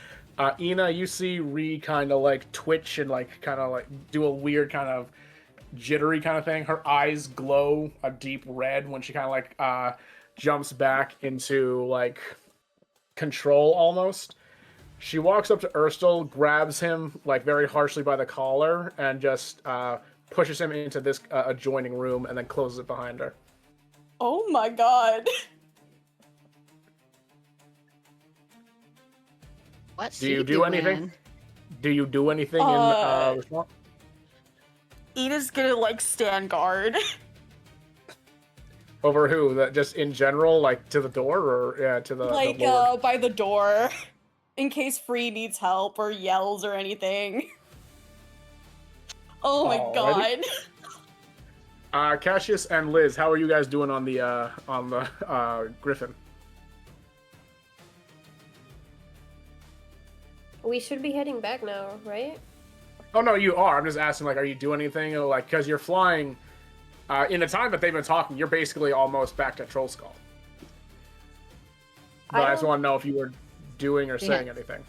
[SPEAKER 1] Ina, you see Ree kind of like twitch and like kind of like do a weird kind of jittery kind of thing. Her eyes glow a deep red when she kind of like jumps back into like control almost. She walks up to Erstel, grabs him like very harshly by the collar, and just pushes him into this adjoining room, and then closes it behind her.
[SPEAKER 4] Oh my god.
[SPEAKER 2] What's
[SPEAKER 1] Do you
[SPEAKER 2] she
[SPEAKER 1] do
[SPEAKER 2] doing?
[SPEAKER 1] anything? Do you do anything in response?
[SPEAKER 4] Ina's gonna like stand guard.
[SPEAKER 1] Over who? That just in general, like to the door or yeah, to the
[SPEAKER 4] Like
[SPEAKER 1] Lord?
[SPEAKER 4] by the door. In case Free needs help or yells or anything. Oh my
[SPEAKER 1] Alrighty.
[SPEAKER 4] god.
[SPEAKER 1] Cassius and Liz, how are you guys doing on the Griffin?
[SPEAKER 5] We should be heading back now, right?
[SPEAKER 1] Oh no, you are. I'm just asking, like, are you doing anything? Or, like, because you're flying. In the time that they've been talking, you're basically almost back to Troll Skull. But I just want to know if you were doing or saying anything.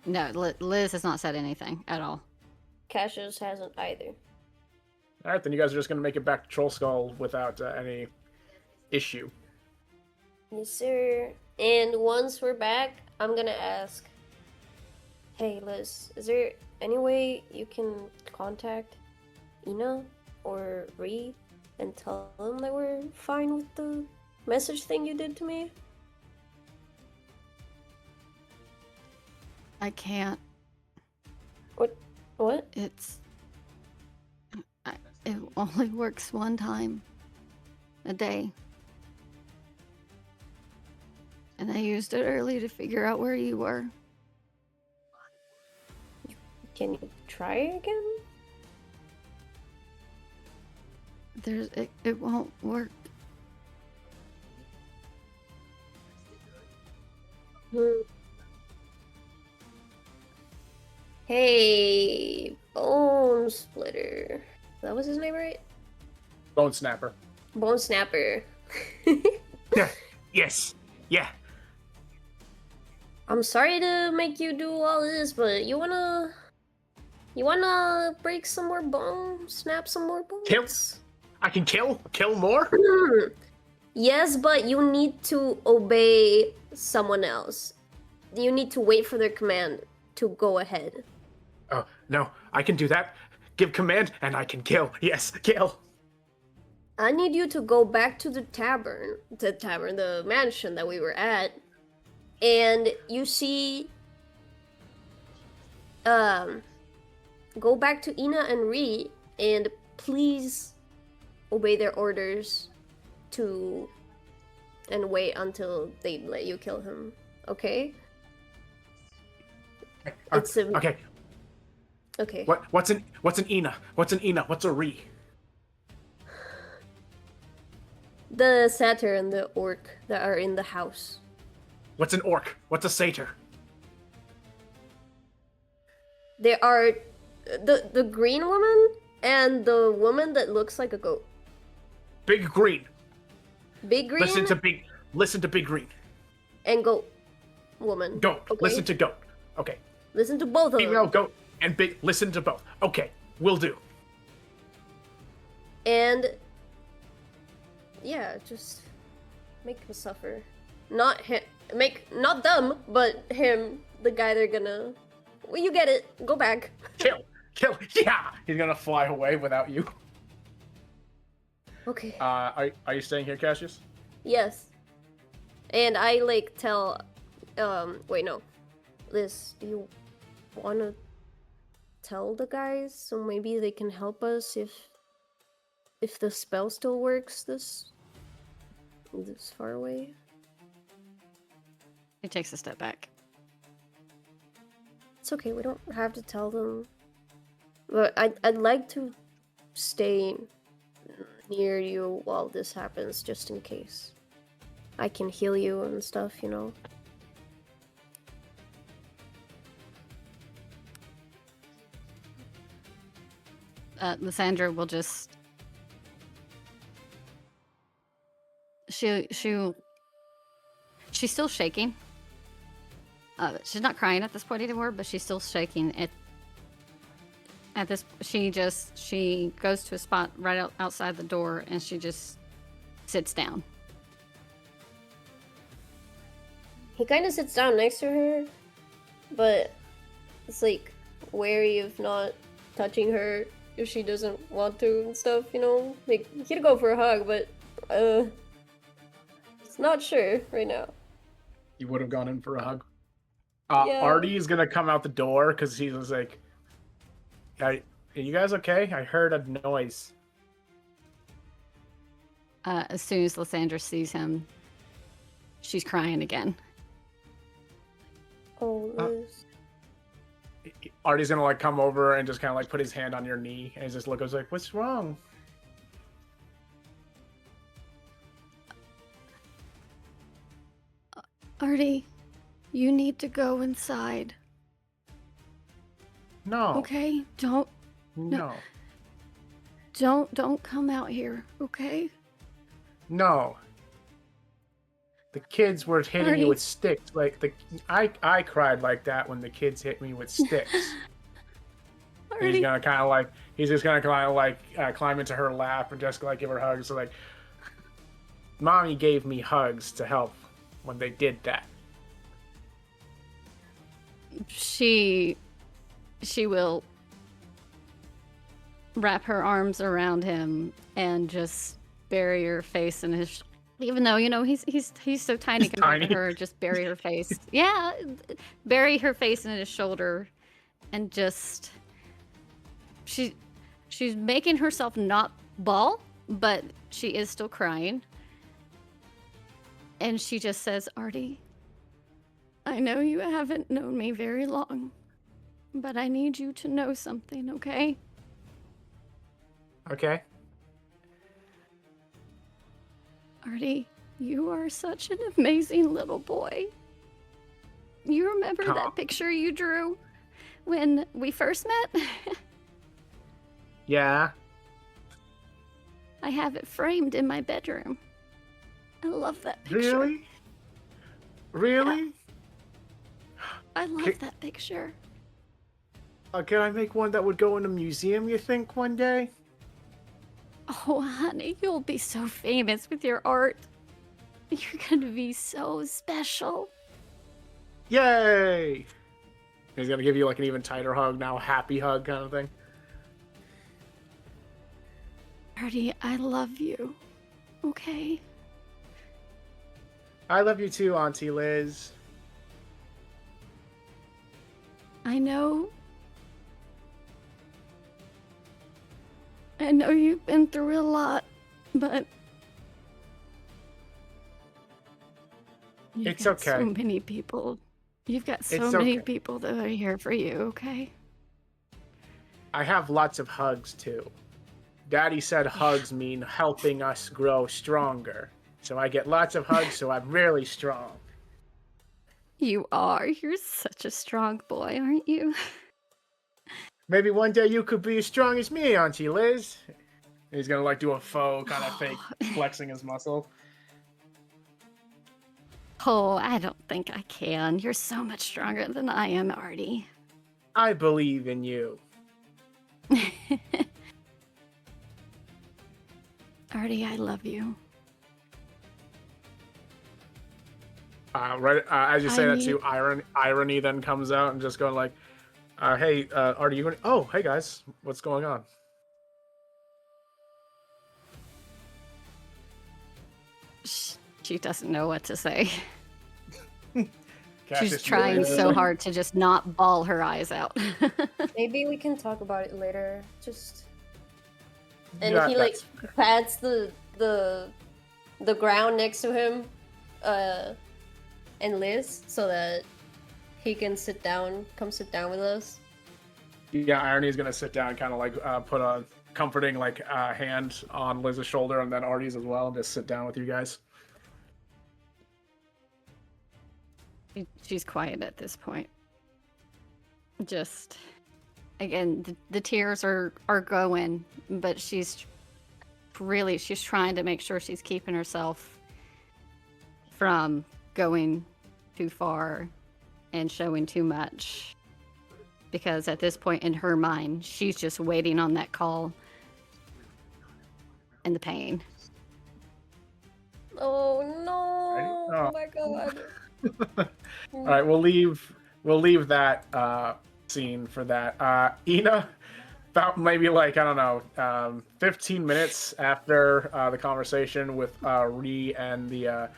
[SPEAKER 2] No, Liz has not said anything at all.
[SPEAKER 5] Cassius hasn't either.
[SPEAKER 1] All right, then you guys are just going to make it back to Troll Skull without any issue.
[SPEAKER 5] Yes, sir. And once we're back, I'm gonna ask, hey Liz, is there any way you can contact Ina or Ree and tell them that we're fine with the message thing you did to me?
[SPEAKER 2] I can't.
[SPEAKER 5] What?
[SPEAKER 2] It only works one time a day. And I used it early to figure out where you were.
[SPEAKER 5] Can you try again?
[SPEAKER 2] It won't work.
[SPEAKER 5] Hey, Bone Splitter. That was his name, right?
[SPEAKER 1] Bone Snapper.
[SPEAKER 5] Bone Snapper.
[SPEAKER 6] Yeah. Yes. Yeah.
[SPEAKER 5] I'm sorry to make you do all this, but you wanna break some more bones, snap some more bones?
[SPEAKER 6] Kill? I can kill more?
[SPEAKER 5] Yes, but you need to obey someone else. You need to wait for their command to go ahead.
[SPEAKER 6] Oh, no, I can do that. Give command and I can kill. Yes, kill.
[SPEAKER 5] I need you to go back to the mansion that we were at, and you see, go back to Ina and Ree, and please obey their orders and wait until they let you kill him, okay?
[SPEAKER 6] Okay.
[SPEAKER 5] Okay.
[SPEAKER 6] What's an Ina? What's an Ina? What's a Ree?
[SPEAKER 5] The satyr and the orc that are in the house.
[SPEAKER 6] What's an orc? What's a satyr?
[SPEAKER 5] There are the green woman and the woman that looks like a goat.
[SPEAKER 6] Big green.
[SPEAKER 5] Big green
[SPEAKER 6] Listen to big green.
[SPEAKER 5] and goat woman.
[SPEAKER 6] Goat.
[SPEAKER 5] Okay?
[SPEAKER 6] Listen to goat. Okay.
[SPEAKER 5] Listen to both of
[SPEAKER 6] Female
[SPEAKER 5] them.
[SPEAKER 6] goat and big. Listen to both. Okay. Will do.
[SPEAKER 5] And yeah, just make him suffer. Not him. Not them, but him. The guy they're gonna. Well, you get it. Go back.
[SPEAKER 6] Kill. Yeah.
[SPEAKER 1] He's gonna fly away without you.
[SPEAKER 5] Okay.
[SPEAKER 1] Are you staying here, Cassius?
[SPEAKER 5] Yes. And I like tell. Wait, no. Liz, do you want to tell the guys so maybe they can help us if the spell still works this far away?
[SPEAKER 2] He takes a step back.
[SPEAKER 5] It's okay, we don't have to tell them. But I'd like to stay near you while this happens, just in case. I can heal you and stuff, you know?
[SPEAKER 2] Lysandra will just... She's still shaking. She's not crying at this point anymore, but she's still shaking. At this, she goes to a spot right outside the door, and she just sits down.
[SPEAKER 5] He kind of sits down next to her, but it's like wary of not touching her if she doesn't want to and stuff, you know? Like, he'd go for a hug, but it's not sure right now.
[SPEAKER 1] You would have gone in for a hug.
[SPEAKER 5] Yeah.
[SPEAKER 1] Artie is gonna come out the door because he was like, "Are you guys okay? I heard a noise."
[SPEAKER 2] As soon as Lysandra sees him, she's crying again.
[SPEAKER 5] Oh, Liz.
[SPEAKER 1] Artie's gonna like come over and just kind of like put his hand on your knee and just look. I was like, "What's wrong?"
[SPEAKER 2] Artie, you need to go inside.
[SPEAKER 1] No.
[SPEAKER 2] Okay? Don't
[SPEAKER 1] No.
[SPEAKER 2] come out here, okay?
[SPEAKER 1] No. The kids were hitting
[SPEAKER 2] Artie.
[SPEAKER 1] you with sticks. Like I cried like that when the kids hit me with sticks. And
[SPEAKER 2] Artie.
[SPEAKER 1] he's gonna kind of like he's just gonna kind of like climb into her lap and just like give her hugs. So like, mommy gave me hugs to help when they did that.
[SPEAKER 2] She will wrap her arms around him and just bury her face in his. Even though you know he's so tiny compared
[SPEAKER 1] tiny.
[SPEAKER 2] to her, just bury her face. Yeah, bury her face in his shoulder, and just she's making herself not bawl, but she is still crying. And she just says, "Artie, I know you haven't known me very long, but I need you to know something, okay?"
[SPEAKER 1] Okay.
[SPEAKER 2] Artie, you are such an amazing little boy. You remember
[SPEAKER 1] Aw.
[SPEAKER 2] that picture you drew when we first met?
[SPEAKER 1] Yeah.
[SPEAKER 2] I have it framed in my bedroom. I love that picture.
[SPEAKER 1] Really? Really?
[SPEAKER 2] I love
[SPEAKER 1] Ki-
[SPEAKER 2] that picture.
[SPEAKER 1] Can I make one that would go in a museum? You think one day?
[SPEAKER 2] Oh, honey, you'll be so famous with your art. You're gonna be so special.
[SPEAKER 1] Yay! He's gonna give you like an even tighter hug now, happy hug kind of thing.
[SPEAKER 2] Artie, I love you. Okay?
[SPEAKER 1] I love you too, Auntie Liz.
[SPEAKER 2] I know you've been through a lot, but you've
[SPEAKER 1] It's
[SPEAKER 2] got
[SPEAKER 1] okay.
[SPEAKER 2] so many people. You've got so
[SPEAKER 1] It's
[SPEAKER 2] many
[SPEAKER 1] okay.
[SPEAKER 2] people that are here for you, okay?
[SPEAKER 1] I have lots of hugs too. Daddy said hugs mean helping us grow stronger. So I get lots of hugs, so I'm really strong.
[SPEAKER 2] You are. You're such a strong boy, aren't you?
[SPEAKER 1] Maybe one day you could be as strong as me, Auntie Liz. He's gonna like do a faux kind of fake flexing his muscle.
[SPEAKER 2] Oh, I don't think I can. You're so much stronger than I am, Artie.
[SPEAKER 1] I believe in you.
[SPEAKER 2] Artie, I love you.
[SPEAKER 1] Right as you say
[SPEAKER 2] I
[SPEAKER 1] that too, irony then comes out and just going like, "Hey, Artie, you going? Oh, hey guys, what's going on?"
[SPEAKER 2] She doesn't know what to say.
[SPEAKER 1] Cassius,
[SPEAKER 2] She's trying so hard to just not bawl her eyes out.
[SPEAKER 5] Maybe we can talk about it later. Just and
[SPEAKER 1] Yeah,
[SPEAKER 5] he like pats the ground next to him, and Liz, so that he can come sit down with us.
[SPEAKER 1] Yeah, Irony's gonna sit down, kind of like put a comforting like hand on Liz's shoulder, and then Artie's as well, and just sit down with you guys.
[SPEAKER 2] She's quiet at this point. Just, again, the tears are going, but she's trying to make sure she's keeping herself from going too far and showing too much. Because at this point in her mind, she's just waiting on that call and the pain.
[SPEAKER 5] Oh no!
[SPEAKER 1] Right?
[SPEAKER 5] Oh my god!
[SPEAKER 1] All right, we'll leave that scene for that. Ina, about maybe like I don't know, 15 minutes after the conversation with Ree and the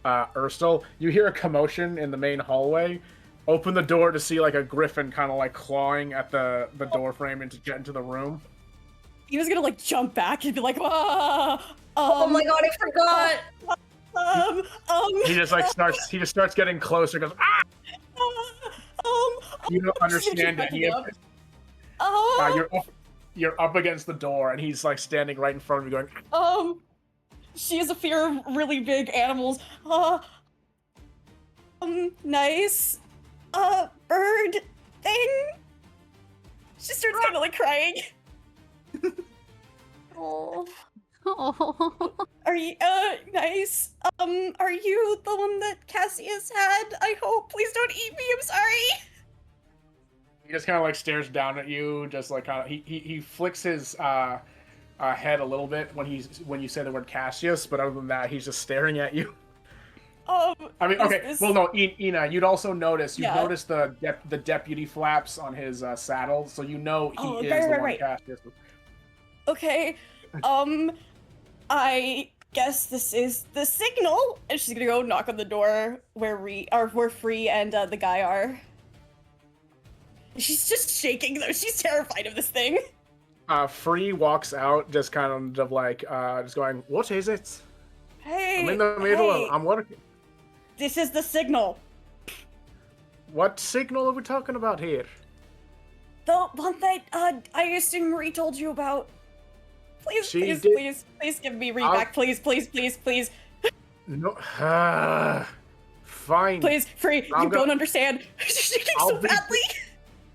[SPEAKER 1] Urstel, you hear a commotion in the main hallway. Open the door to see like a griffin kind of like clawing at the door frame and to get into the room.
[SPEAKER 4] He was gonna like jump back and be like, ah!
[SPEAKER 5] Oh my god! I forgot.
[SPEAKER 1] He just starts getting closer. Goes You don't understand that you're up against the door, and he's like standing right in front of you, going.
[SPEAKER 4] She has a fear of really big animals. Nice. Bird thing. She starts kind of like crying.
[SPEAKER 5] Oh.
[SPEAKER 2] Oh.
[SPEAKER 4] Are you, nice. Are you the one that Cassius had? I hope. Please don't eat me. I'm sorry.
[SPEAKER 1] He just kind of like stares down at you, just like kind of. He flicks his head a little bit when you say the word Cassius, but other than that, he's just staring at you. I mean, okay. Well, no, Ina, you'd also notice. You've noticed the deputy flaps on his saddle, so you know he is the one Cassius.
[SPEAKER 4] Okay. I guess this is the signal, and she's gonna go knock on the door where Free and the guy are. She's just shaking though. She's terrified of this thing.
[SPEAKER 1] Free walks out, just kind of like just going, "What is it?"
[SPEAKER 4] Hey,
[SPEAKER 1] I'm in the middle of. I'm working.
[SPEAKER 4] This is the signal.
[SPEAKER 1] What signal are we talking about here?
[SPEAKER 4] The one that I assume Marie told you about. Please, please give me Reed back. Please.
[SPEAKER 1] No. Fine.
[SPEAKER 4] Please, Free. You don't understand. She's shaking so badly.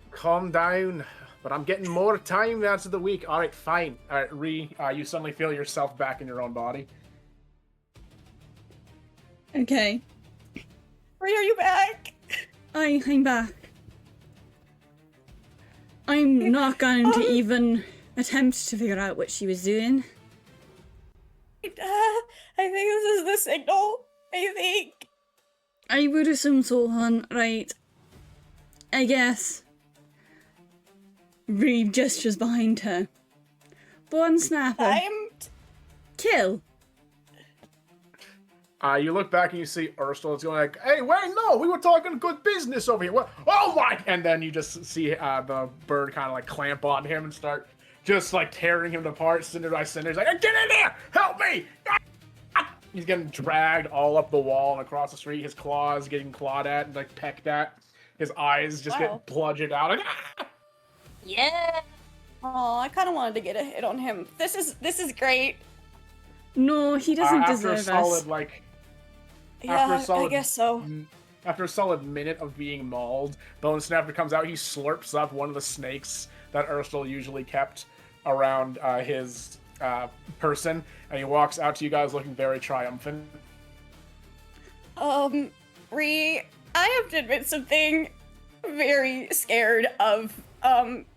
[SPEAKER 1] Calm down. But I'm getting more time as of the week. All right, fine. All right, Ree, you suddenly feel yourself back in your own body.
[SPEAKER 3] Okay.
[SPEAKER 4] Ree, are you back?
[SPEAKER 3] I'm back. I'm not going to even attempt to figure out what she was doing.
[SPEAKER 4] I think this is the signal. I think.
[SPEAKER 3] I would assume so, hon. Right. I guess. Reed gestures behind her. Born Snapper. Kill.
[SPEAKER 1] You look back and you see Urstel is going like, "Hey, wait, no, we were talking good business over here. What? Oh my!" And then you just see the bird kind of like clamp on him and start just like tearing him apart, cinder by cinder. He's like, "Get in here! Help me!" He's getting dragged all up the wall and across the street. His claws getting clawed at and like pecked at. His eyes just get bludgeoned out. Like,
[SPEAKER 5] Yeah.
[SPEAKER 4] Oh, I kind of wanted to get a hit on him. This is great.
[SPEAKER 3] No, he doesn't deserve
[SPEAKER 1] after a solid,
[SPEAKER 3] us.
[SPEAKER 1] Like,
[SPEAKER 4] Yeah, I guess so.
[SPEAKER 1] After a solid minute of being mauled, Bone Snapper comes out. He slurps up one of the snakes that Urstel usually kept around his person, and he walks out to you guys looking very triumphant.
[SPEAKER 4] Ree, I have to admit something. I'm very scared of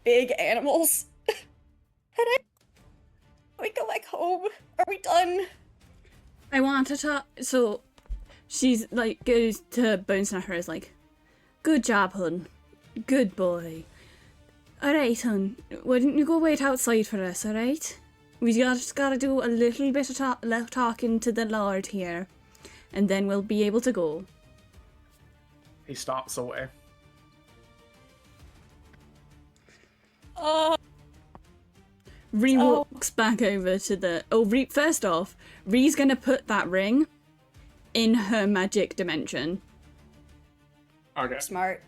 [SPEAKER 4] big animals. Can we go back home? Are we done?
[SPEAKER 3] I want to talk. So she's like, goes to Bone Snapper, is like, "Good job, hun. Good boy. Alright, hun. Why don't you go wait outside for us, alright? We just gotta do a little bit of talking to the Lord here, and then we'll be able to go."
[SPEAKER 1] He stomps away.
[SPEAKER 3] Ree
[SPEAKER 4] Oh.
[SPEAKER 3] walks back over to the. Oh, Ree. First off, Ree's gonna put that ring in her magic dimension.
[SPEAKER 1] Okay.
[SPEAKER 4] Smart.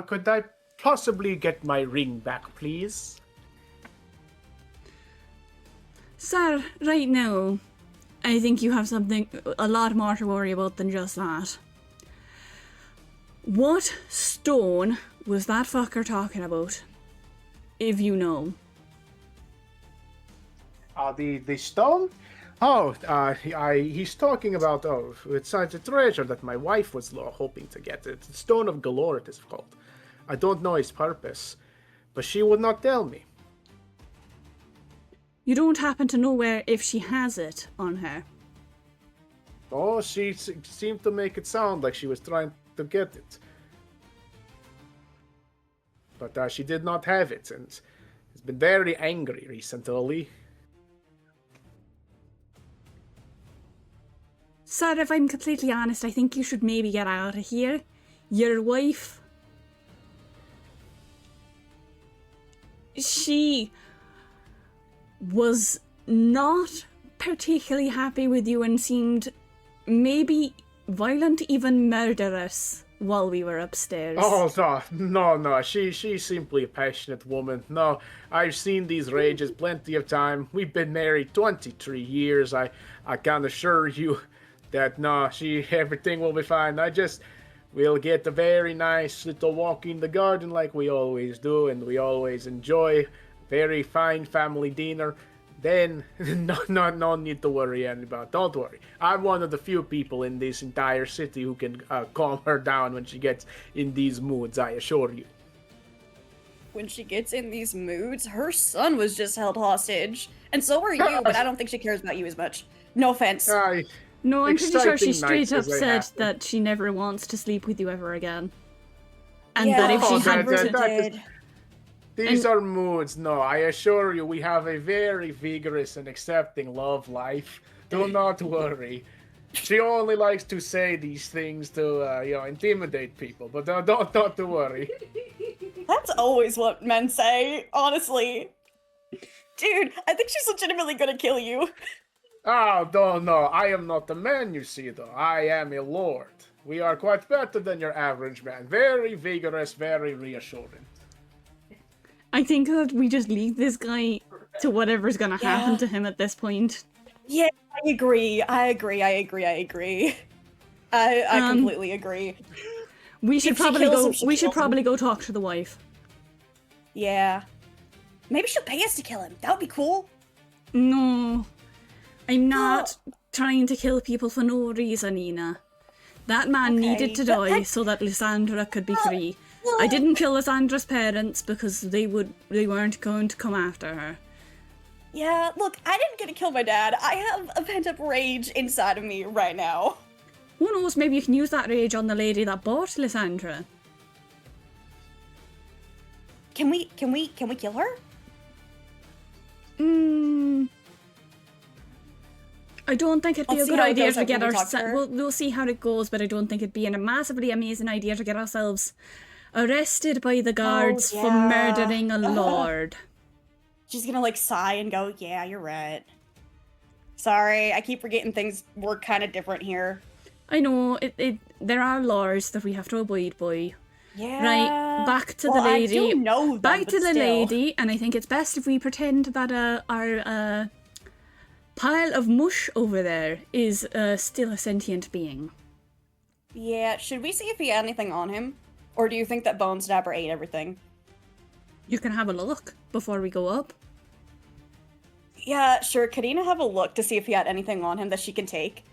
[SPEAKER 6] Could I possibly get my ring back, please?
[SPEAKER 3] Sir, right now, I think you have something a lot more to worry about than just that. What stone was that fucker talking about? If you know.
[SPEAKER 6] The stone? Oh, he's talking about, it's a treasure that my wife was hoping to get. It's the Stone of Galore, it is called. I don't know its purpose, but she would not tell me.
[SPEAKER 3] You don't happen to know where if she has it on her.
[SPEAKER 6] Oh, she seemed to make it sound like she was trying to get it. But she did not have it, and has been very angry recently.
[SPEAKER 3] Sir, if I'm completely honest, I think you should maybe get out of here. Your wife... She was not particularly happy with you and seemed maybe violent, even murderous while we were upstairs.
[SPEAKER 6] Oh, no. She's simply a passionate woman. No, I've seen these rages plenty of time. We've been married 23 years. I can assure you that, no, everything will be fine. We'll get a very nice little walk in the garden like we always do, and we always enjoy very fine family dinner. Then, no need to worry about. Don't worry. I'm one of the few people in this entire city who can calm her down when she gets in these moods, I assure you.
[SPEAKER 4] When she gets in these moods, her son was just held hostage. And so are you, but I don't think she cares about you as much. No offense.
[SPEAKER 3] No, I'm pretty sure she
[SPEAKER 6] exciting
[SPEAKER 3] straight
[SPEAKER 6] nights
[SPEAKER 3] up
[SPEAKER 6] as they
[SPEAKER 3] said
[SPEAKER 6] happen.
[SPEAKER 3] that she never wants to sleep with you ever again. And
[SPEAKER 4] Yeah,
[SPEAKER 3] that if she
[SPEAKER 6] Oh,
[SPEAKER 3] had
[SPEAKER 6] that-
[SPEAKER 3] to...
[SPEAKER 6] that- These are moods. No, I assure you, we have a very vigorous and accepting love life. Do not worry. She only likes to say these things to, intimidate people. But don't worry.
[SPEAKER 4] That's always what men say, honestly. Dude, I think she's legitimately gonna kill you.
[SPEAKER 6] Oh, no. I am not a man, you see, though. I am a lord. We are quite better than your average man. Very vigorous, very reassuring.
[SPEAKER 3] I think that we just leave this guy to whatever's gonna happen
[SPEAKER 4] Yeah.
[SPEAKER 3] to him at this point.
[SPEAKER 4] Yeah, I agree. I completely agree.
[SPEAKER 3] We should
[SPEAKER 4] If she
[SPEAKER 3] probably
[SPEAKER 4] kills
[SPEAKER 3] go.
[SPEAKER 4] him, she
[SPEAKER 3] We should
[SPEAKER 4] kills him.
[SPEAKER 3] probably go talk to the wife.
[SPEAKER 4] Yeah. Maybe she'll pay us to kill him. That would be cool.
[SPEAKER 3] No, I'm not trying to kill people for no reason, Ina. That man
[SPEAKER 4] Okay,
[SPEAKER 3] needed to
[SPEAKER 4] but
[SPEAKER 3] die so that Lysandra could be free. I didn't kill Lysandra's parents because they weren't going to come after her.
[SPEAKER 4] Yeah, look, I didn't get to kill my dad. I have a pent-up rage inside of me right now.
[SPEAKER 3] Who knows, maybe you can use that rage on the lady that bought Lysandra.
[SPEAKER 4] Can we kill her?
[SPEAKER 3] I don't think it'd be
[SPEAKER 4] Let's
[SPEAKER 3] a
[SPEAKER 4] see
[SPEAKER 3] good
[SPEAKER 4] how it
[SPEAKER 3] idea
[SPEAKER 4] goes,
[SPEAKER 3] to
[SPEAKER 4] like,
[SPEAKER 3] get
[SPEAKER 4] when we talk to
[SPEAKER 3] ourselves.
[SPEAKER 4] her.
[SPEAKER 3] We'll see how it goes, but I don't think it'd be a massively amazing idea to get ourselves arrested by the guards for
[SPEAKER 4] yeah.
[SPEAKER 3] murdering a lord.
[SPEAKER 4] She's gonna like sigh and go, yeah, you're right. Sorry, I keep forgetting things work kind of different here.
[SPEAKER 3] I know, there are laws that we have to abide by.
[SPEAKER 4] Yeah.
[SPEAKER 3] Right, back to
[SPEAKER 4] Well,
[SPEAKER 3] the lady.
[SPEAKER 4] I do know them,
[SPEAKER 3] back
[SPEAKER 4] but
[SPEAKER 3] to the
[SPEAKER 4] still.
[SPEAKER 3] lady, and I think it's best if we pretend that our pile of mush over there is still a sentient being.
[SPEAKER 4] Yeah, should we see if he had anything on him? Or do you think that Bone Snapper ate everything?
[SPEAKER 3] You can have a look before we go up.
[SPEAKER 4] Yeah, sure. Could Ina have a look to see if he had anything on him that she can take?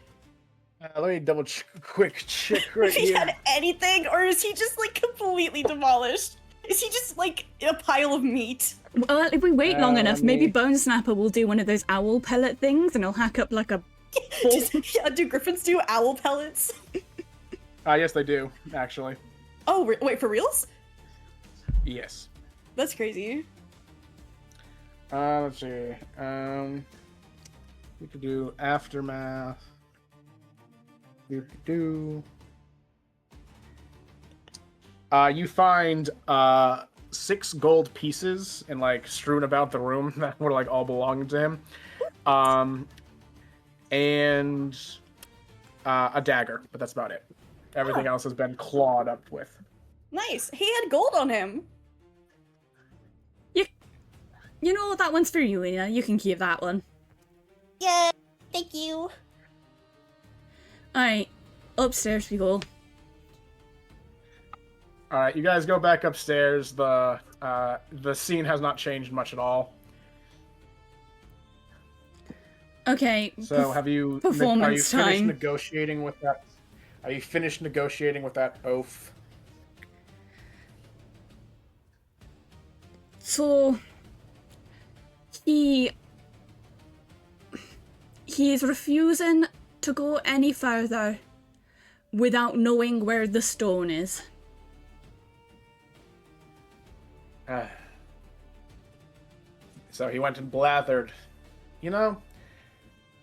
[SPEAKER 6] Let me quick check right
[SPEAKER 4] If he
[SPEAKER 6] here.
[SPEAKER 4] had anything, or is he just like completely demolished? Is he just like a pile of meat?
[SPEAKER 3] Well, if we wait long enough,
[SPEAKER 6] let
[SPEAKER 3] maybe
[SPEAKER 6] me-
[SPEAKER 3] Bone Snapper will do one of those owl pellet things, and he'll hack up like a.
[SPEAKER 4] Just, yeah, do griffins do owl pellets?
[SPEAKER 1] Yes, they do, actually.
[SPEAKER 4] Oh, wait, for reals?
[SPEAKER 1] Yes.
[SPEAKER 4] That's crazy.
[SPEAKER 1] Let's see. We could do aftermath. You find 6 gold pieces and like strewn about the room that were like all belonging to him, and a dagger, but that's about it. Everything else has been clawed up with.
[SPEAKER 4] Nice. He had gold on him.
[SPEAKER 3] You know, that one's for you, Ina. You can keep that one.
[SPEAKER 4] Yeah. Thank you.
[SPEAKER 3] Alright, upstairs we go.
[SPEAKER 1] All right, you guys go back upstairs. The scene has not changed much at all.
[SPEAKER 3] Okay.
[SPEAKER 1] So have you?
[SPEAKER 3] Performance
[SPEAKER 1] are you finished
[SPEAKER 3] time.
[SPEAKER 1] negotiating with that? Are you finished negotiating with that oaf?
[SPEAKER 3] So he is refusing to go any further without knowing where the stone is.
[SPEAKER 1] So he went and blathered. You know,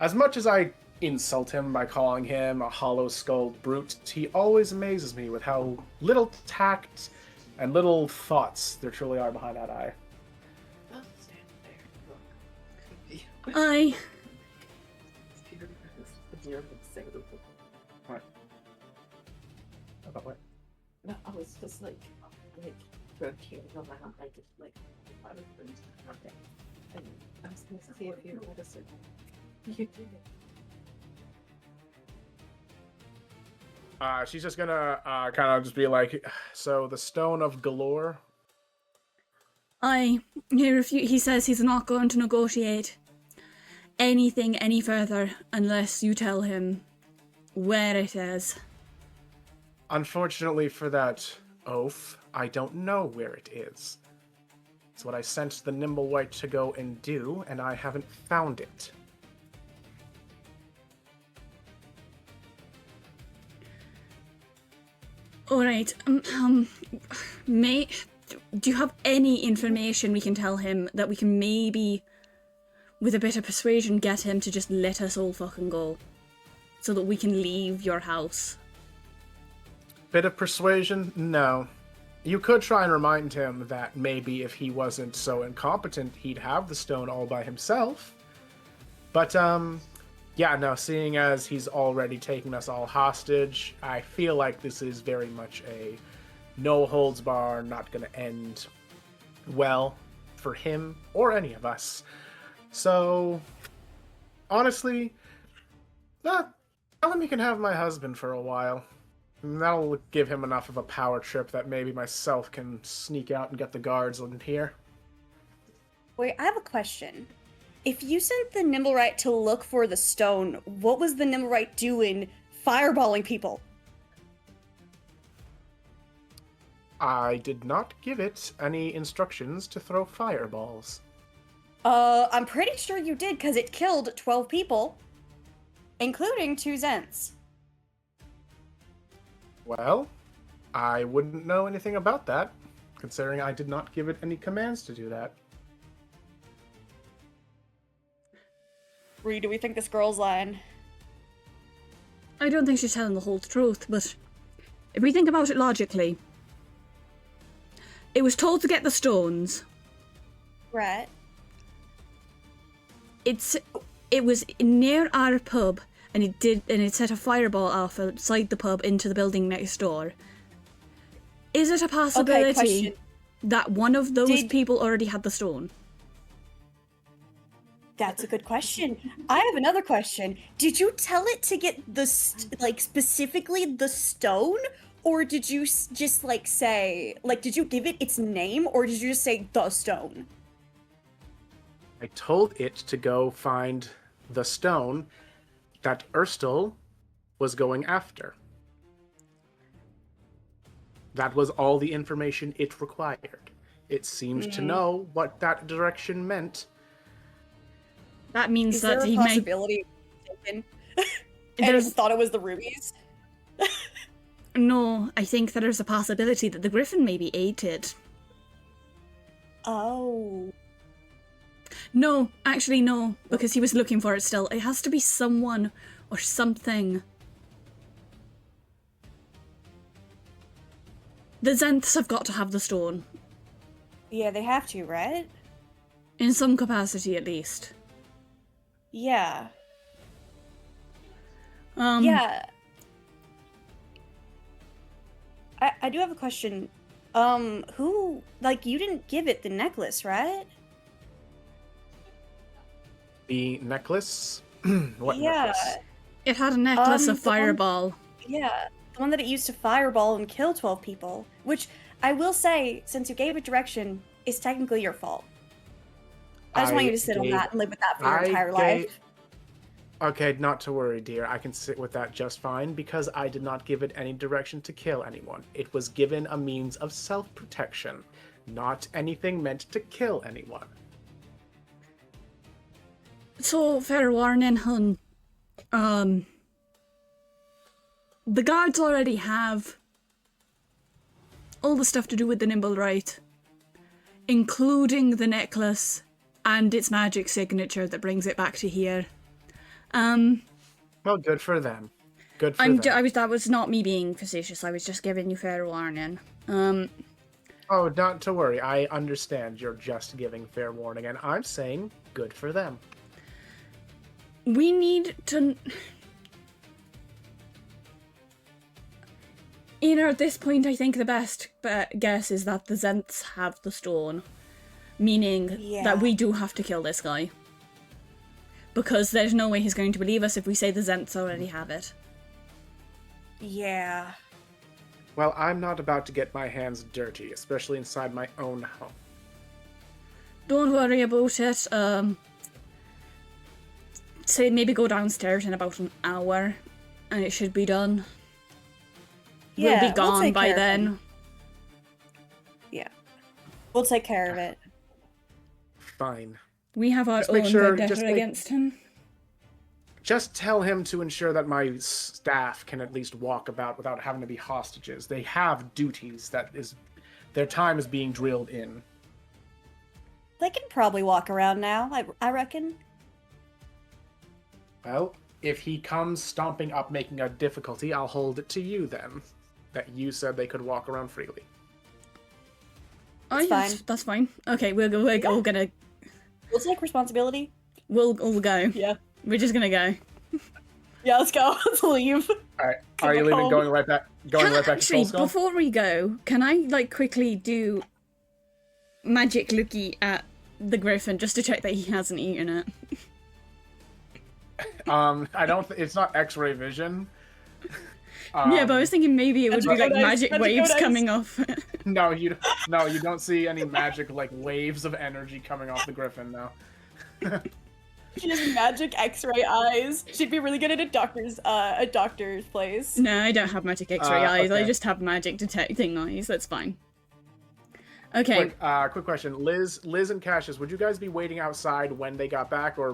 [SPEAKER 1] as much as I insult him by calling him a hollow-skulled brute, he always amazes me with how little tact and little thoughts there truly are behind that eye.
[SPEAKER 3] I
[SPEAKER 1] What? About what?
[SPEAKER 7] No, I was just like rotating on my hand, like I was going to okay. And I was going to see if you had a certain. You did it.
[SPEAKER 1] She's just gonna kind of just be like, so the stone of galore.
[SPEAKER 3] He says he's not going to negotiate anything any further unless you tell him where it is.
[SPEAKER 1] Unfortunately for that oaf, I don't know where it is. It's what I sent the Nimble White to go and do, and I haven't found it.
[SPEAKER 3] Alright, mate, do you have any information we can tell him that we can maybe, with a bit of persuasion, get him to just let us all fucking go? So that we can leave your house?
[SPEAKER 1] Bit of persuasion? No. You could try and remind him that maybe if he wasn't so incompetent, he'd have the stone all by himself. But, yeah, no, seeing as he's already taken us all hostage, I feel like this is very much a no-holds-bar, not gonna end well for him or any of us. So, honestly, tell him he can have my husband for a while. And that'll give him enough of a power trip that maybe myself can sneak out and get the guards in here.
[SPEAKER 4] Wait, I have a question. If you sent the Nimblewright to look for the stone, what was the Nimblewright doing fireballing people?
[SPEAKER 1] I did not give it any instructions to throw fireballs.
[SPEAKER 4] I'm pretty sure you did, because it killed 12 people, including 2 Zents.
[SPEAKER 1] Well, I wouldn't know anything about that, considering I did not give it any commands to do that.
[SPEAKER 4] Ree, do we think this girl's lying?
[SPEAKER 3] I don't think she's telling the whole truth, but if we think about it logically, it was told to get the stones.
[SPEAKER 4] Right.
[SPEAKER 3] It was near our pub, and it set a fireball off outside the pub into the building next door. Is it a possibility
[SPEAKER 4] question.
[SPEAKER 3] that one of those
[SPEAKER 4] Did-
[SPEAKER 3] people already had the stone?
[SPEAKER 4] That's a good question. I have another question. Did you tell it to get the, specifically the stone? Or did you just, say, did you give it its name? Or did you just say the stone?
[SPEAKER 1] I told it to go find the stone that Erstal was going after. That was all the information it required. It seemed to know what that direction meant.
[SPEAKER 3] That means
[SPEAKER 4] Is there
[SPEAKER 3] that
[SPEAKER 4] a
[SPEAKER 3] he might.
[SPEAKER 4] possibility taken and
[SPEAKER 3] There's-
[SPEAKER 4] thought it was the rubies?
[SPEAKER 3] No, I think that there's a possibility that the griffin maybe ate it.
[SPEAKER 4] Oh.
[SPEAKER 3] No, actually no, because he was looking for it still. It has to be someone or something. The Zenths have got to have the stone.
[SPEAKER 4] Yeah, they have to, right?
[SPEAKER 3] In some capacity, at least.
[SPEAKER 4] Yeah.
[SPEAKER 3] Um,
[SPEAKER 4] Yeah. I do have a question. Who, like, you didn't give it the necklace, right?
[SPEAKER 1] The necklace? What
[SPEAKER 4] Yeah.
[SPEAKER 1] necklace?
[SPEAKER 3] It had a necklace of
[SPEAKER 4] the one-
[SPEAKER 3] fireball.
[SPEAKER 4] Yeah, the one that it used to fireball and kill 12 people, which I will say, since you gave it direction, is technically your fault. I just want you to sit on that and live with that for your entire life.
[SPEAKER 1] Okay, not to worry, dear. I can sit with that just fine because I did not give it any direction to kill anyone. It was given a means of self-protection, not anything meant to kill anyone.
[SPEAKER 3] So, fair warning, hun. The guards already have all the stuff to do with the Nimble Right, including the necklace and its magic signature that brings it back to here.
[SPEAKER 1] Well, good for them. Good for them.
[SPEAKER 3] That was not me being facetious. I was just giving you fair warning.
[SPEAKER 1] Oh, not to worry. I understand you're just giving fair warning, and I'm saying good for them.
[SPEAKER 3] We need to... At this point, I think the best guess is that the Zenths have the stone. Meaning that we do have to kill this guy. Because there's no way he's going to believe us if we say the Zenths already have it.
[SPEAKER 4] Yeah.
[SPEAKER 1] Well, I'm not about to get my hands dirty, especially inside my own home.
[SPEAKER 3] Don't worry about it. Say maybe go downstairs in about an hour, and it should be done.
[SPEAKER 4] Yeah,
[SPEAKER 3] we'll be gone
[SPEAKER 4] take
[SPEAKER 3] by
[SPEAKER 4] care of
[SPEAKER 3] then.
[SPEAKER 4] him. Yeah. We'll take care of it.
[SPEAKER 1] Fine.
[SPEAKER 3] We have our
[SPEAKER 1] Just make
[SPEAKER 3] own
[SPEAKER 1] sure-
[SPEAKER 3] vendetta
[SPEAKER 1] just make-
[SPEAKER 3] against him.
[SPEAKER 1] Just tell him to ensure that my staff can at least walk about without having to be hostages. They have duties their time is being drilled in.
[SPEAKER 4] They can probably walk around now, I reckon.
[SPEAKER 1] Well, if he comes stomping up making a difficulty, I'll hold it to you then. That you said they could walk around freely.
[SPEAKER 3] Oh,
[SPEAKER 4] It's
[SPEAKER 3] yes,
[SPEAKER 4] fine.
[SPEAKER 3] that's fine. Okay, we're gonna...
[SPEAKER 4] We'll take responsibility.
[SPEAKER 3] We'll go.
[SPEAKER 4] Yeah.
[SPEAKER 3] We're just gonna go.
[SPEAKER 4] Yeah, let's go. Let's leave.
[SPEAKER 1] Alright,
[SPEAKER 4] Come
[SPEAKER 1] are you
[SPEAKER 4] back
[SPEAKER 1] leaving
[SPEAKER 4] home.
[SPEAKER 1] going right back to
[SPEAKER 3] Actually,
[SPEAKER 1] Skull?
[SPEAKER 3] before we go, can I, quickly do magic looky at the griffin just to check that he hasn't eaten it?
[SPEAKER 1] I don't it's not X-ray vision.
[SPEAKER 3] Yeah, but I was thinking maybe it would be
[SPEAKER 4] Magic
[SPEAKER 3] magic
[SPEAKER 4] Magic
[SPEAKER 3] waves
[SPEAKER 4] Dice.
[SPEAKER 3] coming off.
[SPEAKER 1] No, you don't see any magic waves of energy coming off the griffin now.
[SPEAKER 4] She has magic X-ray eyes. She'd be really good at a doctor's place.
[SPEAKER 3] No, I don't have magic X-ray eyes. I
[SPEAKER 1] okay.
[SPEAKER 3] just have magic detecting eyes. That's fine. Okay.
[SPEAKER 1] Quick question, Liz and Cassius, would you guys be waiting outside when they got back, or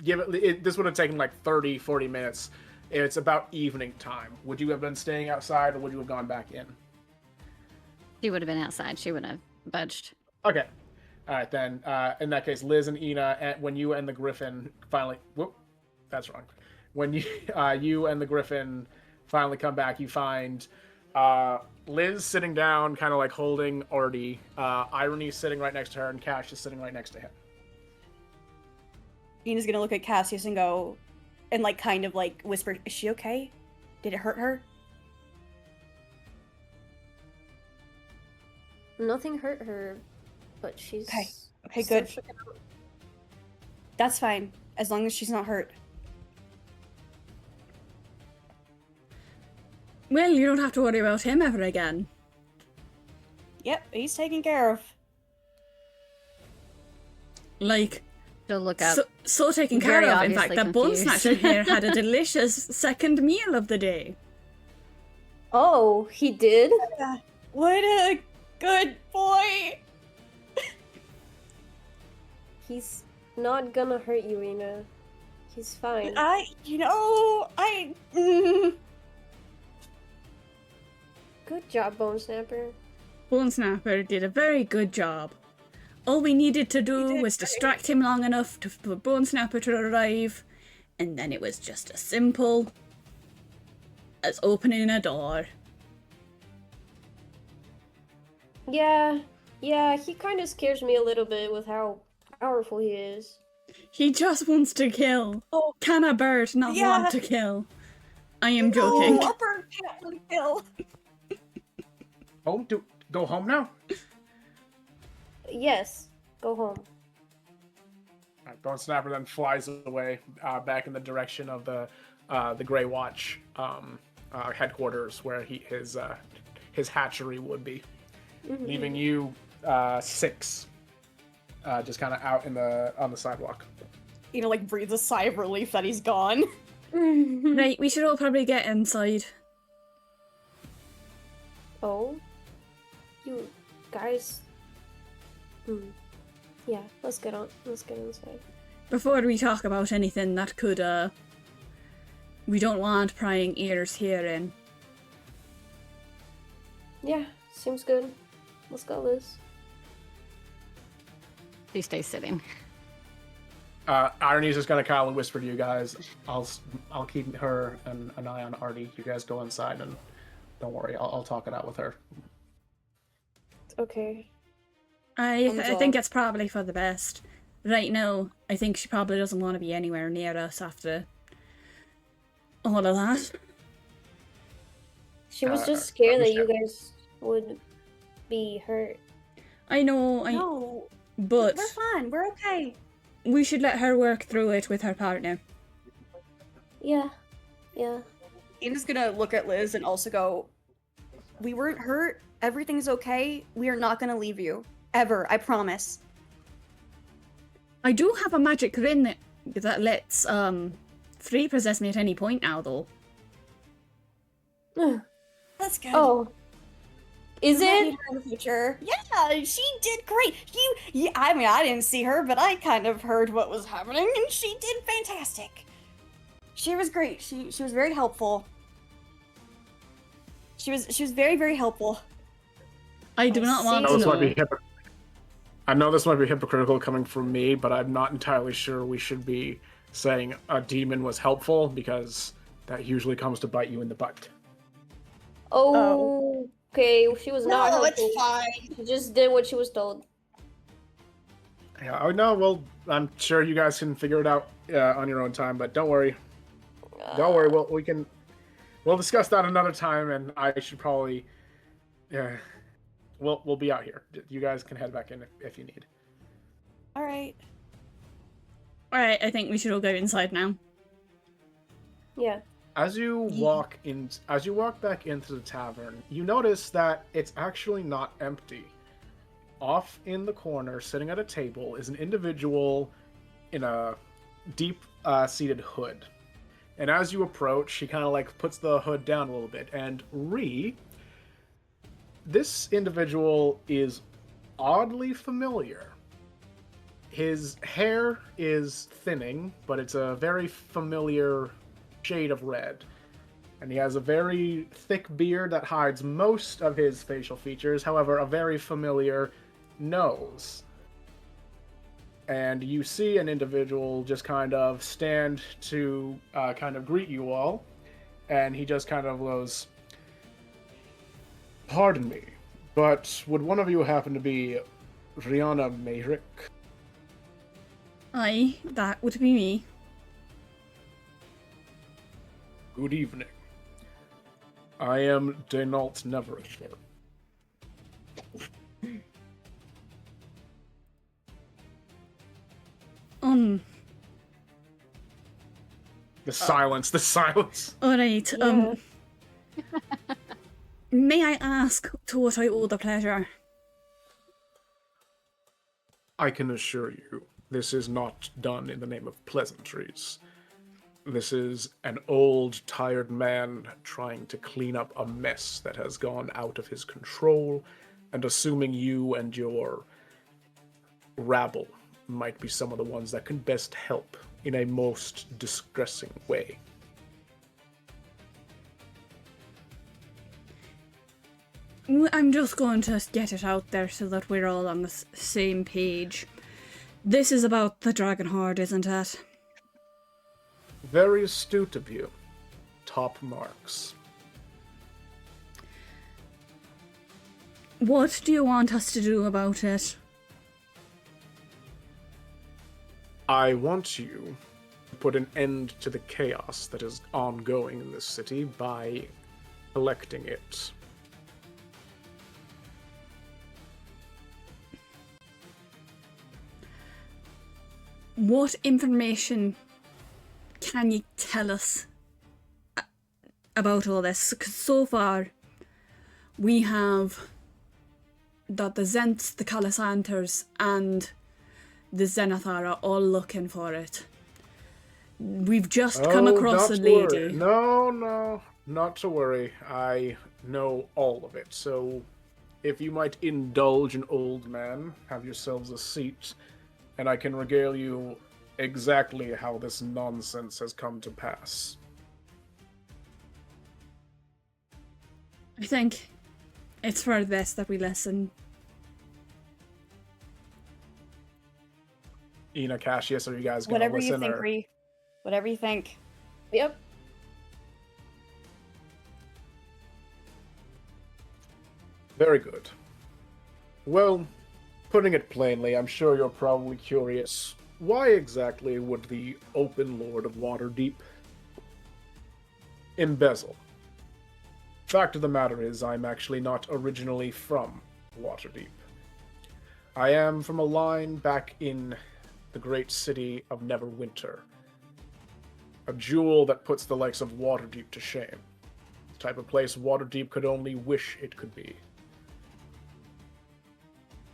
[SPEAKER 1] this would have taken 30-40 minutes? It's about evening time. Would you have been staying outside, or would you have gone back in?
[SPEAKER 2] She would have been outside. She wouldn't have budged.
[SPEAKER 1] Okay. All right, then. In that case, Liz and Ina, when you and the Griffin finally... Whoop, that's wrong. When you and the Griffin finally come back, you find Liz sitting down, kind of holding Artie, Irony sitting right next to her, and Cash is sitting right next to him.
[SPEAKER 4] Ina's gonna look at Cassius and go, and kind of whisper, "Is she okay? Did it hurt her?"
[SPEAKER 5] Nothing hurt her, but she's
[SPEAKER 4] Okay,
[SPEAKER 5] still
[SPEAKER 4] good.
[SPEAKER 5] shook out.
[SPEAKER 4] That's fine, as long as she's not hurt.
[SPEAKER 3] Well, you don't have to worry about him ever again.
[SPEAKER 4] Yep, he's taken care of.
[SPEAKER 2] She'll look up.
[SPEAKER 3] So taken care
[SPEAKER 2] Very
[SPEAKER 3] of. In fact,
[SPEAKER 2] obviously
[SPEAKER 3] that bone
[SPEAKER 2] confused.
[SPEAKER 3] snatcher here had a delicious second meal of the day.
[SPEAKER 5] Oh, he did?
[SPEAKER 4] What a good boy!
[SPEAKER 5] He's not gonna hurt you, Rena. He's fine. Good job, Bone Snapper.
[SPEAKER 3] Bone Snapper did a very good job. All we needed to do was distract him long enough for Bone Snapper to arrive, and then it was just as simple as opening a door.
[SPEAKER 5] Yeah, yeah, he kind of scares me a little bit with how powerful he is.
[SPEAKER 3] He just wants to kill.
[SPEAKER 4] Oh,
[SPEAKER 3] Can a bird not
[SPEAKER 4] yeah.
[SPEAKER 3] want to kill? I am
[SPEAKER 4] No,
[SPEAKER 3] joking.
[SPEAKER 4] a bird can't want to kill.
[SPEAKER 1] Oh, go home now?
[SPEAKER 5] Yes, go home.
[SPEAKER 1] Alright, Bone Snapper then flies away back in the direction of the Grey Watch headquarters, where his hatchery would be, leaving you 6 just kind of out on the sidewalk.
[SPEAKER 4] Like breathes a sigh of relief that he's gone.
[SPEAKER 3] Right, we should all probably get inside.
[SPEAKER 5] Oh, you guys. Yeah, let's get inside.
[SPEAKER 3] Before we talk about anything that could, we don't want prying ears hearing.
[SPEAKER 5] Yeah, seems good. Let's go, Liz.
[SPEAKER 2] She stays sitting.
[SPEAKER 1] Irony's just gonna kind of whisper to you guys. I'll keep her and an eye on Artie. You guys go inside and don't worry. I'll talk it out with her.
[SPEAKER 5] Okay.
[SPEAKER 3] I think it's probably for the best. Right now, I think she probably doesn't want to be anywhere near us after all of that.
[SPEAKER 5] She was just scared that you guys would be hurt.
[SPEAKER 3] I know,
[SPEAKER 4] No,
[SPEAKER 3] but
[SPEAKER 4] we're fine. We're okay.
[SPEAKER 3] we should let her work through it with her partner.
[SPEAKER 5] Yeah, yeah.
[SPEAKER 4] Ian's gonna look at Liz and also go, we weren't hurt. Everything's okay. We are not gonna leave you. Ever. I promise.
[SPEAKER 3] I do have a magic ring that lets free possess me at any point now, though.
[SPEAKER 4] That's good.
[SPEAKER 5] Oh. Is
[SPEAKER 4] We might
[SPEAKER 5] it?
[SPEAKER 4] need her in the future. Yeah, she did great. I mean, I didn't see her, but I kind of heard what was happening, and she did fantastic. She was great. She was very helpful. She was very, very helpful.
[SPEAKER 3] I do not want
[SPEAKER 1] I
[SPEAKER 3] to
[SPEAKER 1] know this might
[SPEAKER 3] know.
[SPEAKER 1] be I know this might be hypocritical coming from me, but I'm not entirely sure we should be saying a demon was helpful, because that usually comes to bite you in the butt.
[SPEAKER 5] Oh. Okay, she was not
[SPEAKER 4] No,
[SPEAKER 5] helpful.
[SPEAKER 4] it's fine.
[SPEAKER 5] She just did what she was told.
[SPEAKER 1] Yeah, oh no, well, I'm sure you guys can figure it out on your own time, but don't worry. Don't worry, we'll discuss that another time, and I should probably, we'll be out here. You guys can head back in if you need.
[SPEAKER 4] All right.
[SPEAKER 3] Alright, I think we should all go inside now.
[SPEAKER 5] Yeah.
[SPEAKER 1] As you walk back into the tavern, you notice that it's actually not empty. Off in the corner, sitting at a table, is an individual in a deep seated hood. And as you approach, she kind of like puts the hood down a little bit. And this individual is oddly familiar. His hair is thinning, but it's a very familiar shade of red. And he has a very thick beard that hides most of his facial features, however, a very familiar nose. And you see an individual just kind of stand to kind of greet you all, and he just kind of goes, "Pardon me, but would one of you happen to be Rihanna Mayrick?"
[SPEAKER 3] Aye, that would be me.
[SPEAKER 1] "Good evening. I am Denault Neverishore." The silence.
[SPEAKER 3] Alright,
[SPEAKER 5] Yeah.
[SPEAKER 3] may I ask to what I owe the pleasure?
[SPEAKER 1] I can assure you, this is not done in the name of pleasantries. This is an old, tired man trying to clean up a mess that has gone out of his control, and assuming you and your rabble might be some of the ones that can best help in a most distressing way.
[SPEAKER 3] I'm just going to get it out there so that we're all on the same page. This is about the Dragon Horde, isn't it?
[SPEAKER 1] Very astute of you. Top marks.
[SPEAKER 3] What do you want us to do about it?
[SPEAKER 1] I want you to put an end to the chaos that is ongoing in this city by collecting it.
[SPEAKER 3] What information can you tell us about all this? Because so far, we have that the Zents, the Calisanters, and the Zenithar are all looking for it. We've just come across a
[SPEAKER 1] not to
[SPEAKER 3] lady.
[SPEAKER 1] worry. No, not to worry. I know all of it. So, if you might indulge an old man, have yourselves a seat, and I can regale you exactly how this nonsense has come to pass.
[SPEAKER 3] I think it's for this that we listen.
[SPEAKER 1] Ina, Cassius, are you guys gonna
[SPEAKER 4] Whatever
[SPEAKER 1] listen?
[SPEAKER 4] you think,
[SPEAKER 1] or...
[SPEAKER 4] Ree. Whatever you think.
[SPEAKER 5] Yep.
[SPEAKER 1] Very good. Well, putting it plainly, I'm sure you're probably curious. Why exactly would the Open Lord of Waterdeep embezzle? Fact of the matter is, I'm actually not originally from Waterdeep. I am from a line back in the great city of Neverwinter. A jewel that puts the likes of Waterdeep to shame. The type of place Waterdeep could only wish it could be.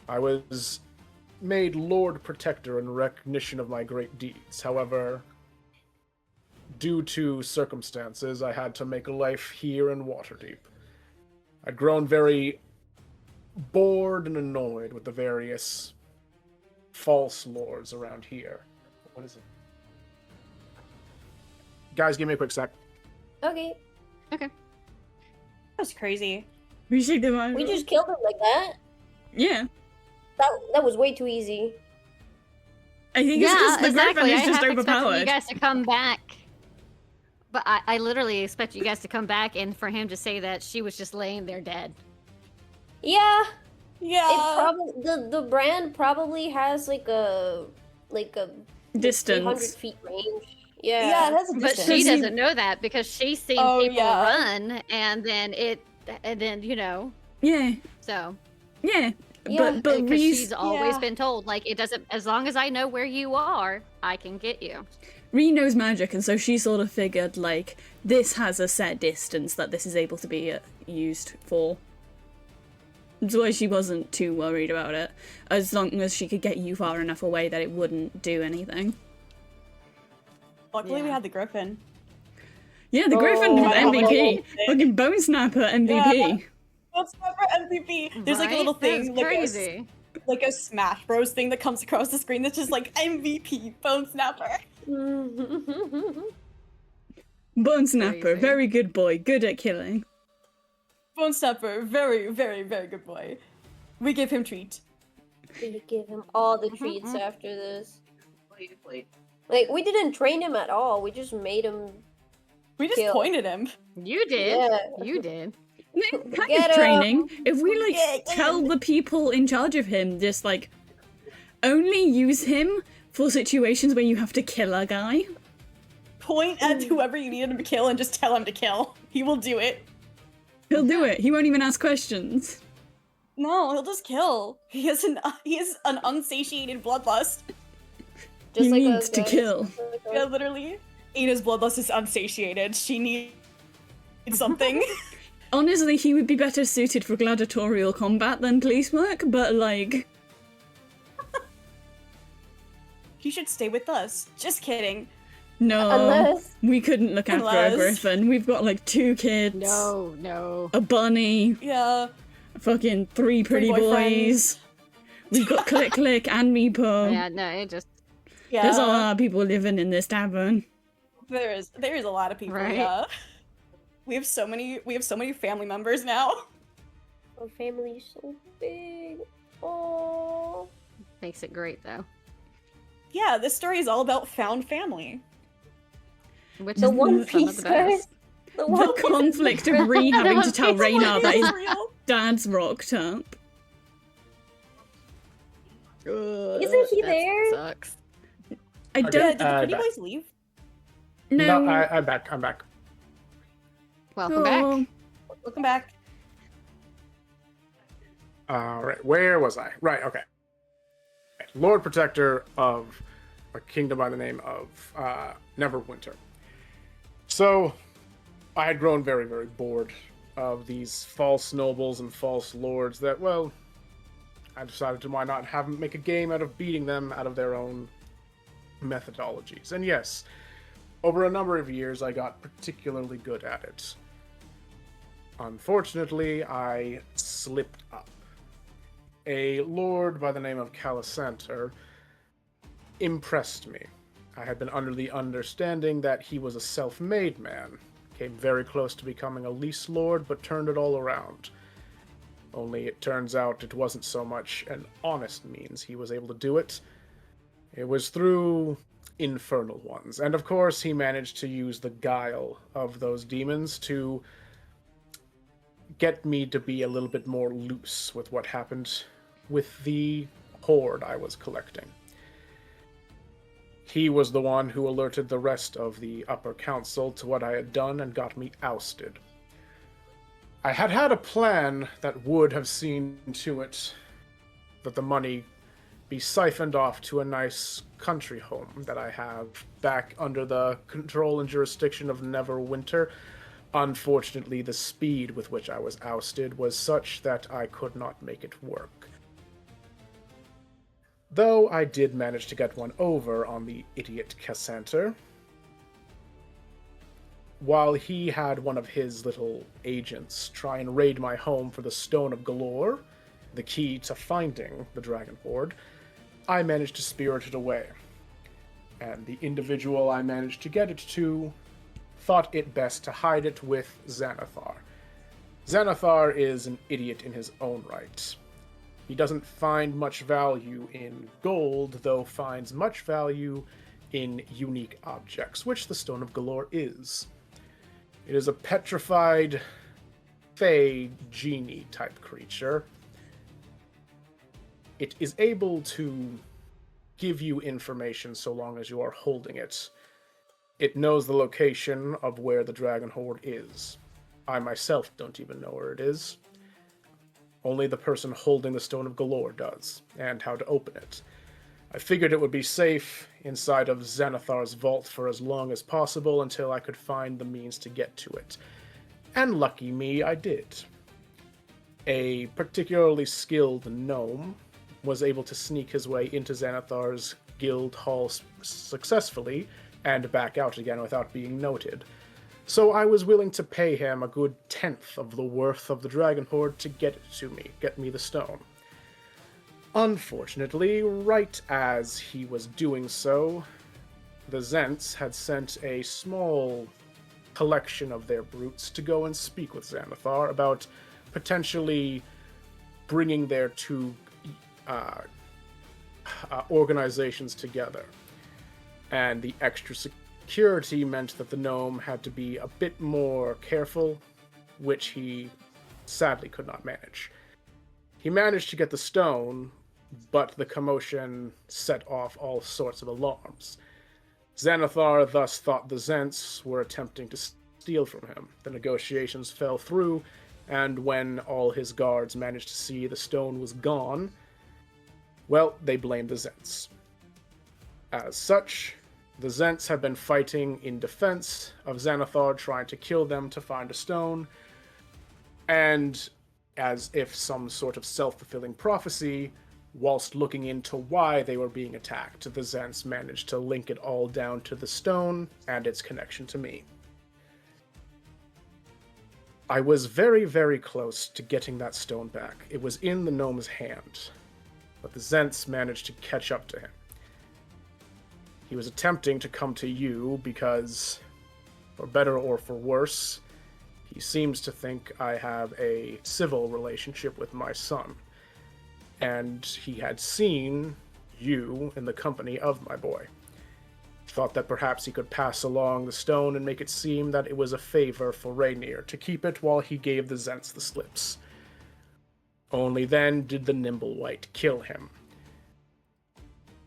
[SPEAKER 1] I was made Lord Protector in recognition of my great deeds. However, due to circumstances, I had to make a life here in Waterdeep. I'd grown very bored and annoyed with the various false lords around here. What is it? Guys, give me a quick sec.
[SPEAKER 5] Okay.
[SPEAKER 2] Okay.
[SPEAKER 4] That's crazy.
[SPEAKER 3] We should do it.
[SPEAKER 5] We just killed him like that?
[SPEAKER 3] Yeah.
[SPEAKER 5] That was way too easy.
[SPEAKER 3] I think it's because the Griffin is
[SPEAKER 2] I
[SPEAKER 3] just
[SPEAKER 2] half expected
[SPEAKER 3] overpowered.
[SPEAKER 2] you guys to come back. But I literally expect you guys to come back and for him to say that she was just laying there dead.
[SPEAKER 5] Yeah.
[SPEAKER 4] Yeah.
[SPEAKER 5] It probably the brand probably has like a
[SPEAKER 3] Distance.
[SPEAKER 5] 300 feet range. Yeah.
[SPEAKER 4] Yeah, that's a
[SPEAKER 2] But
[SPEAKER 4] distance.
[SPEAKER 2] she doesn't know that because she's seen
[SPEAKER 4] Oh,
[SPEAKER 2] people
[SPEAKER 4] yeah.
[SPEAKER 2] run and then you know,
[SPEAKER 3] Yeah.
[SPEAKER 2] so
[SPEAKER 3] Yeah.
[SPEAKER 5] Yeah,
[SPEAKER 3] But
[SPEAKER 2] because
[SPEAKER 3] Reese,
[SPEAKER 2] she's always
[SPEAKER 4] yeah.
[SPEAKER 2] been told like it doesn't, as long as I know where you are, I can get you.
[SPEAKER 3] Ree knows magic, and so she sort of figured, like, this has a set distance that this is able to be used for. That's why she wasn't too worried about it, as long as she could get you far enough away that it wouldn't do anything.
[SPEAKER 4] Luckily, we
[SPEAKER 2] Yeah.
[SPEAKER 4] had the Griffin.
[SPEAKER 3] Yeah, the Griffin
[SPEAKER 5] Oh,
[SPEAKER 3] with
[SPEAKER 4] I don't
[SPEAKER 3] MVP.
[SPEAKER 4] know.
[SPEAKER 3] Fucking Bone Snapper MVP.
[SPEAKER 4] Let's go for MVP. There's like a
[SPEAKER 2] Right?
[SPEAKER 4] little thing,
[SPEAKER 2] That's
[SPEAKER 4] like
[SPEAKER 2] crazy.
[SPEAKER 4] like a Smash Bros thing that comes across the screen that's just like MVP Bone Snapper.
[SPEAKER 3] Bone Snapper,
[SPEAKER 2] Crazy.
[SPEAKER 3] very good boy, good at killing.
[SPEAKER 4] Bone Snapper, very, very, very good boy. We give him treat.
[SPEAKER 5] We give him all the treats after this. Like, we didn't train him at all. We just made him.
[SPEAKER 4] We just
[SPEAKER 5] Kill.
[SPEAKER 4] pointed him.
[SPEAKER 2] You did.
[SPEAKER 5] Yeah.
[SPEAKER 2] You did.
[SPEAKER 3] Kind
[SPEAKER 5] Get
[SPEAKER 3] of
[SPEAKER 5] him.
[SPEAKER 3] training. If we, like,
[SPEAKER 4] Get
[SPEAKER 3] tell the people in charge of him, just, like, only use him for situations where you have to kill a guy.
[SPEAKER 4] Point at whoever you need him to kill and just tell him to kill. He will do it.
[SPEAKER 3] He'll do it. He won't even ask questions.
[SPEAKER 4] No, he'll just kill. He is an unsatiated bloodlust.
[SPEAKER 5] Just
[SPEAKER 3] He
[SPEAKER 5] like
[SPEAKER 3] needs to
[SPEAKER 5] guy.
[SPEAKER 3] kill.
[SPEAKER 4] Yeah, literally. Ina's bloodlust is unsatiated. She needs something.
[SPEAKER 3] Honestly, he would be better suited for gladiatorial combat than police work, but, like...
[SPEAKER 4] He should stay with us. Just kidding.
[SPEAKER 3] No,
[SPEAKER 5] Unless-
[SPEAKER 3] we couldn't look after a
[SPEAKER 4] Unless-
[SPEAKER 3] Griffin. We've got, like, 2 kids,
[SPEAKER 2] No.
[SPEAKER 3] a bunny,
[SPEAKER 4] Yeah.
[SPEAKER 3] fucking 3 pretty
[SPEAKER 4] boyfriends.
[SPEAKER 3] boys. We've got Click Click and Meepo.
[SPEAKER 2] Yeah, no, it just
[SPEAKER 4] Yeah.
[SPEAKER 3] There's a lot of people living in this tavern.
[SPEAKER 4] There is a lot of people.
[SPEAKER 2] Right.
[SPEAKER 4] Yeah. We have so many family members now.
[SPEAKER 5] Our family's so big. Oh.
[SPEAKER 2] makes it great though.
[SPEAKER 4] Yeah, this story is all about found family.
[SPEAKER 2] Which
[SPEAKER 5] The
[SPEAKER 2] is
[SPEAKER 5] One
[SPEAKER 2] some of
[SPEAKER 5] Piece,
[SPEAKER 2] the
[SPEAKER 5] guys.
[SPEAKER 2] best.
[SPEAKER 5] The
[SPEAKER 3] The
[SPEAKER 5] one
[SPEAKER 3] conflict of Ree having to tell
[SPEAKER 2] One Piece
[SPEAKER 3] Raynar that his
[SPEAKER 4] Real.
[SPEAKER 3] dad's rocked up.
[SPEAKER 5] Isn't he
[SPEAKER 2] That
[SPEAKER 5] there?
[SPEAKER 2] Sucks.
[SPEAKER 3] I
[SPEAKER 1] Okay.
[SPEAKER 3] don't
[SPEAKER 4] Did the pretty
[SPEAKER 1] back.
[SPEAKER 4] boys leave?
[SPEAKER 3] know.
[SPEAKER 1] No, I'm back. I'm back.
[SPEAKER 2] Welcome back.
[SPEAKER 4] Welcome back.
[SPEAKER 1] All right, where was I? Right, okay. Lord Protector of a kingdom by the name of Neverwinter. So, I had grown very, very bored of these false nobles and false lords that, well, I decided to why not have them make a game out of beating them out of their own methodologies. And yes, over a number of years, I got particularly good at it. Unfortunately, I slipped up. A lord by the name of Calisanter impressed me. I had been under the understanding that he was a self-made man. Came very close to becoming a lease lord, but turned it all around. Only it turns out it wasn't so much an honest means he was able to do it. It was through infernal ones. And of course, he managed to use the guile of those demons to get me to be a little bit more loose with what happened with the hoard I was collecting. He was the one who alerted the rest of the upper council to what I had done and got me ousted. I had had a plan that would have seen to it that the money be siphoned off to a nice country home that I have back under the control and jurisdiction of Neverwinter. Unfortunately, the speed with which I was ousted was such that I could not make it work. Though I did manage to get one over on the idiot Cassanter. While he had one of his little agents try and raid my home for the Stone of Galore, the key to finding the Dragon Hoard, I managed to spirit it away. And the individual I managed to get it to thought it best to hide it with Xanathar. Xanathar is an idiot in his own right. He doesn't find much value in gold, though finds much value in unique objects, which the Stone of Galore is. It is a petrified, fey, genie type creature. It is able to give you information so long as you are holding it. It knows the location of where the Dragon Hoard is. I myself don't even know where it is. Only the person holding the Stone of Galore does, and how to open it. I figured it would be safe inside of Xanathar's vault for as long as possible until I could find the means to get to it. And lucky me, I did. A particularly skilled gnome was able to sneak his way into Xanathar's guild hall successfully and back out again without being noted. So I was willing to pay him a good 10th of the worth of the Dragon Hoard to get it to me, get me the stone. Unfortunately, right as he was doing so, the Zents had sent a small collection of their brutes to go and speak with Xanathar about potentially bringing their two organizations together. And the extra security meant that the gnome had to be a bit more careful, which he sadly could not manage. He managed to get the stone, but the commotion set off all sorts of alarms. Xanathar thus thought the Zents were attempting to steal from him. The negotiations fell through, and when all his guards managed to see the stone was gone, well, they blamed the Zents. As such, the Zents have been fighting in defense of Xanathar, trying to kill them to find a stone, and as if some sort of self-fulfilling prophecy, whilst looking into why they were being attacked, the Zents managed to link it all down to the stone and its connection to me. I was very, very close to getting that stone back. It was in the gnome's hand, but the Zents managed to catch up to him. He was attempting to come to you because, for better or for worse, he seems to think I have a civil relationship with my son. And he had seen you in the company of my boy. Thought that perhaps he could pass along the stone and make it seem that it was a favor for Rainier to keep it while he gave the Zents the slips. Only then did the Nimble White kill him.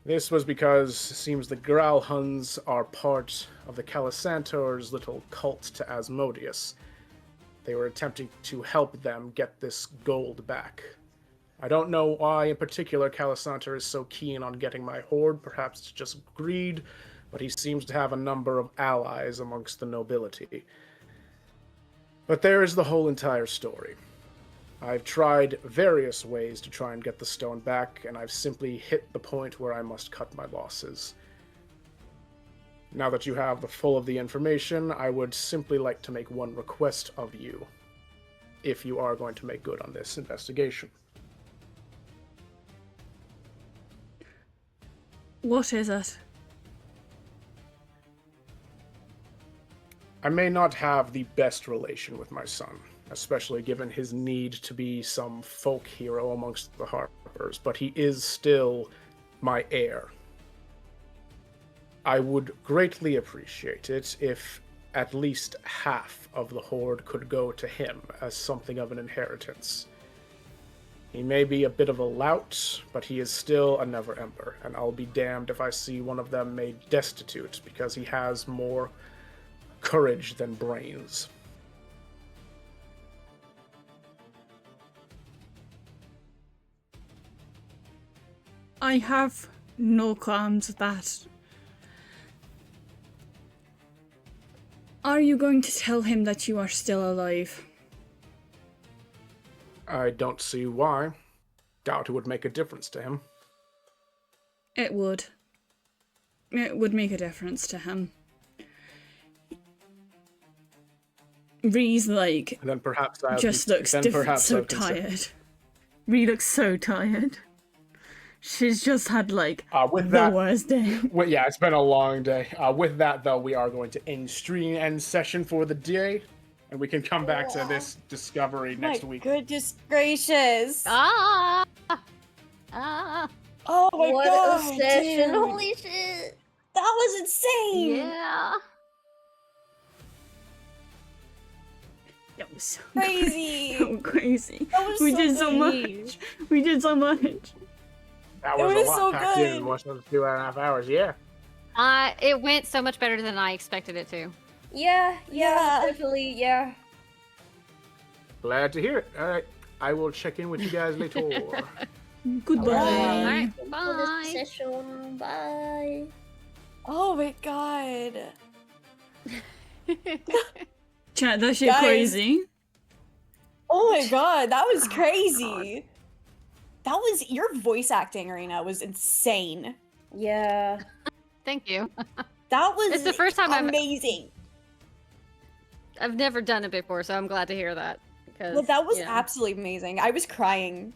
[SPEAKER 1] This was because it seems the Growlhuns are part of the Calisantor's little cult to Asmodeus. They were attempting to help them get this gold back. I don't know why in particular Calisantor is so keen on getting my hoard, perhaps it's just greed, but he seems to have a number of allies amongst the nobility. But there is the whole entire story. I've tried various ways to try and get the stone back, and I've simply hit the point where I must cut my losses. Now that you have the full of the information, I would simply like to make one request of you, if you are going to make good on this investigation.
[SPEAKER 3] What is it?
[SPEAKER 1] I may not have the best relation with my son, especially given his need to be some folk hero amongst the Harpers, but he is still my heir. I would greatly appreciate it if at least half of the hoard could go to him as something of an inheritance. He may be a bit of a lout, but he is still a Never Ember, and I'll be damned if I see one of them made destitute because he has more courage than brains.
[SPEAKER 3] I have no qualms with that. Are you going to tell him that you are still alive?
[SPEAKER 1] I don't see why. Doubt it would make a difference to him.
[SPEAKER 3] It would. It would make a difference to him. Ree's like,
[SPEAKER 1] And then perhaps I'll
[SPEAKER 3] just
[SPEAKER 1] be,
[SPEAKER 3] looks
[SPEAKER 1] then perhaps
[SPEAKER 3] so
[SPEAKER 1] I'll consider-
[SPEAKER 3] tired. Ree looks so tired. She's just had like
[SPEAKER 1] with
[SPEAKER 3] the
[SPEAKER 1] that,
[SPEAKER 3] worst day.
[SPEAKER 1] well, yeah, it's been a long day. With that, though, we are going to end session for the day, and we can come back to this discovery next
[SPEAKER 4] My
[SPEAKER 1] week.
[SPEAKER 4] goodness gracious.
[SPEAKER 2] Ah!
[SPEAKER 4] Oh my
[SPEAKER 5] what
[SPEAKER 4] god.
[SPEAKER 5] a session!
[SPEAKER 4] dude.
[SPEAKER 5] Holy shit!
[SPEAKER 4] That was insane.
[SPEAKER 2] Yeah.
[SPEAKER 3] That was so
[SPEAKER 4] Crazy.
[SPEAKER 3] so crazy.
[SPEAKER 4] That was
[SPEAKER 3] We
[SPEAKER 4] so
[SPEAKER 3] did so
[SPEAKER 4] good.
[SPEAKER 3] much. We did so much.
[SPEAKER 1] That
[SPEAKER 4] It
[SPEAKER 1] was,
[SPEAKER 4] was
[SPEAKER 1] a lot
[SPEAKER 4] so
[SPEAKER 1] packed in
[SPEAKER 4] good.
[SPEAKER 1] in less than 2.5 hours, yeah.
[SPEAKER 2] It went so much better than I expected it to.
[SPEAKER 5] Yeah,
[SPEAKER 4] Yeah.
[SPEAKER 5] definitely, yeah.
[SPEAKER 1] Glad to hear it. All right, I will check in with you guys later.
[SPEAKER 3] Goodbye.
[SPEAKER 2] Alright,
[SPEAKER 5] For
[SPEAKER 2] bye.
[SPEAKER 5] this session, bye.
[SPEAKER 4] Oh my god.
[SPEAKER 3] Chat, that shit
[SPEAKER 4] Guys.
[SPEAKER 3] crazy.
[SPEAKER 4] Oh my god, that was crazy. That was your voice acting, Arena, was insane.
[SPEAKER 5] Yeah.
[SPEAKER 2] Thank you.
[SPEAKER 4] That was
[SPEAKER 2] It's the first time
[SPEAKER 4] amazing.
[SPEAKER 2] I've never done it before, so I'm glad to hear that. Because,
[SPEAKER 4] Well, that was
[SPEAKER 2] you know.
[SPEAKER 4] absolutely amazing. I was crying.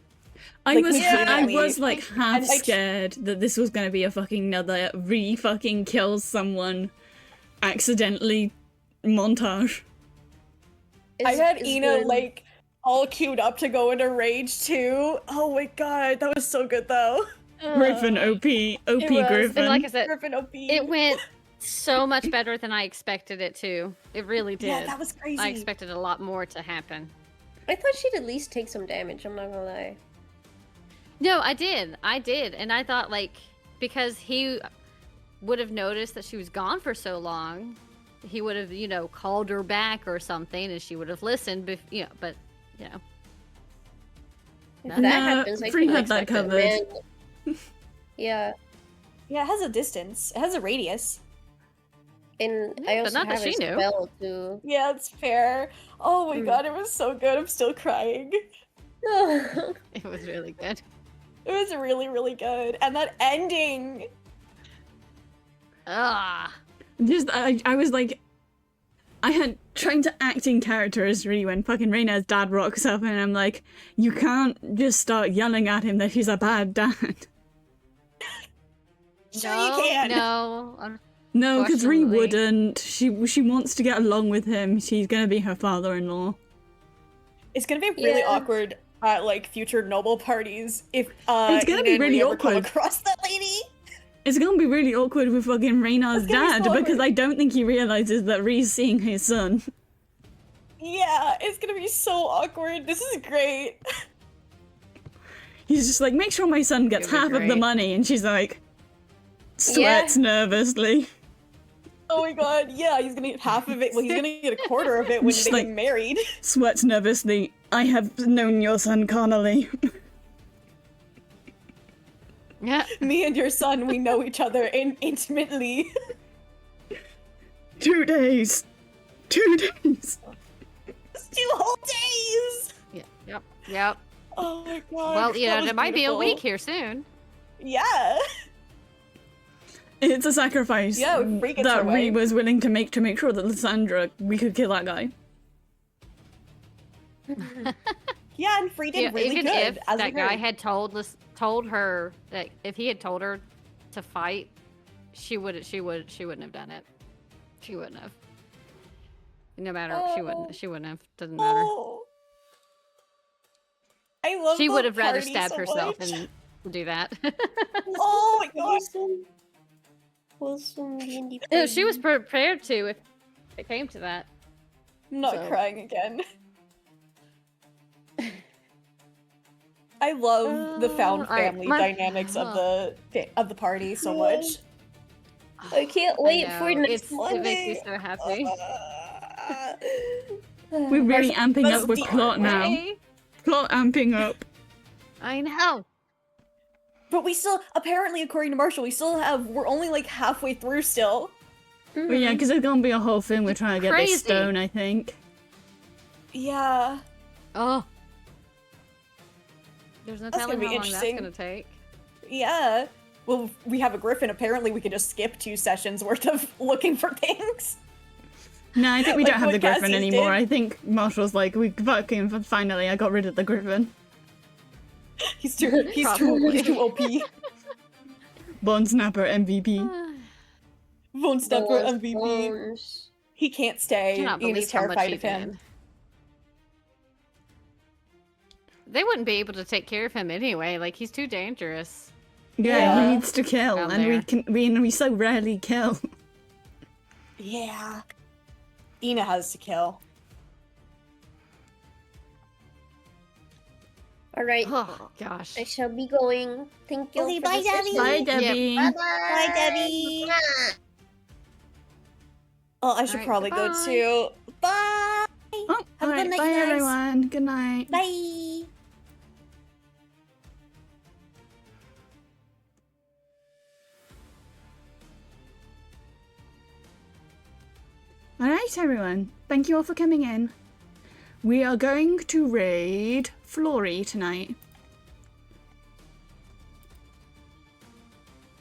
[SPEAKER 3] I
[SPEAKER 4] Like,
[SPEAKER 3] was
[SPEAKER 4] legitimately.
[SPEAKER 3] like half
[SPEAKER 4] And, like,
[SPEAKER 3] scared that this was gonna be a fucking another fucking kills someone accidentally montage.
[SPEAKER 4] I had
[SPEAKER 5] It's
[SPEAKER 4] Ina
[SPEAKER 5] good.
[SPEAKER 4] like all queued up to go into rage too. Oh my god, that was so good though.
[SPEAKER 3] Griffin OP
[SPEAKER 4] was.
[SPEAKER 3] Griffin.
[SPEAKER 2] And like I said,
[SPEAKER 4] Griffin OP.
[SPEAKER 2] it went so much better than I expected it to. It really did.
[SPEAKER 4] Yeah, that was crazy.
[SPEAKER 2] I expected a lot more to happen.
[SPEAKER 5] I thought she'd at least take some damage, I'm not gonna lie.
[SPEAKER 2] No, I did. And I thought, like, because he would have noticed that she was gone for so long, he would have, you know, called her back or something, and she would have listened, but, you know.
[SPEAKER 5] If
[SPEAKER 2] No,
[SPEAKER 5] that happens, I
[SPEAKER 3] Free
[SPEAKER 5] can
[SPEAKER 3] had that
[SPEAKER 5] expect it,
[SPEAKER 3] covered.
[SPEAKER 5] man. Yeah,
[SPEAKER 4] Yeah, it has a distance. It has a radius.
[SPEAKER 5] and
[SPEAKER 2] Yeah,
[SPEAKER 5] I
[SPEAKER 2] but
[SPEAKER 5] also
[SPEAKER 2] not that
[SPEAKER 5] have a
[SPEAKER 2] she knew.
[SPEAKER 5] spell too.
[SPEAKER 4] Yeah, it's fair. Oh my
[SPEAKER 5] Mm.
[SPEAKER 4] god, it was so good. I'm still crying.
[SPEAKER 2] It was really good.
[SPEAKER 4] It was really, really good. And that ending.
[SPEAKER 2] Ah.
[SPEAKER 3] Just I was like, I had trying to act in character as Ree when fucking Reina's dad rocks up, and I'm like, you can't just start yelling at him that he's a bad dad.
[SPEAKER 4] Sure
[SPEAKER 2] no,
[SPEAKER 4] you can.
[SPEAKER 2] No.
[SPEAKER 3] No, because Ree
[SPEAKER 2] Unfortunately.
[SPEAKER 3] wouldn't. She wants to get along with him. She's gonna be her father-in-law.
[SPEAKER 4] It's gonna be really
[SPEAKER 5] Yeah.
[SPEAKER 4] awkward at like future noble parties if
[SPEAKER 3] It's gonna
[SPEAKER 4] Ina
[SPEAKER 3] be
[SPEAKER 4] and
[SPEAKER 3] really
[SPEAKER 4] Rhea ever come
[SPEAKER 3] awkward.
[SPEAKER 4] across that lady.
[SPEAKER 3] It's gonna be really awkward with fucking Reina's
[SPEAKER 4] It's gonna be
[SPEAKER 3] dad
[SPEAKER 4] so
[SPEAKER 3] because
[SPEAKER 4] awkward.
[SPEAKER 3] I don't think he realizes that Ree's seeing his son.
[SPEAKER 4] Yeah, it's gonna be so awkward. This is great.
[SPEAKER 3] He's just like, make sure my son gets
[SPEAKER 2] It'll be
[SPEAKER 3] half of the
[SPEAKER 2] great.
[SPEAKER 3] money, and she's like, Sweats nervously.
[SPEAKER 4] Oh my god, yeah, he's gonna get half of it. Well, he's gonna get a quarter of it when
[SPEAKER 3] Just
[SPEAKER 4] they
[SPEAKER 3] like-
[SPEAKER 4] get married.
[SPEAKER 3] Sweats nervously. I have known your son carnally.
[SPEAKER 2] Yeah.
[SPEAKER 4] Me and your son, we know each other intimately.
[SPEAKER 3] 2 days. 2 days.
[SPEAKER 4] 2 whole days!
[SPEAKER 2] Yep.
[SPEAKER 4] Oh my god.
[SPEAKER 2] Well, you
[SPEAKER 4] that
[SPEAKER 2] know,
[SPEAKER 4] was
[SPEAKER 2] there might be a
[SPEAKER 4] beautiful.
[SPEAKER 2] week here soon.
[SPEAKER 4] Yeah.
[SPEAKER 3] It's a sacrifice
[SPEAKER 4] Yeah, if Free gets
[SPEAKER 3] that
[SPEAKER 4] her
[SPEAKER 3] Ree
[SPEAKER 4] way.
[SPEAKER 3] was willing to make sure that Lysandra, we could kill that guy.
[SPEAKER 4] Yeah, and Free did
[SPEAKER 2] Yeah,
[SPEAKER 4] really
[SPEAKER 2] even
[SPEAKER 4] good.
[SPEAKER 2] if
[SPEAKER 4] as
[SPEAKER 2] that
[SPEAKER 4] we
[SPEAKER 2] guy
[SPEAKER 4] heard.
[SPEAKER 2] had told her that if he had told her to fight, she wouldn't have done it. She wouldn't have. No matter, she wouldn't have. Doesn't matter.
[SPEAKER 4] Oh. I love
[SPEAKER 2] She
[SPEAKER 4] the
[SPEAKER 2] would have rather
[SPEAKER 4] party
[SPEAKER 2] stabbed
[SPEAKER 4] so
[SPEAKER 2] herself
[SPEAKER 4] much.
[SPEAKER 2] than do that.
[SPEAKER 4] Oh my god.
[SPEAKER 5] Wholesome D&D
[SPEAKER 2] No, she was
[SPEAKER 5] party.
[SPEAKER 2] prepared to if it came to that.
[SPEAKER 4] I'm not
[SPEAKER 2] So-
[SPEAKER 4] crying again. I love the found
[SPEAKER 2] Alright,
[SPEAKER 4] family
[SPEAKER 2] my-
[SPEAKER 4] dynamics of the party so much.
[SPEAKER 5] I can't wait for next
[SPEAKER 2] It makes me so happy.
[SPEAKER 3] We're really amping
[SPEAKER 4] Marshall,
[SPEAKER 3] up with
[SPEAKER 4] deep
[SPEAKER 3] plot now.
[SPEAKER 2] Hey,
[SPEAKER 3] Plot amping up.
[SPEAKER 2] I know.
[SPEAKER 4] But we still, apparently, according to Marshall, we're only like halfway through still.
[SPEAKER 3] But yeah, because there's gonna be a whole thing we're trying to get
[SPEAKER 2] Crazy.
[SPEAKER 3] this stone, I think.
[SPEAKER 4] Yeah.
[SPEAKER 2] Oh. There's no
[SPEAKER 4] That's
[SPEAKER 2] telling
[SPEAKER 4] gonna
[SPEAKER 2] how
[SPEAKER 4] be
[SPEAKER 2] long that's
[SPEAKER 4] interesting.
[SPEAKER 2] gonna take.
[SPEAKER 4] Yeah. Well, if we have a griffin. Apparently, we can just skip 2 sessions worth of looking for things.
[SPEAKER 3] No, I think we
[SPEAKER 4] Like
[SPEAKER 3] don't have
[SPEAKER 4] what
[SPEAKER 3] the griffin
[SPEAKER 4] Cassius
[SPEAKER 3] anymore.
[SPEAKER 4] did.
[SPEAKER 3] I think Marshall's like, we fucking finally, I got rid of the griffin.
[SPEAKER 4] He's too
[SPEAKER 2] Probably.
[SPEAKER 4] OP.
[SPEAKER 3] Bone Snapper MVP.
[SPEAKER 4] Bone Stepper
[SPEAKER 5] Bones,
[SPEAKER 4] MVP.
[SPEAKER 5] bones.
[SPEAKER 4] He can't stay.
[SPEAKER 2] Cannot believe
[SPEAKER 4] Ian's
[SPEAKER 2] how much
[SPEAKER 4] terrified
[SPEAKER 2] he
[SPEAKER 4] of him.
[SPEAKER 2] did. They wouldn't be able to take care of him anyway. Like, he's too dangerous.
[SPEAKER 3] Yeah,
[SPEAKER 4] Yeah.
[SPEAKER 3] he needs to kill,
[SPEAKER 2] Down
[SPEAKER 3] and
[SPEAKER 2] there.
[SPEAKER 3] we so rarely kill.
[SPEAKER 4] Yeah. Ina has to kill.
[SPEAKER 5] Alright,
[SPEAKER 2] Oh gosh.
[SPEAKER 5] I shall be going. Thank you.
[SPEAKER 4] Okay,
[SPEAKER 5] for
[SPEAKER 4] bye,
[SPEAKER 5] the session.
[SPEAKER 4] Debbie.
[SPEAKER 3] Bye, Debbie.
[SPEAKER 5] Bye,
[SPEAKER 4] Bye, Debbie. Oh, I should
[SPEAKER 2] Alright,
[SPEAKER 4] probably go
[SPEAKER 2] goodbye.
[SPEAKER 4] too. Bye.
[SPEAKER 3] Oh,
[SPEAKER 4] Have a
[SPEAKER 3] alright,
[SPEAKER 4] good night,
[SPEAKER 3] bye
[SPEAKER 4] guys.
[SPEAKER 3] everyone. Good night.
[SPEAKER 4] Bye.
[SPEAKER 3] Alright, everyone. Thank you all for coming in. We are going to raid Flory tonight.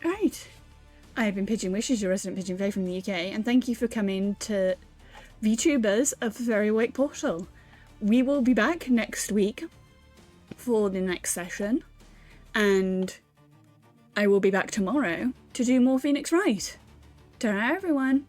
[SPEAKER 3] Right. I have been Pigeon Wishes, your resident Pigeon Fae from the UK, and thank you for coming to VTubers of the Fairy Wake Portal. We will be back next week for the next session, and I will be back tomorrow to do more Phoenix Wright. Ta-ra, everyone!